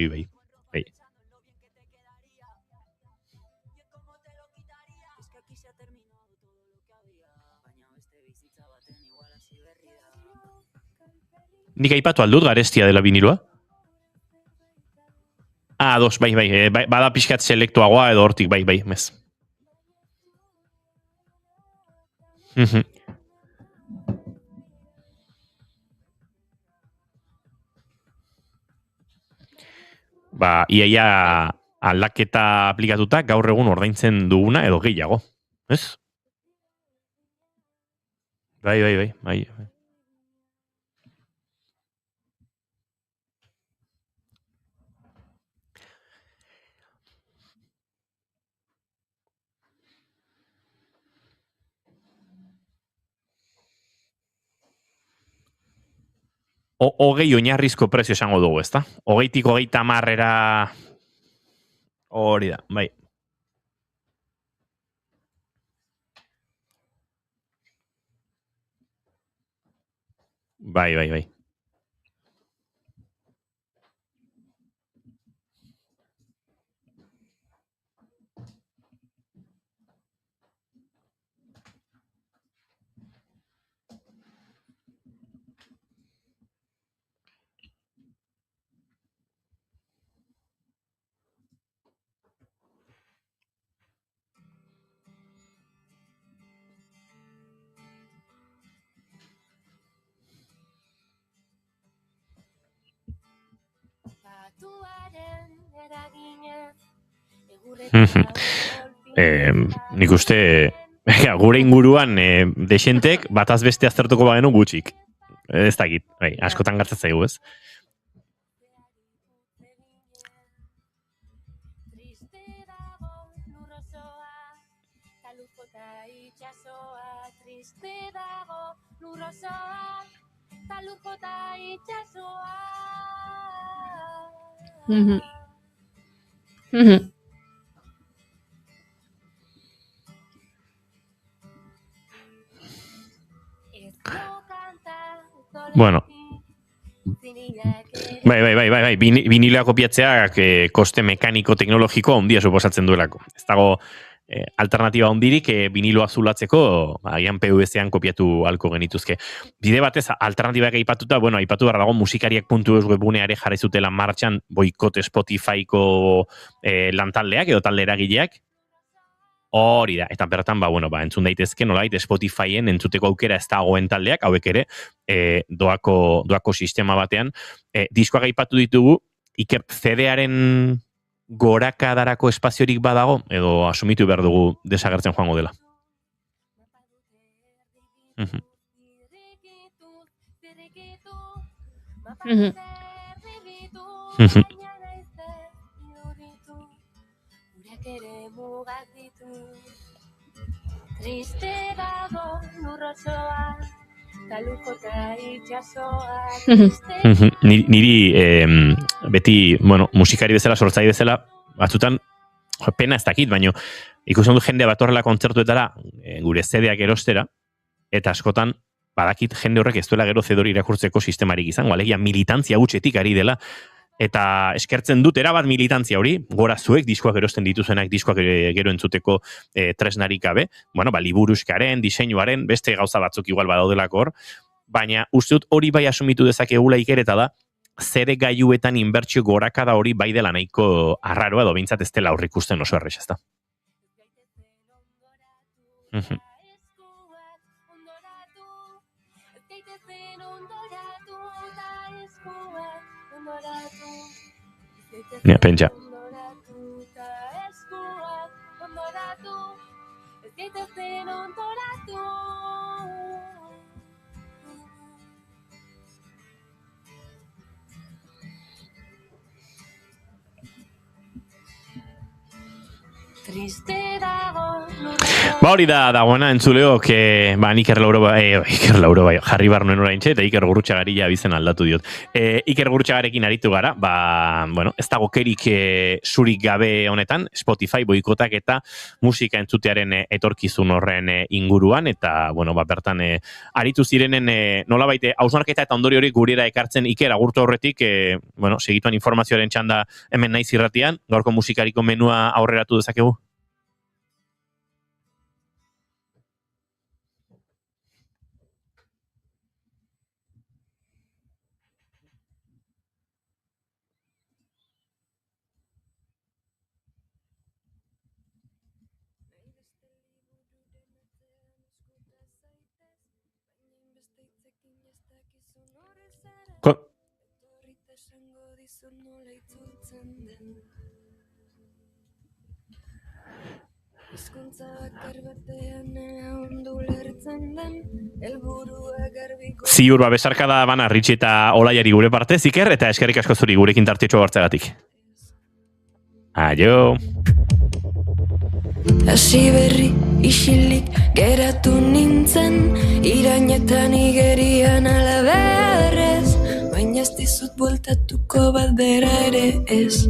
[SPEAKER 2] Nik aipatu aldut garestia dela viniloa? Dos, bai, bada pixkat selektuagoa edo hortik, bai, mez. Iaia aldaketa aplikatuta gaur egun ordaintzen duguna edo gehiago, ez? Bai. Hogei oinarrizko prezio esango dugu, ezta? 20tik 30 hori da, bai. Bai. Nik uste gure inguruan desentek bataz beste aztertuko bagenu gutxik. Ez dakit, askotan gertatzen zaigu, ez? Bueno. Bai. Viniloa kopiatzeak koste mekaniko teknologiko handia suposatzen duelako. Ez dago alternatiba handirik viniloa zulatzeko, agian PVC-an kopiatu halko genituzke. Bide batez, alternatibak aipatuta, bueno, aipatu behar dago musikariak.eus webguneare jarri zutela martxan boikot Spotifyko lantaldeak edo talde eragileak. Hori da, eta bertan, entzun daitezke, nolait, Spotifyen entzuteko aukera ez dagoen taldeak, hauek ere, doako sistema batean. Diskoak aipatu ditugu, Iker CD-aren gorakadarako espaziorik badago, edo asumitu behar dugu desagertzen joango dela.
[SPEAKER 6] Triste dago lurrosoa,
[SPEAKER 16] ta lujota itxasoak.
[SPEAKER 2] Niri beti, bueno, musikari bezala, sortzaile bezala, batzutan pena ez dakit, baino ikusten du jendea batorrela kontzertuetara gure zedeak erostera, eta askotan badakit jende horrek ez duela gero zedori irakurtzeko sistemarik izango, alegia militantzia hutsetik ari dela, eta eskertzen dut erabat militantzia hori, gora zuek diskoak erosten dituzenak diskoak gero entzuteko tresnarik gabe, bueno, liburuskaren, diseinuaren, beste gauza batzuk igual badaudelako hor, baina uste dut hori bai asumitu dezakegula ikereta da, zere gaiuetan inbertsio gorakada hori bai dela nahiko arraroa edo behintzat ez dela aurre ikusten oso errez, ezta. Ja, pentsa. Ba hori da dagoena entzuleok, Iker Lauro bai, jarri barnuen oraintxe, eta Iker Gurrutxagarila bizen aldatu diot. Iker Gurrutxagarekin aritu gara, bueno, ez dago kerik zurik gabe honetan, Spotify boikotak eta musika entzutearen etorkizun horren inguruan, eta, bueno, bertan aritu zirenen nolabait hausnarketa eta ondori hori gurera ekartzen Iker agurtu horretik, bueno, segituan informazioaren txanda hemen naiz irratian, gaurko musikariko menua aurreratu dezakegu? Ziur besarkada bana Ritxi eta Olaiari gure partez, Iker, eta eskerrik asko zuri gurekin tartetxo hartzegatik. Aio!
[SPEAKER 17] Hasi berri isilik geratu nintzen, irainetan igerian alaberrez, baina ez dizut bueltatuko bat bera ere ez.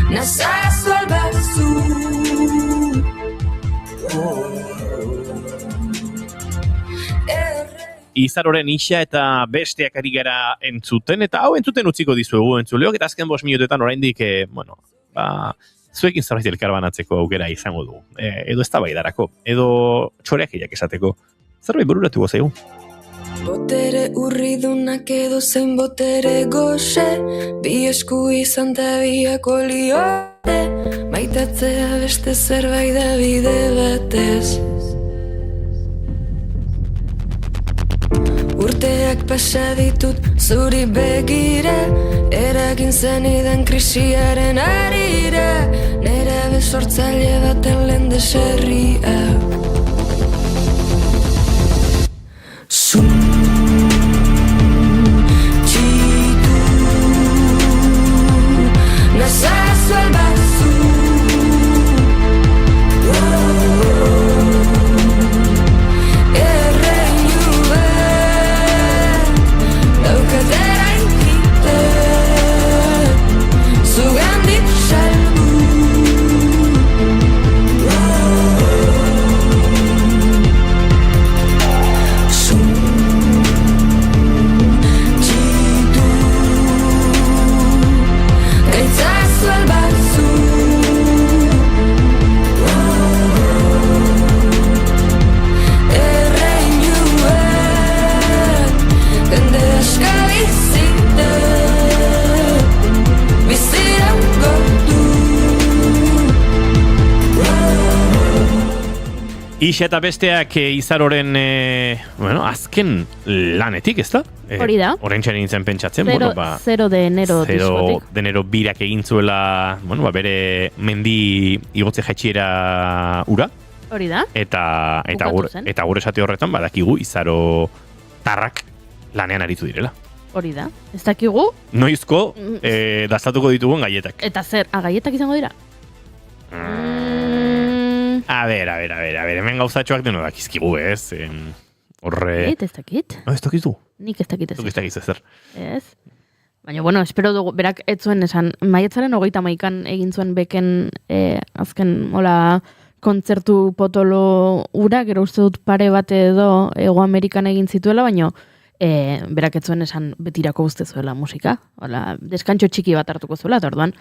[SPEAKER 17] Nazazu albazu
[SPEAKER 2] Izaroren isa eta besteak ari gara entzuten, eta hau entzuten utziko dizuegu entzuleok, eta azken 5 minutetan oraindik, bueno, zuekin zerbait elkarbanatzeko aukera izango du. Edo ez da baidarako, edo txoreak esateko. Zerbait bururatuko zaigu.
[SPEAKER 17] Botere urridunak edo zein botere goxe, bi esku izan ta biak oliote, maitatzea beste zerbait da bide batez. Urteak pasa ditut zuri begira, eragin zenidan krisiaren arira, nera besortzaile baten lehen deserria. Nazazu albazu erreinu bat daukatera inkite zugandik salbu
[SPEAKER 2] Ixa eta besteak Izaroren, bueno, azken lanetik, ez da?
[SPEAKER 3] Hori da.
[SPEAKER 2] Horrentxaren nintzen pentsatzen.
[SPEAKER 3] 0 de enero diskotik.
[SPEAKER 2] 0 de enero birak egin zuela, bueno, bere mendi igotze jaitxiera ura.
[SPEAKER 3] Hori da.
[SPEAKER 2] Eta gure esate horretan, badakigu Izaro tarrak lanean aritu direla.
[SPEAKER 3] Hori da. Ez dakigu,
[SPEAKER 2] Noizko dastatuko ditugun gaietak.
[SPEAKER 3] eta zer, gaietak izango dira?
[SPEAKER 2] A ber, hemen gauzatxoak deno dakizkigu, ez? Horre...
[SPEAKER 3] Ez dakit.
[SPEAKER 2] Ez dakizu?
[SPEAKER 3] Nik ez dakit ez.
[SPEAKER 2] Zuk ez dakiz ezer.
[SPEAKER 3] Ez. Baina, bueno, espero dugu, berak ez zuen esan, maiatzaren 31an egin zuen beken azken, hola, kontzertu potolo ura, gero uste dut pare bat edo Hego Amerikan egin zituela, baina berak ez zuen esan betirako uste zuela musika. Hola, deskantxo txiki bat hartuko zuela, eta orduan,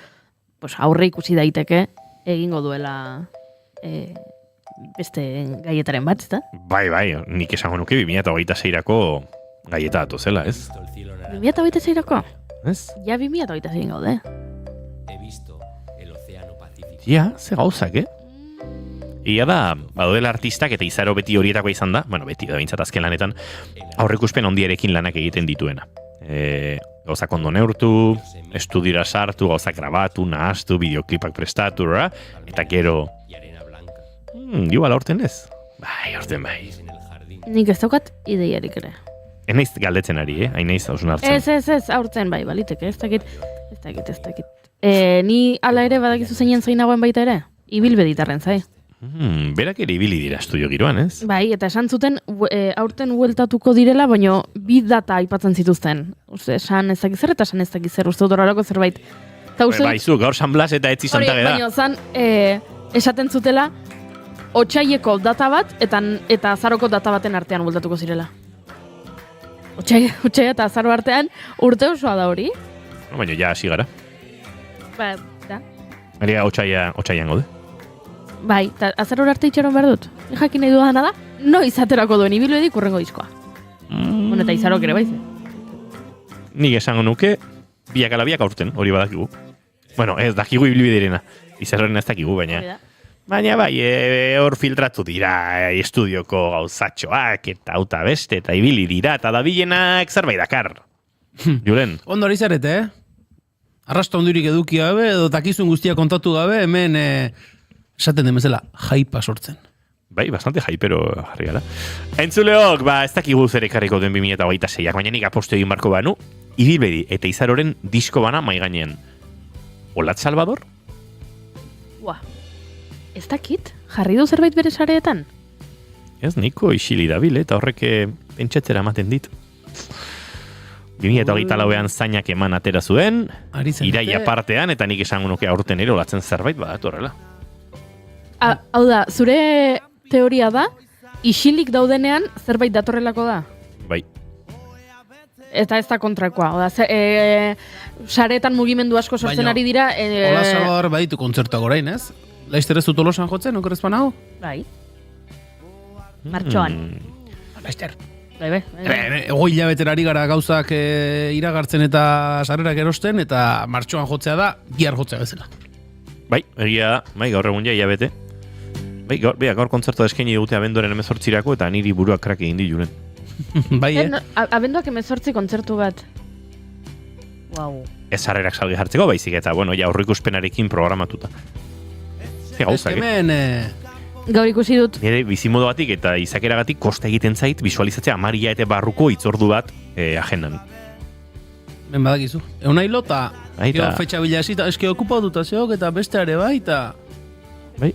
[SPEAKER 3] pues, aurre ikusi daiteke egingo duela beste gaietaren bat, ezta?
[SPEAKER 2] Bai, nik esango nuke 2026-rako gaieta datu zela, ez?
[SPEAKER 3] 2026-rako?
[SPEAKER 2] Ez?
[SPEAKER 3] Ja 2026 gaude.
[SPEAKER 2] Ja, ze gauzak, Ia da, badudela artistak eta izaro beti horietakoa izan da, bueno, beti da bintzat azken lanetan, aurreikuspen ondiarekin lanak egiten dituena. Gauzak ondo neurtu, estudira sartu, gauzak grabatu, nahastu, bideoklipak prestatu, eta gero... Igual aurten ez? Bai, aurten bai.
[SPEAKER 3] Nik ez daukat ideiarik ere.
[SPEAKER 2] Enaiz galdetzen ari, hain naiz hausun hartzen.
[SPEAKER 3] Ez, aurten bai, baliteke, ez dakit. Ni ala ere badakizu zeinen zainagoen baita ere? Ibilbeditarren zai.
[SPEAKER 2] Berak ere ibili dira estudio giroan, ez?
[SPEAKER 3] Bai, eta esan zuten aurten hueltatuko direla, baina bi data aipatzen zituzten. Uste, esan ez dakiz zer eta esan ez dakiz zer, uste dut horrelako zerbait.
[SPEAKER 2] Baizu, gaur San Blas eta etzi Santa Geda.
[SPEAKER 3] Baina zan, esaten zutela, Otsaieko data bat eta azaroko data baten artean bueltatuko zirela. Otsaia eta azaro artean urte osoa da hori?
[SPEAKER 2] Baina ja hasi gara.
[SPEAKER 3] Ba, da.
[SPEAKER 2] Aria otsaian gaude.
[SPEAKER 3] Bai, eta azaro arte itxaron behar dut. Jakin nahi dudana da, noiz aterako duen ibilbedik urrengo diskoa. Eta izarok ere baize.
[SPEAKER 2] Nik esango nuke, biak ala biak aurten, hori badakigu. Bueno, ez dakigu ibilbiderena. Izarroren ez dakigu, baina... Baina bai, hor filtratu dira estudioko gauzatxoak eta auta beste eta ibili dira eta dabilenak zerbait dakar. Julen.
[SPEAKER 4] Ondo hori zarete, Arrasta ondurik eduki gabe, edo takizun guztia kontatu gabe, hemen esaten demezela jaipa sortzen.
[SPEAKER 2] Bai, bastante jaipero jarri gara. Entzuleok, ez dakigu zer ekarriko den 2026ak, baina nik apostu egin barko banu, ibilbedi eta izaroren disko bana maiganean. Olat Salvador?
[SPEAKER 3] Ez dakit? Jarri du zerbait bere sareetan?
[SPEAKER 2] Ez, niko isili dabil, eta horrek pentsatzera ematen dit. 2024an zainak eman atera zuen, iraia partean, eta nik esango nuke aurten ere olatzen zerbait badatu horrela.
[SPEAKER 3] Hau da, zure teoria da, isilik daudenean zerbait datorrelako da?
[SPEAKER 2] Bai.
[SPEAKER 3] Eta ez da kontrakoa. Oda, sareetan mugimendu asko sortzen ari dira.
[SPEAKER 4] Ola Salvador baditu kontzertuak orain, ez? Laizter ez dut Tolosan jotzen, okorrez panago?
[SPEAKER 3] Bai. Martxoan.
[SPEAKER 4] Laizter.
[SPEAKER 3] Bai.
[SPEAKER 4] Ego hilabetera ari gara gauzak iragartzen eta sarrerak erosten, eta martxoan jotzea da, bihar jotzea bezala.
[SPEAKER 2] Bai, egia da, gaur egun ja hilabete. Bai, gaur kontzertu eskaini dute abenduaren 18irako eta niri buruak krak egin di Julen.
[SPEAKER 4] Bai,
[SPEAKER 3] abenduak 18 kontzertu bat. Wow.
[SPEAKER 2] Ez sarrerak salgi jartzeko, baizik eta, ja aurreikuspenarekin programatuta. Gauzak,
[SPEAKER 3] Gaur ikusi dut.
[SPEAKER 2] Nire bizimodo batik eta izakeragatik kosta egiten zait visualizatzea Amaria eta barruko itzordu bat agendan.
[SPEAKER 4] Ben badakizu. Egun nahi lota, fetxa bila esita, eski okupatuta zeok eta beste ere bai, eta...
[SPEAKER 2] Bai,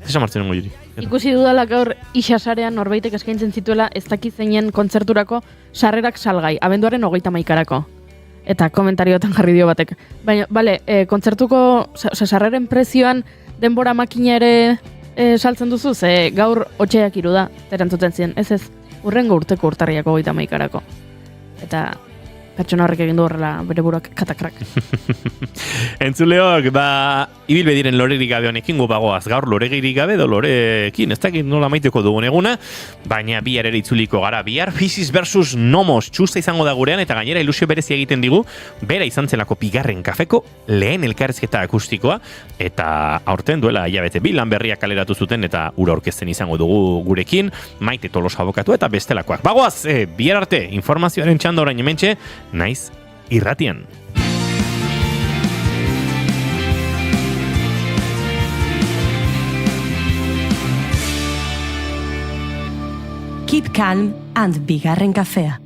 [SPEAKER 2] ez amartzen nengo juri.
[SPEAKER 3] Ikusi dudala gaur isasarean norbaitek eskaintzen zituela ez dakit zeinen kontzerturako sarrerak salgai, abenduaren 31arako. Eta komentarioetan jarri dio batek. Baina, bale, kontzertuko sarreren prezioan denbora makina ere saltzen duzu, ze gaur otxeak 3 da, erantzuten ziren. Ez, urrengo urteko urtarriako 31arako. Eta pertsona horrek egin du horrela bere buruak katakrak.
[SPEAKER 2] Entzuleok, ibilbediren lorerik gabe honekin gupagoaz. Gaur loregirik gabe edo lorekin, ez dakit nola maiteko dugun eguna, baina bihar ere itzuliko gara. Bihar Physis versus Nomos txusta izango da gurean, eta gainera ilusio berezi egiten digu, bera izan zelako bigarren kafeko lehen elkarrizketa akustikoa, eta aurten duela hilabete bi lan berriak kaleratu zuten, eta ura orkesten izango dugu gurekin, Maite Tolosa abokatu eta bestelakoak. Bagoaz, bihar arte, informazioaren txanda orain hementxe, naiz irratian.
[SPEAKER 1] Keep calm and bigarren kafea.